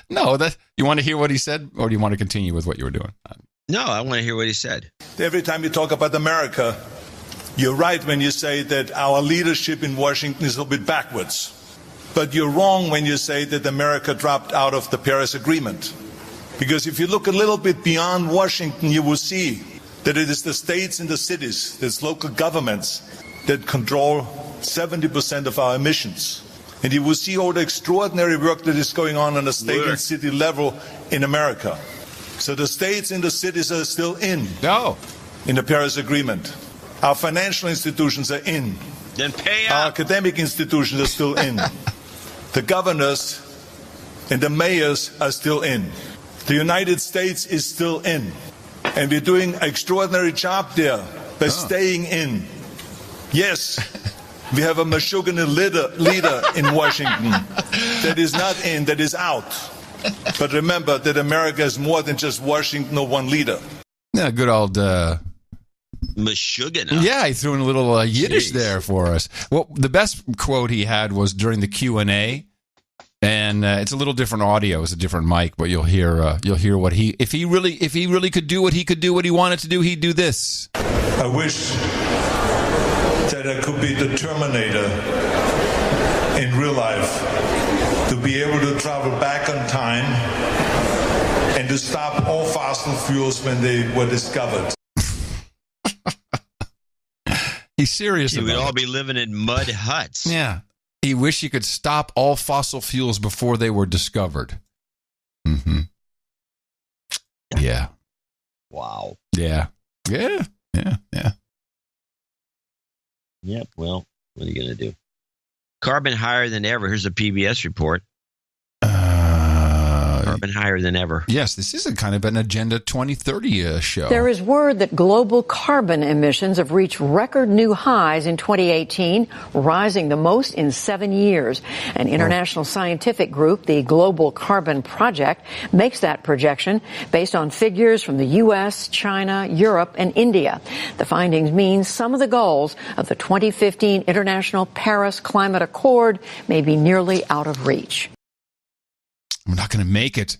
S1: No, you want to hear what he said, or do you want to continue with what you were doing?
S3: No, I want to hear what he said.
S9: Every time you talk about America, you're right when you say that our leadership in Washington is a little bit backwards. But you're wrong when you say that America dropped out of the Paris Agreement. Because if you look a little bit beyond Washington, you will see that it is the states and the cities, there's local governments that control 70% of our emissions. And you will see all the extraordinary work that is going on a state and city level in America. So the states and the cities are still in the Paris Agreement. Our financial institutions are in.
S3: Then pay up.
S9: Our academic institutions are still in. The governors and the mayors are still in. The United States is still in. And we're doing an extraordinary job there by staying in. Yes. We have a Meshuggah leader in Washington that is not in, that is out. But remember that America is more than just Washington or one leader.
S1: Yeah, good old
S3: Meshuggah.
S1: Yeah, he threw in a little Yiddish there for us. Well, the best quote he had was during the Q&A, and it's a little different audio, it's a different mic, but you'll hear what if he really could do what he wanted to do, he'd do this.
S9: I wish that I could be the Terminator in real life, to be able to travel back on time and to stop all fossil fuels when they were discovered.
S1: He's serious about it.
S3: We'd all be living in mud huts.
S1: Yeah. He wished he could stop all fossil fuels before they were discovered. Mm-hmm. Yeah.
S3: Wow.
S1: Yeah. Yeah. Yeah. Yeah.
S3: Yep. Well, what are you going to do? Carbon higher than ever. Here's a PBS report. Carbon higher than ever.
S1: Yes, this is a kind of an Agenda 2030 show.
S5: There is word that global carbon emissions have reached record new highs in 2018, rising the most in 7 years. An international scientific group, the Global Carbon Project, makes that projection based on figures from the U.S., China, Europe, and India. The findings mean some of the goals of the 2015 International Paris Climate Accord may be nearly out of reach.
S1: We're not going to make it.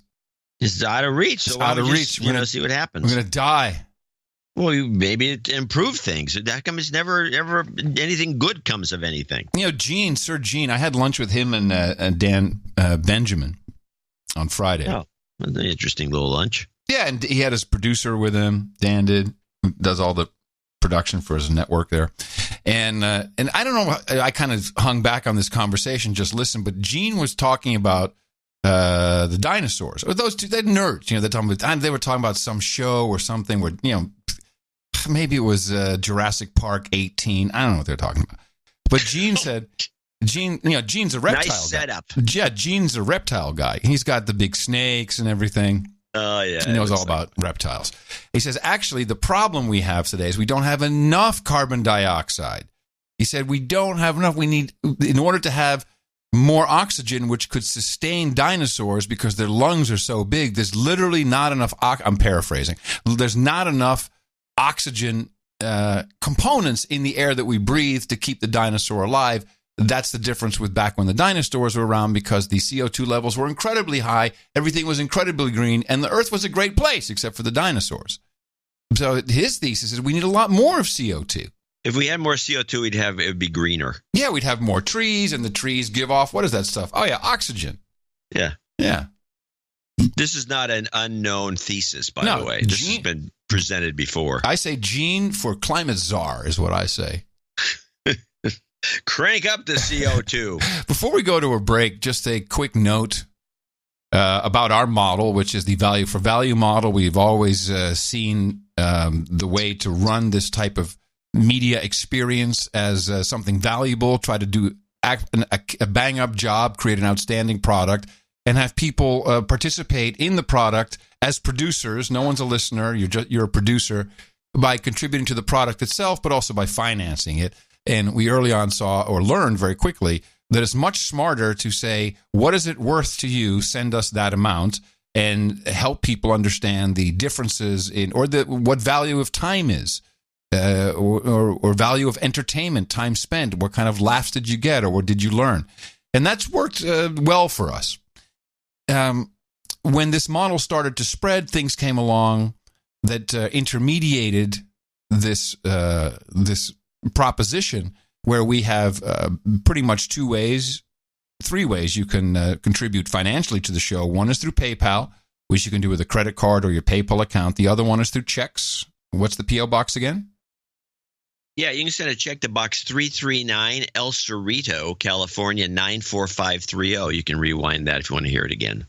S3: It's out of reach. So
S1: out of reach.
S3: We're going to see what happens.
S1: We're going to die.
S3: Well, maybe it improve things. That comes never, ever anything good comes of anything.
S1: You know, Sir Gene, I had lunch with him and Dan Benjamin on Friday.
S3: Oh, an interesting little lunch.
S1: Yeah, and he had his producer with him. Dan does all the production for his network there. And I don't know, I kind of hung back on this conversation, just listened, but Gene was talking about the dinosaurs, or those two, they're nerds, you know, they were talking about some show or something where, you know, maybe it was Jurassic Park 18. I don't know what they're talking about. But Gene said, Gene's a reptile
S3: nice setup.
S1: guy. Yeah, Gene's a reptile guy. He's got the big snakes and everything.
S3: Oh, yeah.
S1: He knows all about reptiles. He says, actually, the problem we have today is we don't have enough carbon dioxide. He said, we don't have enough. We need, in order to have more oxygen, which could sustain dinosaurs because their lungs are so big, there's literally not enough, I'm paraphrasing, there's not enough oxygen components in the air that we breathe to keep the dinosaur alive. That's the difference with back when the dinosaurs were around, because the CO2 levels were incredibly high, everything was incredibly green, and the Earth was a great place except for the dinosaurs. So his thesis is we need a lot more of CO2.
S3: If we had more CO2, it would be greener.
S1: Yeah, we'd have more trees, and the trees give off, what is that stuff? Oh, yeah, oxygen.
S3: Yeah.
S1: Yeah.
S3: This is not an unknown thesis, by the way. This has been presented before.
S1: I say Gene for climate czar is what I say.
S3: Crank up the CO2.
S1: Before we go to a break, just a quick note about our model, which is the value for value model. We've always seen the way to run this type of media experience as something valuable, try to do a bang-up job, create an outstanding product, and have people participate in the product as producers. No one's a listener. You're a producer by contributing to the product itself, but also by financing it. And we early on saw or learned very quickly that it's much smarter to say, what is it worth to you? Send us that amount, and help people understand the differences in, or what value of time is. Or value of entertainment, time spent. What kind of laughs did you get, or what did you learn? And that's worked well for us. When this model started to spread, things came along that intermediated this proposition, where we have pretty much three ways you can contribute financially to the show. One is through PayPal, which you can do with a credit card or your PayPal account. The other one is through checks. What's the P.O. box again?
S3: Yeah, you can send a check to Box 339, El Cerrito, California, 94530. You can rewind that if you want to hear it again.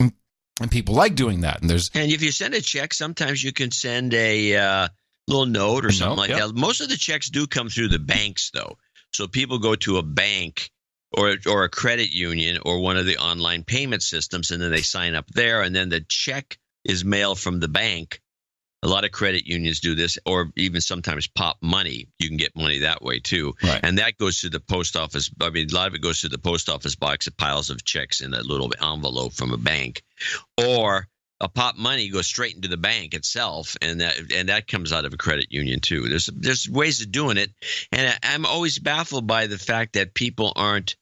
S1: And people like doing that. And
S3: if you send a check, sometimes you can send a little note or something like that. Most of the checks do come through the banks, though. So people go to a bank or a credit union or one of the online payment systems, and then they sign up there, and then the check is mailed from the bank. A lot of credit unions do this, or even sometimes Pop Money. You can get money that way, too.
S1: Right.
S3: And that goes to the post office. I mean, a lot of it goes to the post office box, piles of checks in a little envelope from a bank. Or a Pop Money goes straight into the bank itself, and that comes out of a credit union, too. There's ways of doing it. And I'm always baffled by the fact that people aren't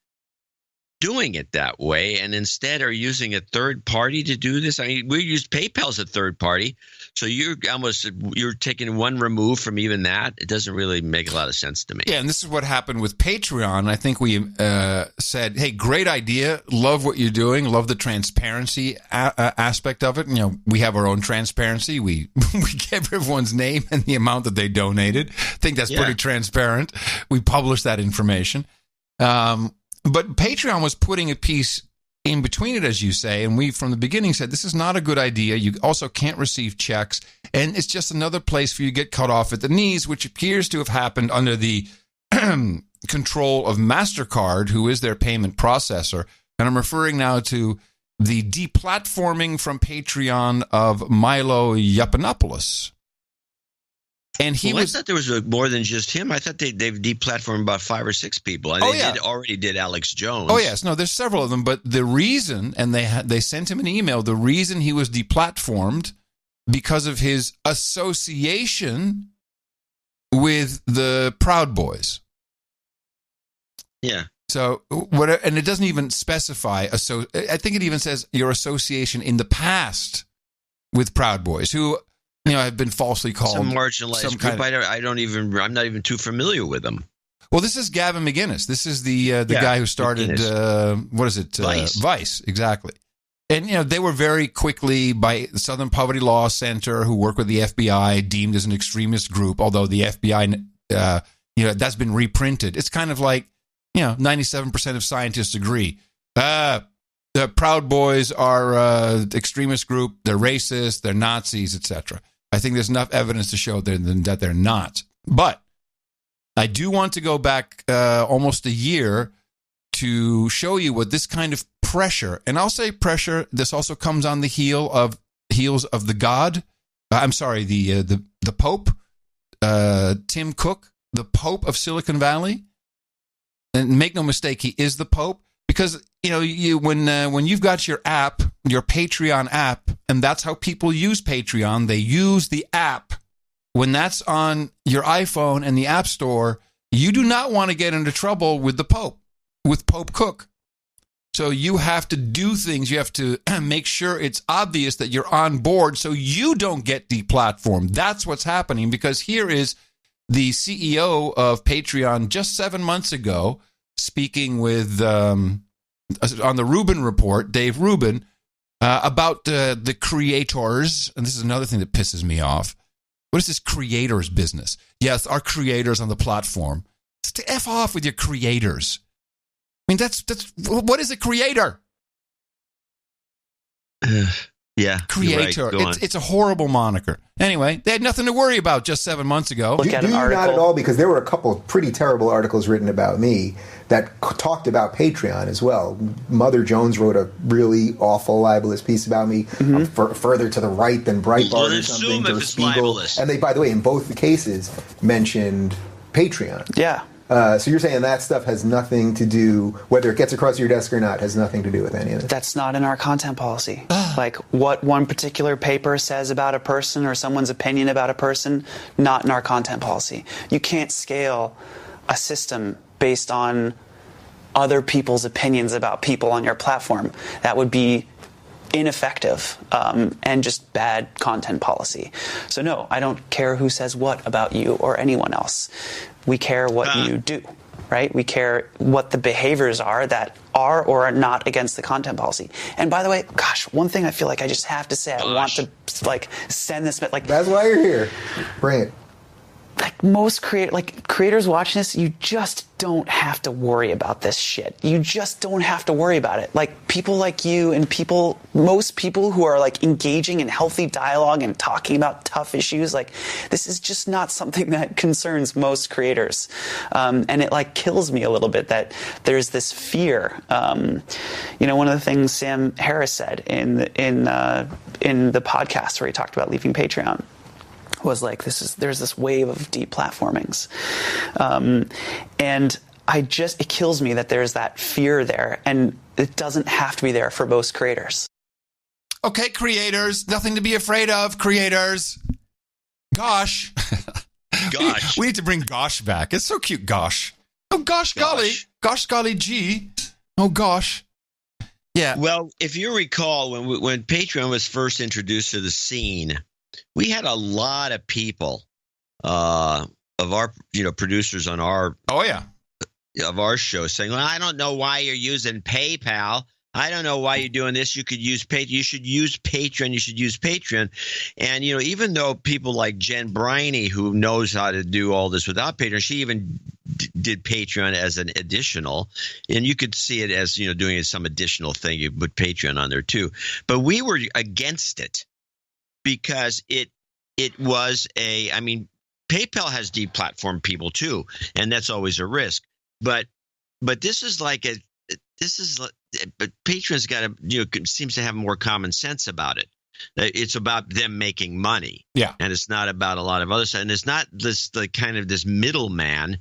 S3: doing it that way, and instead are using a third party to do this. I mean, we use PayPal as a third party, so you're taking one remove from even that. It doesn't really make a lot of sense to me.
S1: Yeah, and this is what happened with Patreon. I think we said, "Hey, great idea. Love what you're doing. Love the transparency aspect of it. You know, we have our own transparency. We give everyone's name and the amount that they donated. I think that's pretty transparent. We publish that information." But Patreon was putting a piece in between it, as you say, and we from the beginning said this is not a good idea. You also can't receive checks, and it's just another place for you to get cut off at the knees, which appears to have happened under the control of MasterCard, who is their payment processor. And I'm referring now to the deplatforming from Patreon of Milo Yiannopoulos. And he
S3: I thought there was more than just him. I thought they've deplatformed about 5 or 6 people. They already did Alex Jones.
S1: Oh, yes. No, there's several of them. But the reason, and they sent him an email, the reason he was deplatformed because of his association with the Proud Boys.
S3: Yeah.
S1: So, and it doesn't even specify, I think it even says your association in the past with Proud Boys, who... have been falsely called
S3: some marginalized group. I'm not even too familiar with them.
S1: Well, this is Gavin McInnes. This is the guy who started Vice, exactly. And they were very quickly by the Southern Poverty Law Center, who work with the FBI, deemed as an extremist group. Although the FBI, that's been reprinted. It's kind of like 97% of scientists agree. The Proud Boys are an extremist group. They're racist. They're Nazis, etc. I think there's enough evidence to show that they're not. But I do want to go back almost a year to show you what this kind of pressure, and I'll say pressure, this also comes on the heels of the God. The Pope, Tim Cook, the Pope of Silicon Valley. And make no mistake, he is the Pope. Because, when you've got your app, your Patreon app, and that's how people use Patreon, they use the app. When that's on your iPhone and the App Store, you do not want to get into trouble with the Pope, with Pope Cook. So you have to do things. You have to make sure it's obvious that you're on board so you don't get deplatformed. That's what's happening, because here is the CEO of Patreon just 7 months ago, speaking with on the Rubin Report, Dave Rubin, about the creators, and this is another thing that pisses me off. What is this creators business? Yes, our creators on the platform. It's to F off with your creators. I mean, that's what is a creator?
S3: Yeah,
S1: creator.
S3: Right.
S1: It's a horrible moniker. Anyway, they had nothing to worry about just 7 months ago.
S10: Do you not at all? Because there were a couple of pretty terrible articles written about me that talked about Patreon as well. Mother Jones wrote a really awful libelous piece about me, further to the right than Breitbart or something, or Spiegel. And they, by the way, in both the cases, mentioned Patreon.
S11: Yeah.
S10: So you're saying that stuff has nothing to do, whether it gets across your desk or not, has nothing to do with any of it?
S11: That's not in our content policy. Like what one particular paper says about a person or someone's opinion about a person, not in our content policy. You can't scale a system based on other people's opinions about people on your platform. That would be ineffective and just bad content policy. So no, I don't care who says what about you or anyone else. We care what you do, right? We care what the behaviors are that are or are not against the content policy. And by the way, gosh, one thing I feel like I just have to say, I want to send this,
S10: that's why you're here. Bring it.
S11: Most creators watching this, you just don't have to worry about this shit. You just don't have to worry about it. People like you and most people who are engaging in healthy dialogue and talking about tough issues, this is just not something that concerns most creators. And it kills me a little bit that there's this fear. One of the things Sam Harris said in the podcast where he talked about leaving Patreon was there's this wave of deplatformings. And it kills me that there's that fear there, and it doesn't have to be there for most creators.
S1: Okay, creators, nothing to be afraid of, creators. Gosh.
S3: Gosh.
S1: We need to bring Gosh back. It's so cute, Gosh. Oh, gosh golly. Gosh golly gee. Oh, gosh. Yeah.
S3: Well, if you recall, when Patreon was first introduced to the scene, we had a lot of people of our producers on our of our show saying, well, I don't know why you're using PayPal. I don't know why you're doing this. You could use Patreon. You should use Patreon. You should use Patreon. And, even though people like Jen Briney, who knows how to do all this without Patreon, she even did Patreon as an additional, and you could see it as, doing some additional thing. You put Patreon on there too, but we were against it because it was PayPal has deplatformed people too, and that's always a risk. But this is but Patreon's got seems to have more common sense about it. It's about them making money, and it's not about a lot of other stuff. And it's not this middleman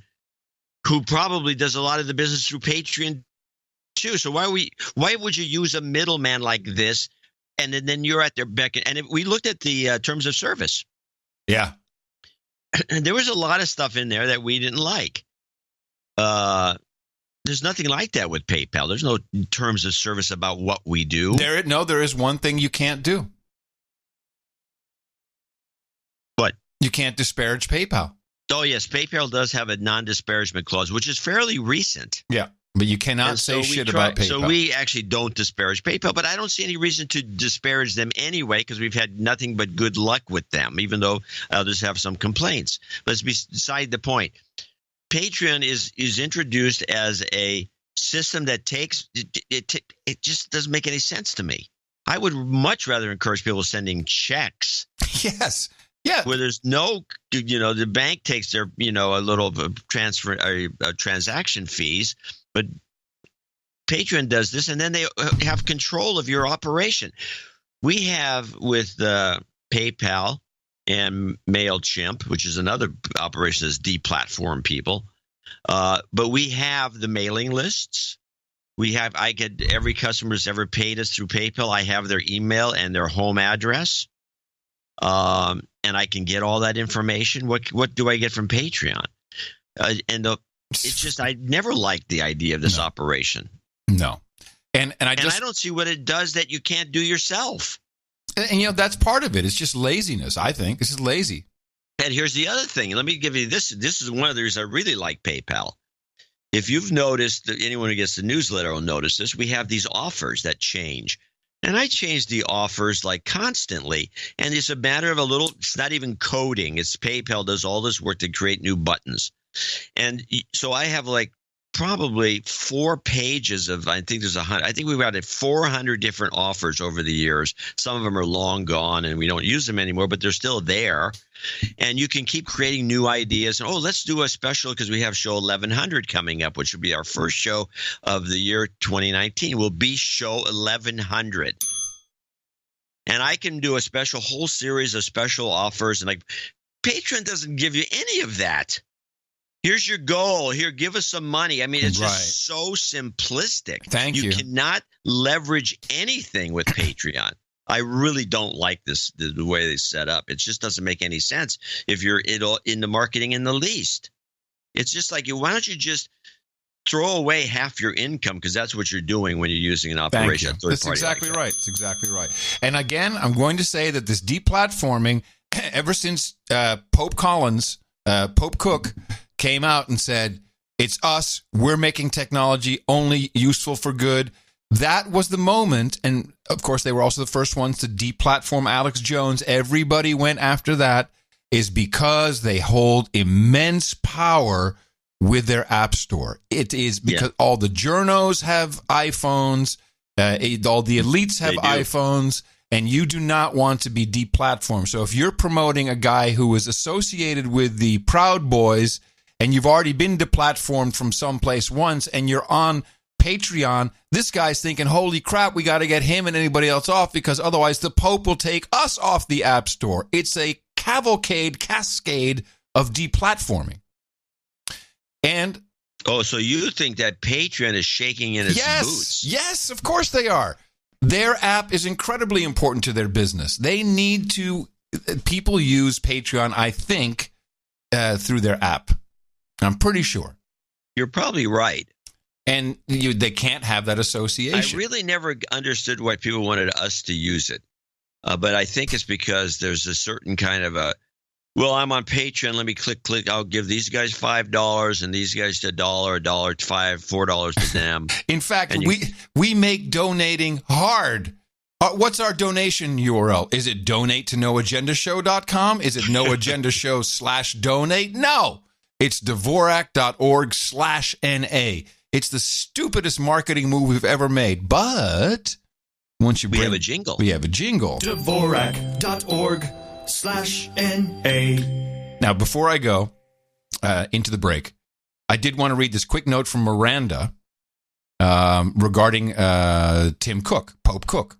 S3: who probably does a lot of the business through Patreon too. So why would you use a middleman like this? And then you're at their beck. And we looked at the terms of service.
S1: Yeah.
S3: And there was a lot of stuff in there that we didn't like. There's nothing like that with PayPal. There's no terms of service about what we do.
S1: There is one thing you can't do.
S3: What?
S1: You can't disparage PayPal.
S3: Oh, yes. PayPal does have a non-disparagement clause, which is fairly recent.
S1: Yeah. But you cannot say shit about PayPal.
S3: So we actually don't disparage PayPal, but I don't see any reason to disparage them anyway because we've had nothing but good luck with them, even though others have some complaints. But it's beside the point. Patreon is introduced as a system that takes it just doesn't make any sense to me. I would much rather encourage people sending checks.
S1: Yes. Yeah.
S3: Where there's no, the bank takes their, a little transfer transaction fees. But Patreon does this, and then they have control of your operation. We have with PayPal and MailChimp, which is another operation that's deplatform people. But we have the mailing lists. Every customer who's ever paid us through PayPal, I have their email and their home address. And I can get all that information. What do I get from Patreon? It's just I never liked the idea of this operation.
S1: No, and I
S3: don't see what it does that you can't do yourself.
S1: And that's part of it. It's just laziness. I think this is lazy.
S3: And here's the other thing. Let me give you this. This is one of the reasons I really like PayPal. If you've noticed, anyone who gets the newsletter will notice this. We have these offers that change. And I change the offers like constantly. And it's a matter of it's not even coding. It's PayPal does all this work to create new buttons. And so I have probably 4 pages of, I think there's 100. I think we've got 400 different offers over the years. Some of them are long gone and we don't use them anymore, but they're still there. And you can keep creating new ideas. And, let's do a special because we have show 1100 coming up, which will be our first show of the year 2019. Will be show 1100. And I can do a whole series of special offers. And Patreon doesn't give you any of that. Here's your goal. Here, give us some money. I mean, it's just so simplistic.
S1: Thank you.
S3: You cannot leverage anything with Patreon. I really don't like the way they set up. It just doesn't make any sense if you're into marketing in the least. It's just why don't you just throw away half your income because that's what you're doing when you're using an operation.
S1: That's exactly right. It's exactly right. And again, I'm going to say that this deplatforming, ever since Pope Cook came out and said, it's us, we're making technology only useful for good. That was the moment. And of course, they were also the first ones to deplatform Alex Jones. Everybody went after that is because they hold immense power with their app store. It is because all the journos have iPhones, all the elites have iPhones, and you do not want to be deplatformed. So if you're promoting a guy who was associated with the Proud Boys and you've already been deplatformed from someplace once and you're on Patreon, this guy's thinking, holy crap, we got to get him and anybody else off because otherwise the Pope will take us off the App Store. It's a cascade of deplatforming. And
S3: so you think that Patreon is shaking in its boots?
S1: Yes, of course they are. Their app is incredibly important to their business. They need to, people use Patreon, I think, through their app. I'm pretty sure.
S3: You're probably right.
S1: And they can't have that association.
S3: I really never understood why people wanted us to use it. But I think it's because there's a certain kind of I'm on Patreon. Let me click. I'll give these guys $5 and these guys $1, $5, $4 to them.
S1: In fact, we make donating hard. What's our donation URL? Is it donate to noagendashow.com? Is it noagendashow/donate? No. It's Dvorak.org/NA. It's the stupidest marketing move we've ever made. But once
S3: we have a jingle.
S1: We have a jingle.
S4: Dvorak.org/NA.
S1: Now, before I go into the break, I did want to read this quick note from Miranda regarding Tim Cook, Pope Cook.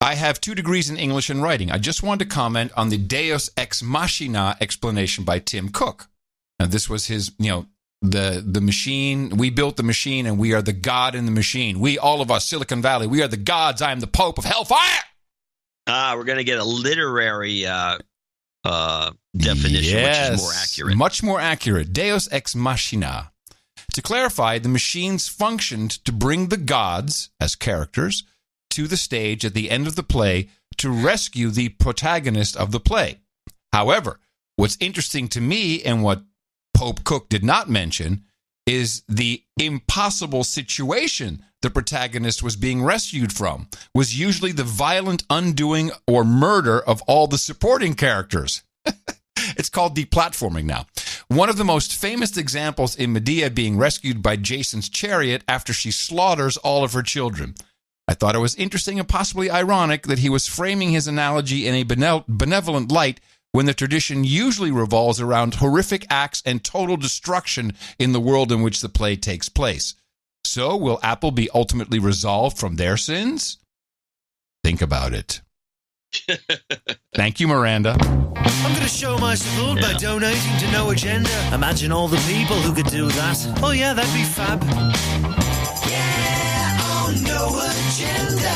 S1: I have 2 degrees in English and writing. I just wanted to comment on the Deus Ex Machina explanation by Tim Cook. Now, this was his, the machine. We built the machine, and we are the God in the machine. We, all of us, Silicon Valley, we are the gods. I am the Pope of Hellfire.
S3: We're going to get a literary definition, which is more accurate.
S1: Much more accurate. Deus Ex Machina. To clarify, the machines functioned to bring the gods, as characters, to the stage at the end of the play to rescue the protagonist of the play. However, what's interesting to me and what Pope Cook did not mention is the impossible situation the protagonist was being rescued from was usually the violent undoing or murder of all the supporting characters. It's called deplatforming now. One of the most famous examples in Medea being rescued by Jason's chariot after she slaughters all of her children. I thought it was interesting and possibly ironic that he was framing his analogy in a benevolent light when the tradition usually revolves around horrific acts and total destruction in the world in which the play takes place. So, will Apple be ultimately resolved from their sins? Think about it. Thank you, Miranda.
S4: I'm going to show my support by donating to No Agenda. Imagine all the people who could do that. Oh, yeah, that'd be fab. Yeah, on No Agenda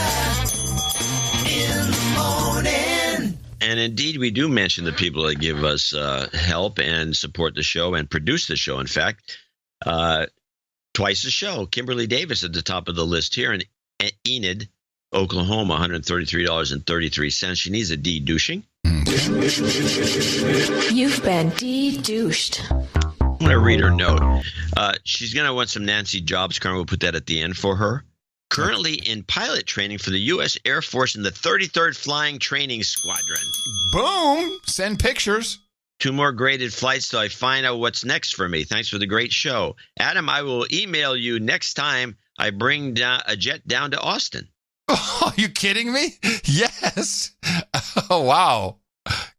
S4: in the morning.
S3: And indeed, we do mention the people that give us help and support the show and produce the show. In fact, twice the show. Kimberly Davis at the top of the list here in Enid, Oklahoma, $133.33. She needs a de-douching.
S18: You've been de-douched.
S3: I'm going to read her note. She's going to want some Nancy Jobs. Carmen will put that at the end for her. Currently in pilot training for the U.S. Air Force in the 33rd Flying Training Squadron.
S1: Boom! Send pictures.
S3: 2 more graded flights till I find out what's next for me. Thanks for the great show. Adam, I will email you next time I bring a jet down to Austin.
S1: Oh, are you kidding me? Yes. Oh, wow.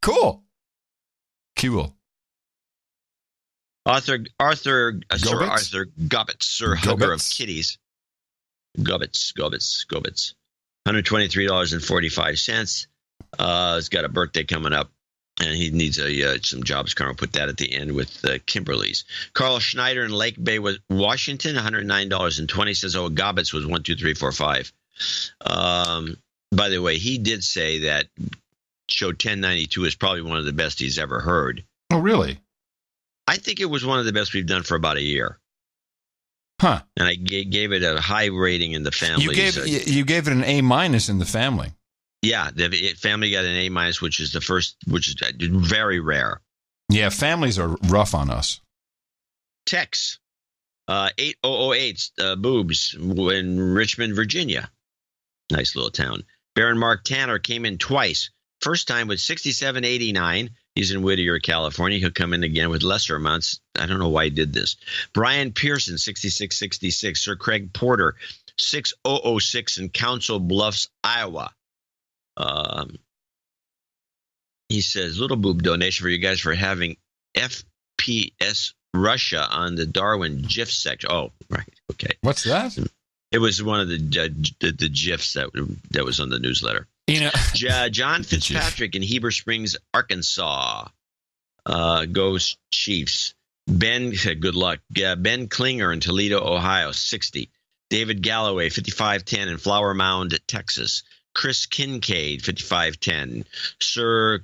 S1: Cool.
S3: Sir Arthur Gobbets, hugger of kitties. Gobbets. $123.45. He's got a birthday coming up, and he needs some jobs. Carl put that at the end with Kimberly's. Carl Schneider in Lake Bay, Washington, $109.20. Says, oh, Gobbets was 1, 2, 3, 4, 5. By the way, he did say that show 1092 is probably one of the best he's ever heard.
S1: Oh, really?
S3: I think it was one of the best we've done for about a year.
S1: Huh.
S3: And I gave it a high rating in the family.
S1: You gave it an A- in the family.
S3: Yeah, the family got an A-, which is the first, which is very rare.
S1: Yeah, families are rough on us.
S3: Tex, 8008, Boobs in Richmond, Virginia. Nice little town. Baron Mark Tanner came in twice. First time with 6789. He's in Whittier, California. He'll come in again with lesser amounts. I don't know why he did this. Brian Pearson, 6666. Sir Craig Porter, 6006 in Council Bluffs, Iowa. He says, little boob donation for you guys for having FPS Russia on the Darwin GIF section. Oh, right. Okay.
S1: What's that?
S3: It was one of the GIFs that was on the newsletter. John Fitzpatrick in Heber Springs, Arkansas. Go Chiefs. Ben said, good luck. Ben Klinger in Toledo, Ohio, 60. David Galloway, 5510 in Flower Mound, Texas. Chris Kincaid, 5510. Sir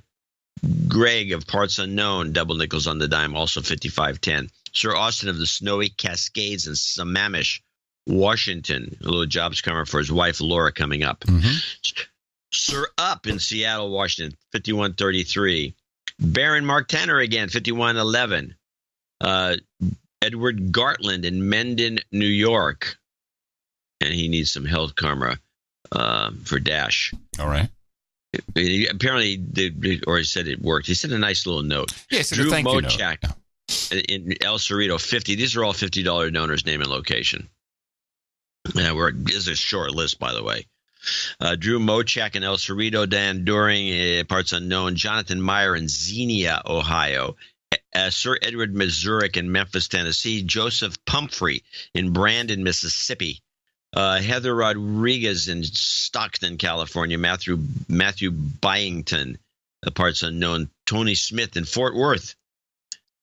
S3: Greg of Parts Unknown, double nickels on the dime, also 5510. Sir Austin of the Snowy Cascades in Sammamish, Washington. A little jobs coming for his wife, Laura, coming up. Mm-hmm. Sir Up in Seattle, Washington, 5133. Baron Mark Tanner again, 5111. Edward Gartland in Mendon, New York. And he needs some health karma for Dash.
S1: All right.
S3: Apparently, or he said it worked. He sent a nice little note.
S1: Yes,
S3: Drew
S1: thank
S3: Mochak.
S1: You
S3: in El Cerrito, 50. These are all $50 donors, name and location. This is a short list, by the way. Drew Mochak in El Cerrito, Dan Doring, parts unknown, Jonathan Meyer in Xenia, Ohio, Sir Edward Mazurek in Memphis, Tennessee, Joseph Pumphrey in Brandon, Mississippi, Heather Rodriguez in Stockton, California, Matthew Byington, parts unknown, Tony Smith in Fort Worth,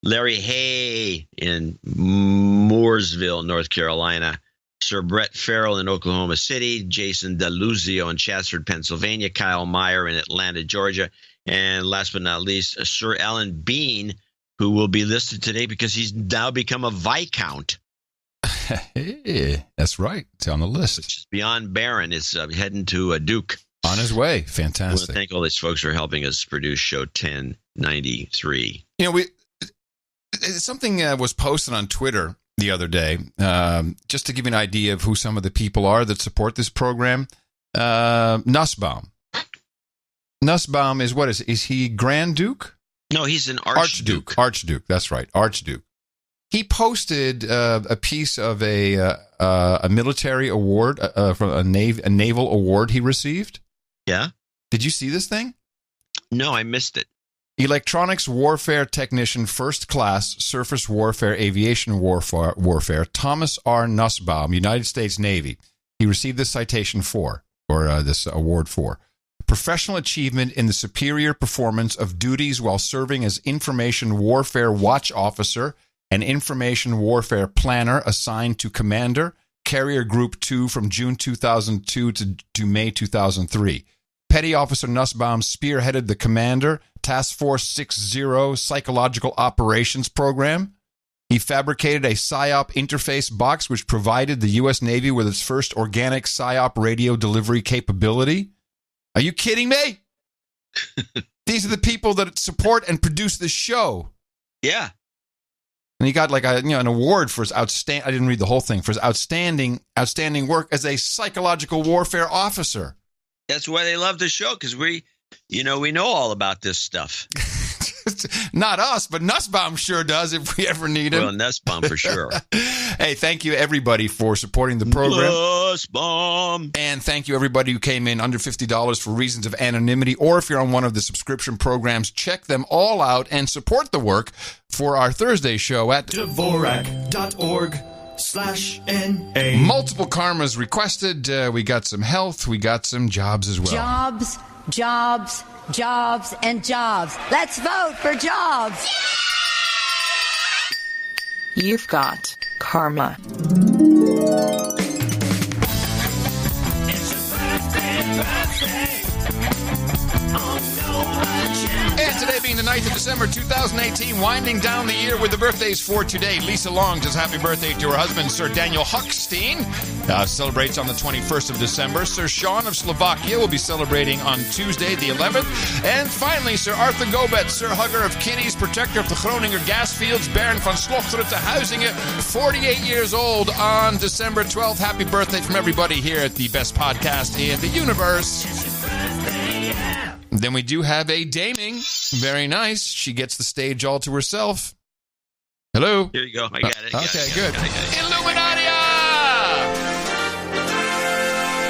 S3: Larry Hay in Mooresville, North Carolina, Sir Brett Farrell in Oklahoma City, Jason DeLuzio in Chatsford, Pennsylvania, Kyle Meyer in Atlanta, Georgia, and last but not least, Sir Alan Bean, who will be listed today because he's now become a Viscount.
S1: Hey, that's right. It's on the list.
S3: Which is beyond Baron. It's heading to a Duke.
S1: On his way.
S3: I
S1: Fantastic.
S3: want to thank all these folks for helping us produce show 1093.
S1: Something was posted on Twitter the other day, just to give you an idea of who some of the people are that support this program. Nussbaum. Nussbaum is what? Is he Grand Duke?
S3: No, he's an Archduke.
S1: Archduke, that's right, Archduke. He posted a piece of a military award, from a naval award he received.
S3: Yeah?
S1: Did you see this thing?
S3: No, I missed it.
S1: Electronics Warfare Technician First Class Surface Warfare Aviation Warfare Thomas R. Nussbaum, United States Navy. He received this citation this award for professional achievement in the superior performance of duties while serving as Information Warfare Watch Officer and Information Warfare Planner assigned to Commander, Carrier Group 2 from June 2002 to May 2003. Petty Officer Nussbaum spearheaded the Commander Task Force 60 Psychological Operations Program. He fabricated a PSYOP interface box which provided the U.S. Navy with its first organic PSYOP radio delivery capability. Are you kidding me? These are the people that support and produce this show.
S3: Yeah.
S1: And he got an award for his outstanding. I didn't read the whole thing, for his outstanding work as a psychological warfare officer.
S3: That's why they love the show, because we know all about this stuff.
S1: Not us, but Nussbaum sure does if we ever need him.
S3: Well, Nussbaum for sure.
S1: Hey, thank you, everybody, for supporting the program.
S3: Nussbaum.
S1: And thank you, everybody who came in under $50 for reasons of anonymity, or if you're on one of the subscription programs, check them all out and support the work for our Thursday show at
S12: Dvorak.org/NA.
S1: Multiple karmas requested. We got some health. We got some jobs as well.
S14: Jobs, jobs, jobs, and jobs. Let's vote for jobs.
S15: You've got karma.
S1: And today being the 9th of December 2018, winding down the year with the birthdays for today. Lisa Long says happy birthday to her husband, Sir Daniel Huckstein. Celebrates on the 21st of December. Sir Sean of Slovakia will be celebrating on Tuesday the 11th. And finally, Sir Arthur Gobet, Sir Hugger of Kitties, protector of the Groninger gas fields, Baron van Slochteren to Huizinge, 48 years old on December 12th. Happy birthday from everybody here at the best podcast in the universe. Then we do have a Daming. Very nice. She gets the stage all to herself. Hello?
S3: Here you go. I got it.
S1: Okay, good. Illuminatia!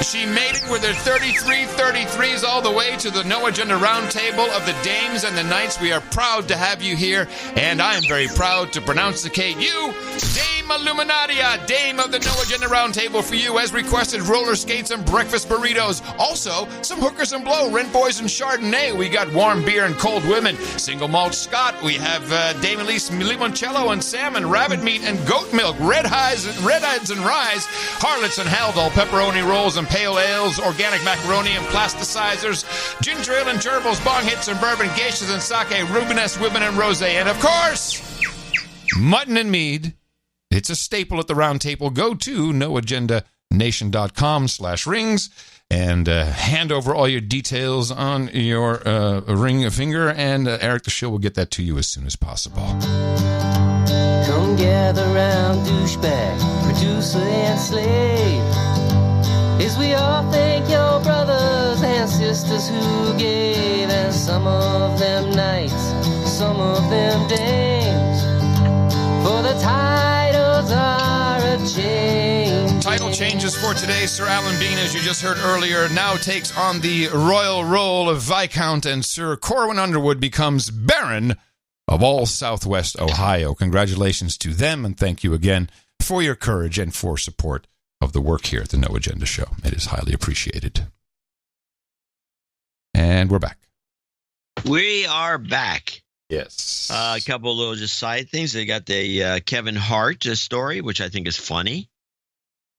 S1: She made it with her 33s all the way to the No Agenda Roundtable of the Dames and the Knights. We are proud to have you here, and I am very proud to pronounce-icate you, Dame Illuminatia, Dame of the No Agenda Roundtable for you, as requested, roller skates and breakfast burritos. Also, some hookers and blow, Rent Boys and Chardonnay. We got warm beer and cold women. Single malt Scott. We have Dame Elise limoncello and salmon, rabbit meat and goat milk, red eyes and rye, harlots and haldol, pepperoni rolls and pale ales, organic macaroni and plasticizers, ginger ale and gerbils, bong hits and bourbon, geishas and sake, Rubenesque women and rosé, and of course, mutton and mead. It's a staple at the round table. Go to noagendanation.com/rings and hand over all your details on your ring finger, and Eric the Shill will get that to you as soon as possible.
S24: Come gather round, douchebag, producer and slave, as we all thank your brothers and sisters who gave, and some of them knights, some of them dames, titles are a change.
S1: Title changes for today. Sir Alan Bean, as you just heard earlier, now takes on the royal role of Viscount, and Sir Corwin Underwood becomes Baron of all Southwest Ohio. Congratulations to them, and thank you again for your courage and for support of the work here at the No Agenda Show. It is highly appreciated. And we're back.
S3: We are back.
S1: Yes.
S3: A couple of little just side things. They got the Kevin Hart story, which I think is funny.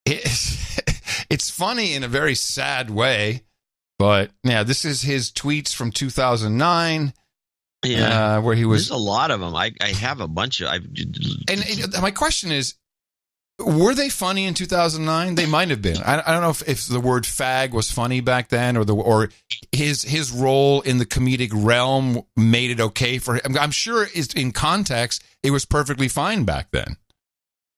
S1: It's funny in a very sad way, but yeah, this is his tweets from 2009.
S3: Yeah,
S1: where he was.
S3: There's a lot of them. I have a bunch of.
S1: And my question is, were they funny in 2009? They might have been. I don't know if the word fag was funny back then, or his role in the comedic realm made it okay for him. I'm sure in context it was perfectly fine back then.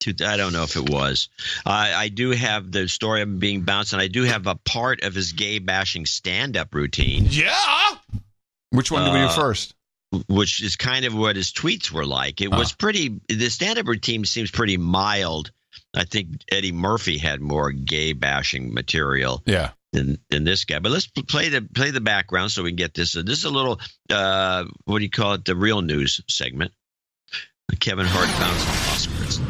S3: I don't know if it was. I do have the story of him being bounced, and I do have a part of his gay bashing stand-up routine.
S1: Yeah. Which one do we do first?
S3: Which is kind of what his tweets were like. It was pretty. The stand-up routine seems pretty mild. I think Eddie Murphy had more gay bashing material.
S1: Yeah.
S3: Than this guy. But let's play the background so we can get this. This is a little what do you call it? The real news segment. Kevin Hart bounced Oscars.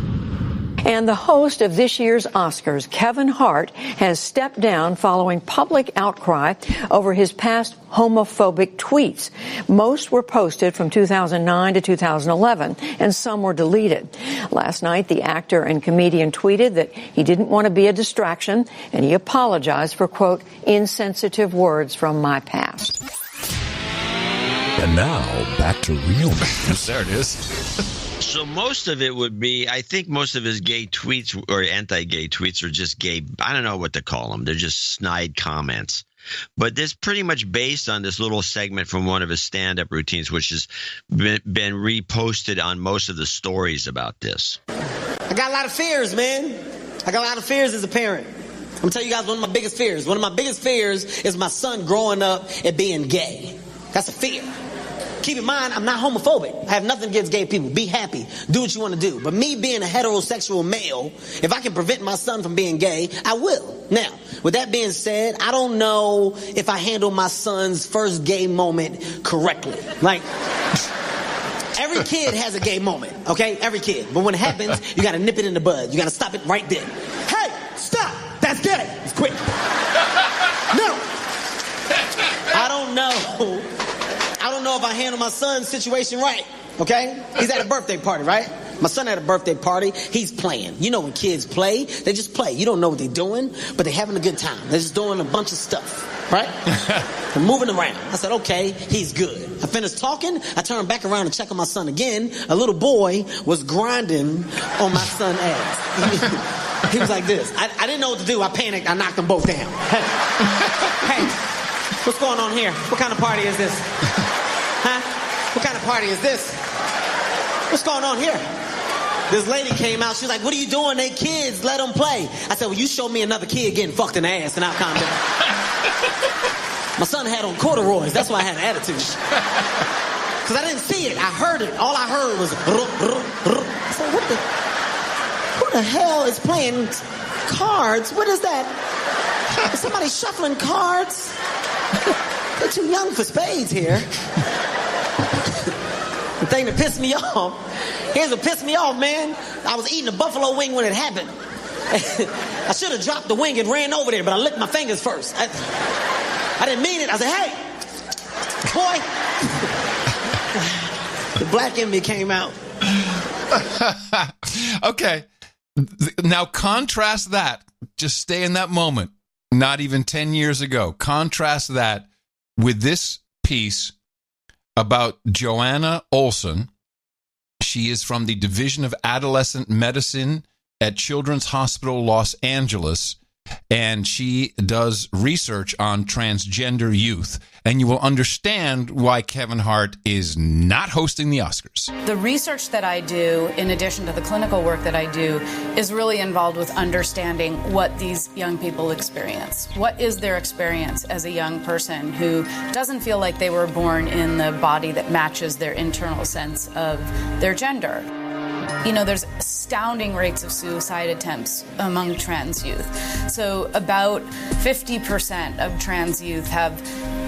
S5: And the host of this year's Oscars, Kevin Hart, has stepped down following public outcry over his past homophobic tweets. Most were posted from 2009 to 2011, and some were deleted. Last night, the actor and comedian tweeted that he didn't want to be a distraction, and he apologized for, quote, insensitive words from my past.
S12: And now, back to real news.
S1: There it is.
S3: So most of it would be, I think most of his gay tweets or anti-gay tweets are just gay. I don't know what to call them. They're just snide comments. But this pretty much based on this little segment from one of his stand-up routines, which has been reposted on most of the stories about this.
S16: I got a lot of fears, man. I got a lot of fears as a parent. I'm going to tell you guys one of my biggest fears. One of my biggest fears is my son growing up and being gay. That's a fear. Keep in mind, I'm not homophobic. I have nothing against gay people. Be happy. Do what you want to do. But me being a heterosexual male, if I can prevent my son from being gay, I will. Now, with that being said, I don't know if I handle my son's first gay moment correctly. Like, every kid has a gay moment, okay? Every kid. But when it happens, you got to nip it in the bud. You got to stop it right then. Hey, stop! That's gay! It's quick. No! I don't know. I don't know if I handle my son's situation right, okay? He's at a birthday party, right? My son had a birthday party. He's playing. You know when kids play, they just play. You don't know what they're doing, but they're having a good time. They're just doing a bunch of stuff, right? They're moving around. I said, okay, he's good. I finished talking. I turned back around to check on my son again. A little boy was grinding on my son's ass. He was like this. I didn't know what to do. I panicked. I knocked them both down. Hey, what's going on here? What kind of party is this? Huh? What kind of party is this? What's going on here? This lady came out. She's like, what are you doing? They kids. Let them play. I said, well, you show me another kid getting fucked in the ass and I'll calm down. My son had on corduroys. That's why I had an attitude. Because I didn't see it. I heard it. All I heard was... I said, who the hell is playing cards? What is that? Is somebody shuffling cards? They're too young for spades here. The thing that pissed me off, here's what pissed me off, man. I was eating a buffalo wing when it happened. I should have dropped the wing and ran over there, but I licked my fingers first. I didn't mean it. I said, hey, boy. The black in me came out.
S1: Okay. Now contrast that. Just stay in that moment. Not even 10 years ago. Contrast that with this piece about Joanna Olson. She is from the Division of Adolescent Medicine at Children's Hospital Los Angeles, and she does research on transgender youth. And you will understand why Kevin Hart is not hosting the Oscars.
S17: The research that I do, in addition to the clinical work that I do, is really involved with understanding what these young people experience. What is their experience as a young person who doesn't feel like they were born in the body that matches their internal sense of their gender? There's astounding rates of suicide attempts among trans youth. So about 50% of trans youth have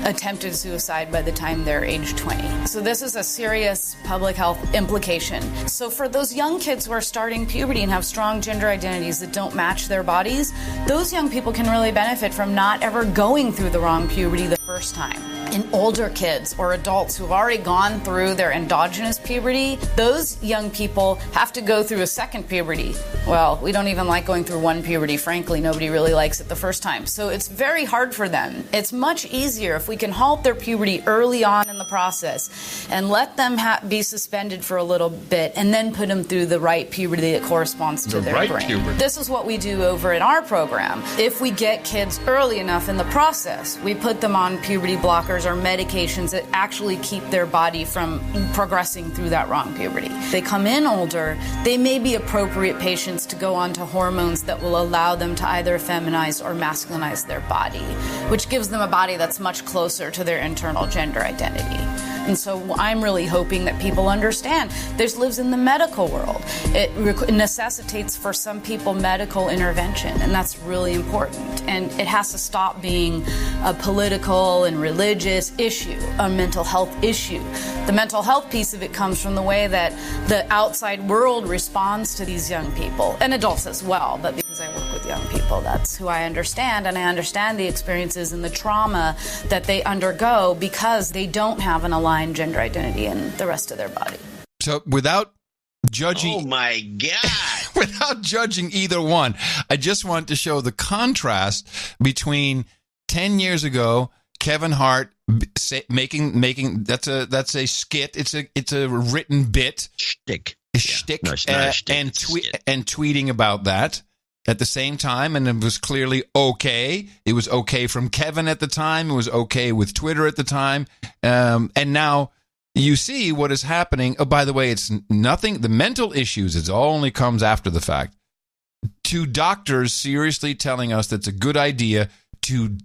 S17: attempted suicide by the time they're age 20. So this is a serious public health implication. So for those young kids who are starting puberty and have strong gender identities that don't match their bodies, those young people can really benefit from not ever going through the wrong puberty the first time. In older kids or adults who've already gone through their endogenous puberty, those young people have to go through a second puberty. Well, we don't even like going through one puberty. Frankly, nobody really likes it the first time. So it's very hard for them. It's much easier if we can halt their puberty early on in the process and let them be suspended for a little bit and then put them through the right puberty that corresponds to their brain. Puberty. This is what we do over in our program. If we get kids early enough in the process, we put them on puberty blockers or medications that actually keep their body from progressing through that wrong puberty. They come in older, they may be appropriate patients to go on to hormones that will allow them to either feminize or masculinize their body, which gives them a body that's much closer to their internal gender identity. And so I'm really hoping that people understand this lives in the medical world. It necessitates for some people medical intervention, and that's really important. And it has to stop being a political and religious issue, a mental health issue. The mental health piece of it comes from the way that the outside world responds to these young people, and adults as well, but because I work with young people, that's who I understand, and I understand the experiences and the trauma that they undergo because they don't have an aligned gender identity in the rest of their body.
S1: So without judging...
S3: Oh, my God.
S1: Without judging either one, I just want to show the contrast between 10 years ago, Kevin Hart making that's a skit. It's a written bit.
S3: Shtick.
S1: Shtick.
S3: No, it's not a shtick,
S1: and
S3: it's a skit.
S1: And tweeting about that at the same time, and it was clearly okay. It was okay from Kevin at the time. It was okay with Twitter at the time. And now you see what is happening. Oh, by the way, it's nothing. The mental issues, it all only comes after the fact. Two doctors seriously telling us that's a good idea to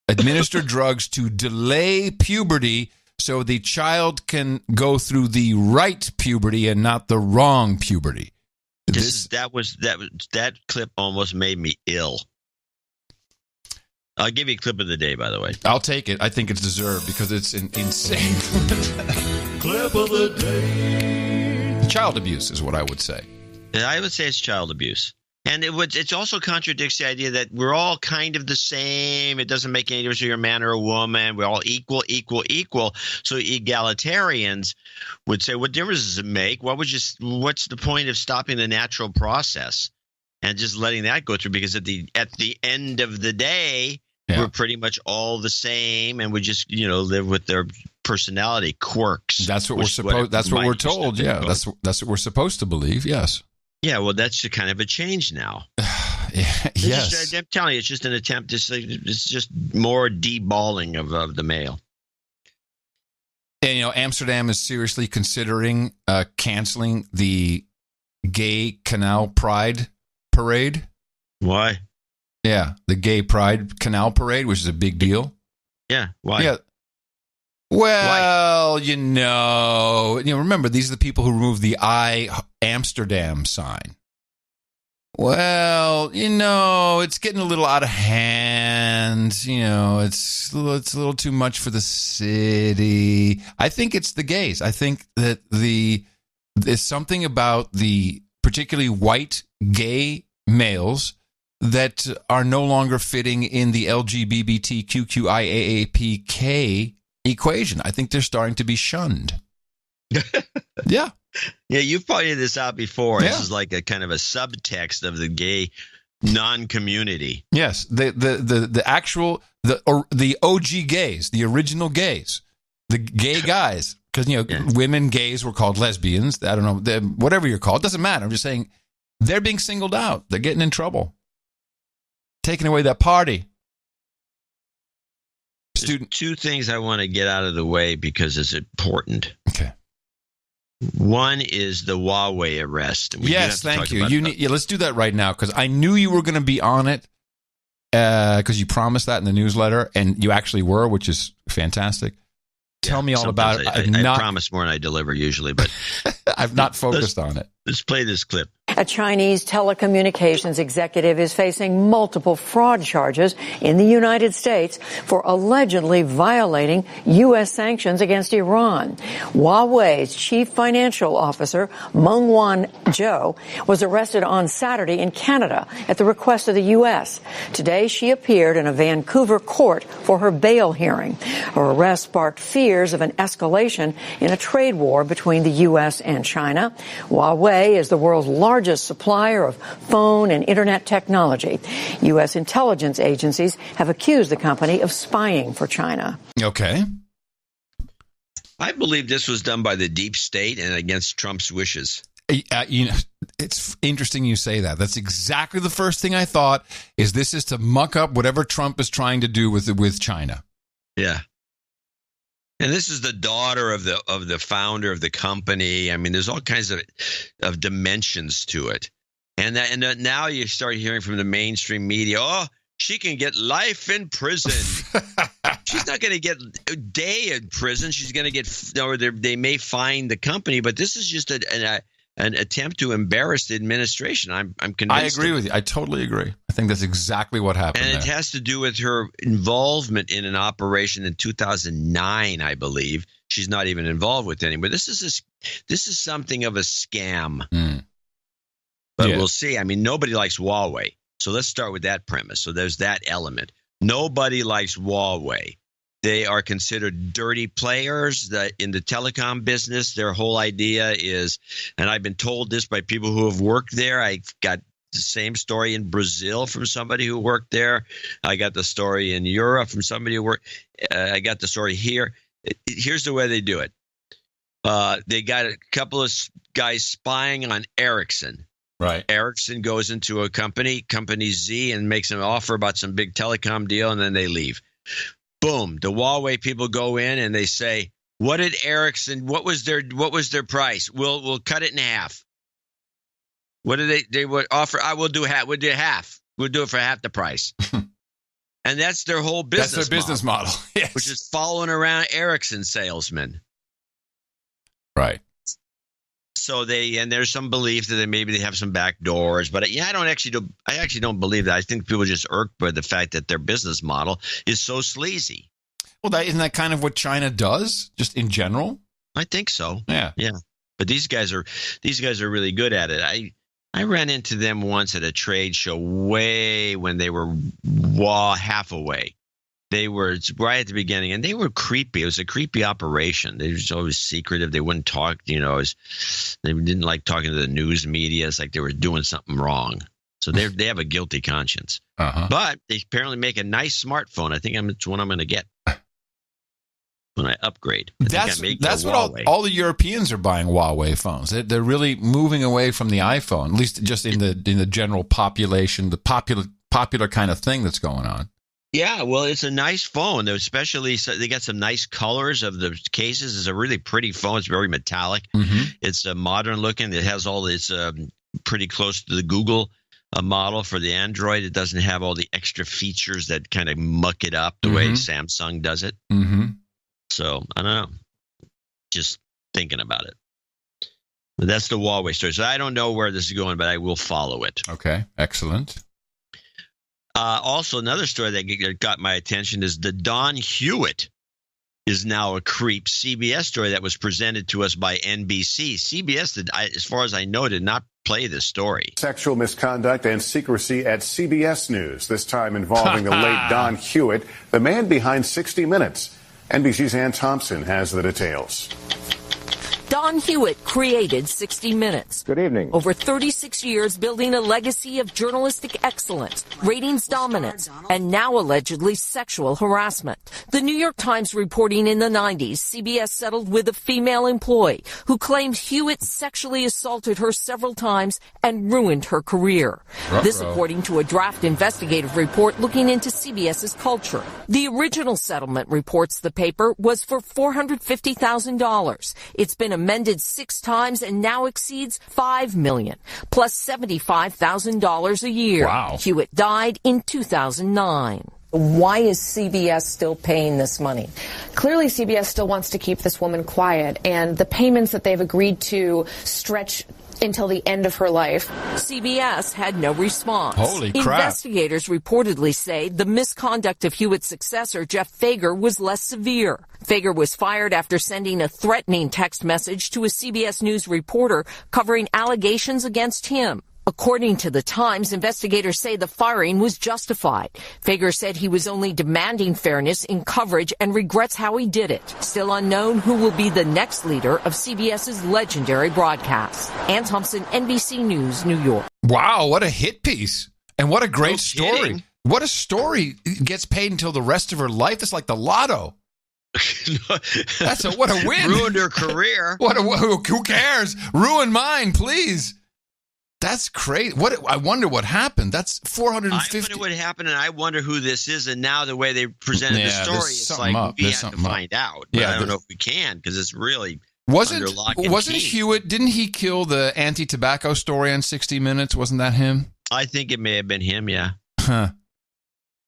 S1: administer drugs to delay puberty so the child can go through the right puberty and not the wrong puberty.
S3: That clip almost made me ill. I'll give you a clip of the day, by the way.
S1: I'll take it. I think it's deserved because it's insane.
S12: Clip of the day.
S1: Child abuse is what I would say.
S3: I would say it's child abuse. And it also contradicts the idea that we're all kind of the same. It doesn't make any difference if you're a man or a woman. We're all equal. So egalitarians would say, what difference does it make? What's the point of stopping the natural process and just letting that go through? Because at the end of the day, we're pretty much all the same, and we just live with their personality quirks.
S1: That's what we're supposed. That's what we're told. Yeah, that's what we're supposed to believe. Yes.
S3: Yeah, well, that's kind of a change now.
S1: Yes.
S3: I'm telling you, it's just an attempt. It's just more deballing of the male.
S1: And, Amsterdam is seriously considering canceling the gay canal pride parade.
S3: Why?
S1: Yeah, the gay pride canal parade, which is a big deal.
S3: Yeah, why?
S1: Yeah. Well, remember, these are the people who removed the I Amsterdam sign. Well, it's getting a little out of hand. It's a little too much for the city. I think it's the gays. I think that there's something about the particularly white gay males that are no longer fitting in the LGBTQIAAPK equation. I think they're starting to be shunned. Yeah.
S3: Yeah, you've pointed this out before. Yeah. This is like a kind of a subtext of the gay non-community.
S1: Yes, the actual the OG gays, the original gays, the gay guys, because women gays were called lesbians. I don't know, whatever you're called, doesn't matter. I'm just saying they're being singled out. They're getting in trouble, taking away that party.
S3: Two things I want to get out of the way because it's important.
S1: Okay.
S3: One is the Huawei arrest.
S1: Yes, thank you. Let's do that right now because I knew you were going to be on it because you promised that in the newsletter, and you actually were, which is fantastic. tell me all about it.
S3: I promise more than I deliver usually, but
S1: I've not focused on it.
S3: Let's play this clip.
S5: A Chinese telecommunications executive is facing multiple fraud charges in the United States for allegedly violating U.S. sanctions against Iran. Huawei's chief financial officer, Meng Wanzhou, was arrested on Saturday in Canada at the request of the U.S. Today, she appeared in a Vancouver court for her bail hearing. Her arrest sparked fears of an escalation in a trade war between the U.S. and China. Huawei is the world's largest supplier of phone and internet technology. U.S. intelligence agencies have accused the company of spying for China.
S1: Okay.
S3: I believe this was done by the deep state and against Trump's wishes.
S1: It's interesting you say that. That's exactly the first thing I thought, is this is to muck up whatever Trump is trying to do with China.
S3: Yeah. And this is the daughter of the founder of the company. I mean, there's all kinds of dimensions to it. And now you start hearing from the mainstream media, oh, she can get life in prison. She's not going to get a day in prison. She's going to get, or they may fine the company. But this is just an attempt to embarrass the administration. I'm convinced.
S1: I agree with you. I totally agree. I think that's exactly what happened.
S3: And it has to do with her involvement in an operation in 2009, I believe. She's not even involved with anymore. This is something of a scam. But we'll see. I mean, nobody likes Huawei. So let's start with that premise. So there's that element. Nobody likes Huawei. They are considered dirty players in the telecom business. Their whole idea is, and I've been told this by people who have worked there. I got the same story in Brazil from somebody who worked there. I got the story in Europe from somebody who worked. I got the story here. Here's the way they do it. They got a couple of guys spying on Ericsson.
S1: Right.
S3: Ericsson goes into a company Z, and makes an offer about some big telecom deal, and then they leave. Boom. The Huawei people go in and they say, what did Ericsson, what was their price? We'll cut it in half. What did they would offer? We'll do half. We'll do half. We'll do it for half the price. And that's their whole business model.
S1: That's their business model. Yes.
S3: Which is following around Ericsson salesmen.
S1: Right.
S3: So there's some belief that maybe they have some back doors, but I actually don't believe that. I think people are just irked by the fact that their business model is so sleazy.
S1: Well, isn't that kind of what China does, just in general?
S3: I think so.
S1: Yeah.
S3: But these guys are really good at it. I ran into them once at a trade show way when they were half away. They were right at the beginning, and they were creepy. It was a creepy operation. They were always secretive. They wouldn't talk. They didn't like talking to the news media. It's like they were doing something wrong. So they have a guilty conscience. But they apparently make a nice smartphone. I think it's one I'm going to get when I upgrade.
S1: That's what all the Europeans are buying Huawei phones. They're really moving away from the iPhone, at least just in the general population, the popular kind of thing that's going on.
S3: Yeah, well, it's a nice phone. Especially, they got some nice colors of the cases. It's a really pretty phone. It's very metallic. It's modern looking. It has it's pretty close to the Google model for the Android. It doesn't have all the extra features that kind of muck it up the way Samsung does it. So I don't know. Just thinking about it. But that's the Huawei story. So I don't know where this is going, but I will follow it.
S1: Okay, excellent.
S3: Also, another story that got my attention is the Don Hewitt is now a creep CBS story that was presented to us by NBC. CBS, as far as I know, did not play this story.
S13: Sexual misconduct and secrecy at CBS News, this time involving the late Don Hewitt, the man behind 60 Minutes. NBC's Ann Thompson has the details.
S19: Don Hewitt created 60 Minutes.
S20: Good evening.
S19: Over 36 years building a legacy of journalistic excellence, ratings dominance, and now allegedly sexual harassment. The New York Times reporting in the 90s, CBS settled with a female employee who claimed Hewitt sexually assaulted her several times and ruined her career. This according to a draft investigative report looking into CBS's culture. The original settlement, reports the paper, was for $450,000. It's been amended 6 times and now exceeds $5 million, plus $75,000 a year.
S1: Wow.
S19: Hewitt died in 2009.
S2: Why is CBS still paying this money?
S8: Clearly, CBS still wants to keep this woman quiet, and the payments that they've agreed to stretch until the end of her life.
S19: CBS had no response.
S1: Holy crap.
S19: Investigators reportedly say the misconduct of Hewitt's successor, Jeff Fager, was less severe. Fager was fired after sending a threatening text message to a CBS News reporter covering allegations against him. According to the Times, investigators say the firing was justified. Fager said he was only demanding fairness in coverage and regrets how he did it. Still unknown who will be the next leader of CBS's legendary broadcast. Ann Thompson, NBC News, New York.
S1: Wow, what a hit piece. And what a great story.
S3: Kidding.
S1: What a story. Gets paid until the rest of her life. That's like the lotto. What a win.
S3: Ruined her career.
S1: Who cares? Ruin mine, please. That's crazy. I wonder what happened. That's 450.
S3: I wonder what happened, and I wonder who this is. And now the way they presented the story, it's like we have to find out. But I don't know if we can, because it's really under lock and key.
S1: Hewitt? Didn't he kill the anti-tobacco story on 60 Minutes? Wasn't that him?
S3: I think it may have been him. Yeah.
S1: Huh.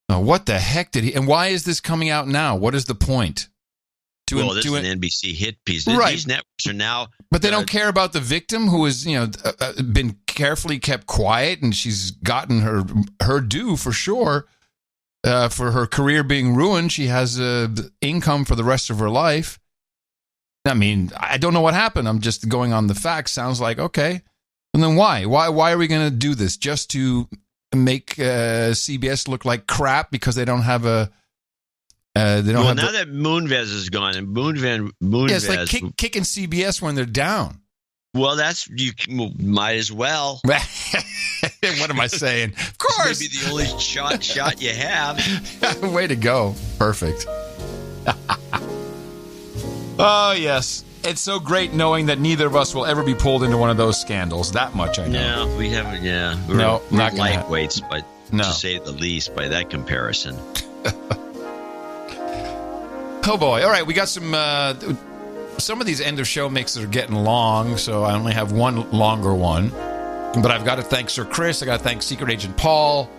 S1: Oh, what the heck did he? And why is this coming out now? What is the point?
S3: This is an NBC hit piece.
S1: Right.
S3: These networks are now,
S1: but they don't care about the victim who has, been carefully kept quiet, and she's gotten her due for sure. For her career being ruined, she has income for the rest of her life. I mean, I don't know what happened. I'm just going on the facts. Sounds like okay, and then why? Why are we going to do this just to make CBS look like crap because they don't have a? Now
S3: that Moonves is gone, and Moonves,
S1: it's like kicking CBS when they're down.
S3: Well, you might as well.
S1: What am I saying? Of course,
S3: maybe the only shot you have.
S1: Way to go! Perfect. Oh yes, it's so great knowing that neither of us will ever be pulled into one of those scandals. That much I know.
S3: No, we haven't. Yeah,
S1: we're not
S3: lightweights, but to say the least, by that comparison.
S1: Oh boy! All right, we got some of these end of show mixes are getting long, so I only have one longer one. But I've got to thank Sir Chris. I got to thank Secret Agent Paul.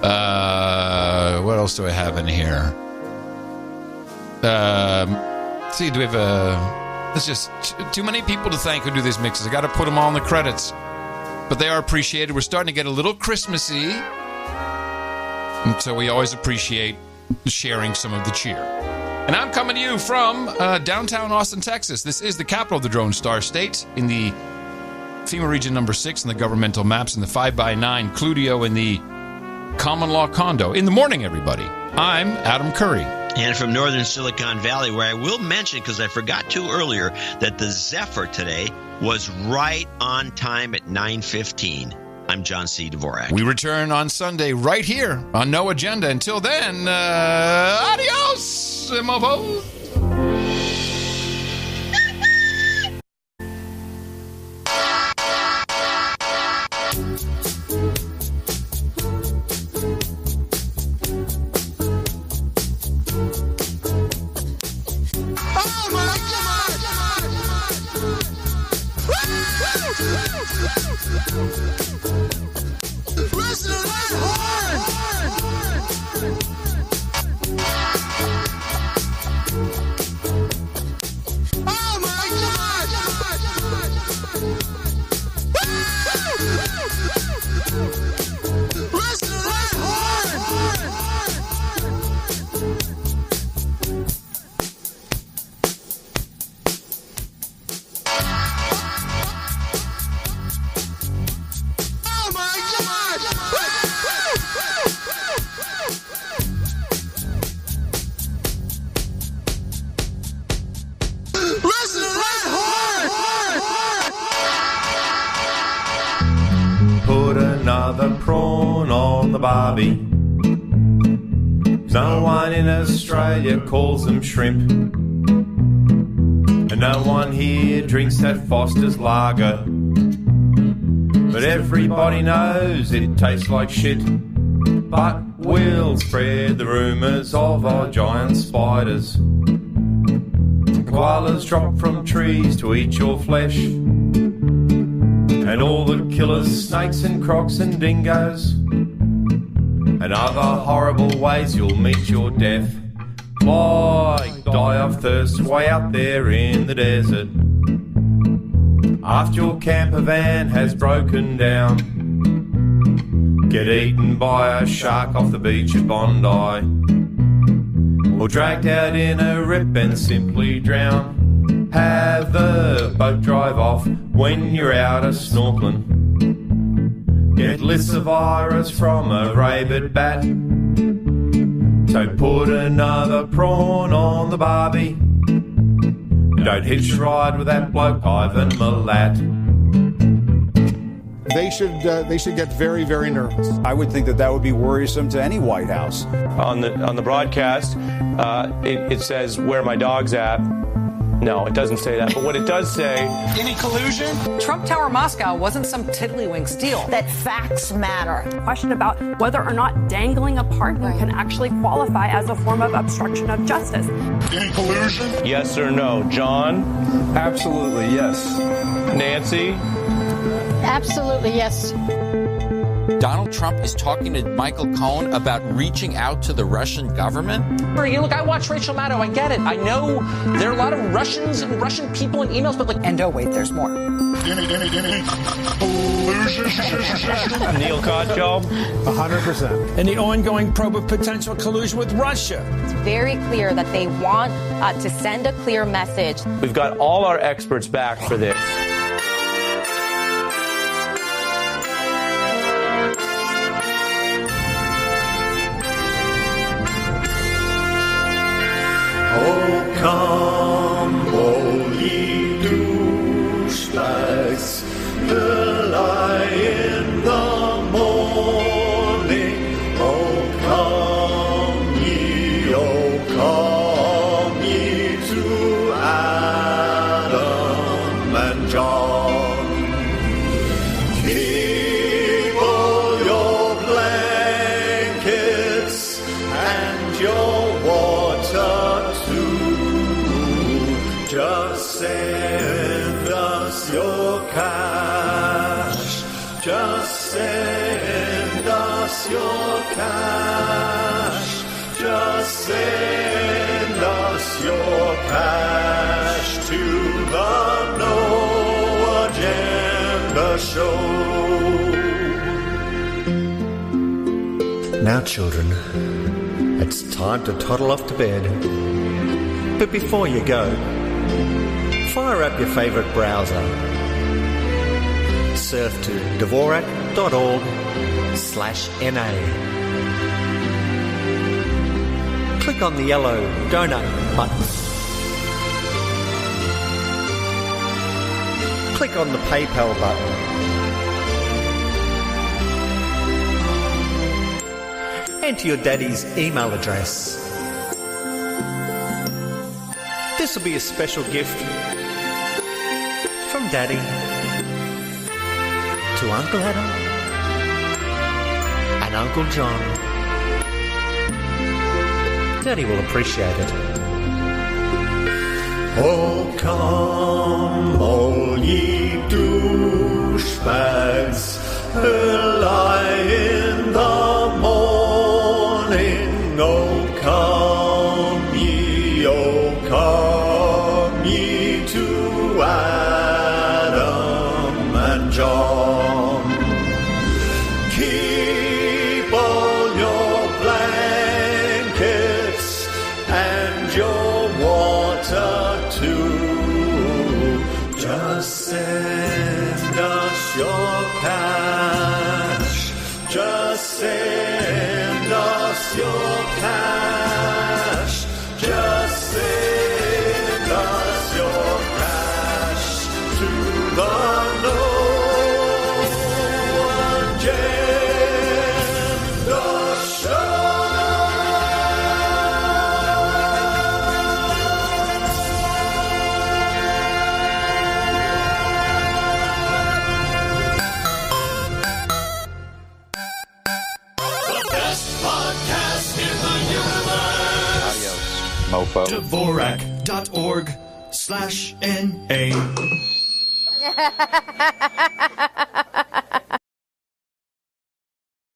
S1: What else do I have in here? Let's see, do we have there's just too many people to thank who do these mixes. I got to put them all in the credits, but they are appreciated. We're starting to get a little Christmassy, and so we always appreciate sharing some of the cheer. And I'm coming to you from downtown Austin, Texas. This is the capital of the Drone Star State in the FEMA Region number 6 in the governmental maps in the 5x9 Cludio in the common law condo. In the morning, everybody. I'm Adam Curry.
S3: And from northern Silicon Valley, where I will mention, because I forgot to earlier, that the Zephyr today was right on time at 9:15. I'm John C. Dvorak.
S1: We return on Sunday right here on No Agenda. Until then, adios, mofos.
S20: Listen to that horn! Oh my God! Listen to that horn! Listen to that horn!
S21: Put another prawn on the barbie. No one in Australia calls them shrimp. And no one here drinks that Foster's lager. But everybody knows it tastes like shit. But we'll spread the rumours of our giant spiders. Koalas drop from trees to eat your flesh. And all the killers, snakes and crocs and dingoes. and other horrible ways you'll meet your death. Like die of thirst way out there in the desert. After your camper van has broken down, get eaten by a shark off the beach at Bondi, or dragged out in a rip and simply drown. Have the boat drive off when you're out a snorkeling. Get lyssa virus from a rabid bat. So put another prawn on the barbie. Don't hitch a ride with that bloke Ivan Milat.
S6: They should get very, very nervous.
S7: I would think that would be worrisome to any White House.
S22: On the broadcast, it says where my dog's at. No, it doesn't say that. But what it does say...
S23: Any collusion? Trump Tower Moscow wasn't some tiddlywinks deal.
S25: That facts matter.
S26: Question about whether or not dangling a partner can actually qualify as a form of obstruction of justice.
S23: Any collusion?
S22: Yes or no? John?
S7: Absolutely, yes.
S22: Nancy?
S25: Absolutely, yes.
S27: Donald Trump is talking to Michael Cohen about reaching out to the Russian government?
S23: Look, I watch Rachel Maddow. I get it. I know there are a lot of Russians and Russian people in emails, but like...
S26: And oh, wait, there's more.
S23: Any collusion?
S22: Neil Katyal?
S7: 100%.
S23: And the ongoing probe of potential collusion with Russia.
S28: It's very clear that they want to send a clear message.
S22: We've got all our experts back for this.
S20: Oh, come, all ye douchebags, the lie in the morning. Oh, come ye to Adam and John. Keep all your blankets and your water. Just send us your cash. Just send us your cash. Just send us your cash to the No Agenda Show.
S29: Now, children, it's time to toddle off to bed. But before you go, fire up your favourite browser. Surf to Dvorak.org/NA. Click on the yellow donate button. Click on the PayPal button. Enter your daddy's email address. This will be a special gift from Daddy to Uncle Adam and Uncle John. Daddy will appreciate it.
S20: Oh, come, all ye douchebags, lie in the morning. Oh, come ye, to Adam and John. Keep all your blankets and your water too. Just send us your cash. Just send us your cash. Just send us your cash to the No Agenda Show. The best podcast in the universe.
S27: Mofo.
S20: Dvorak.org/NA.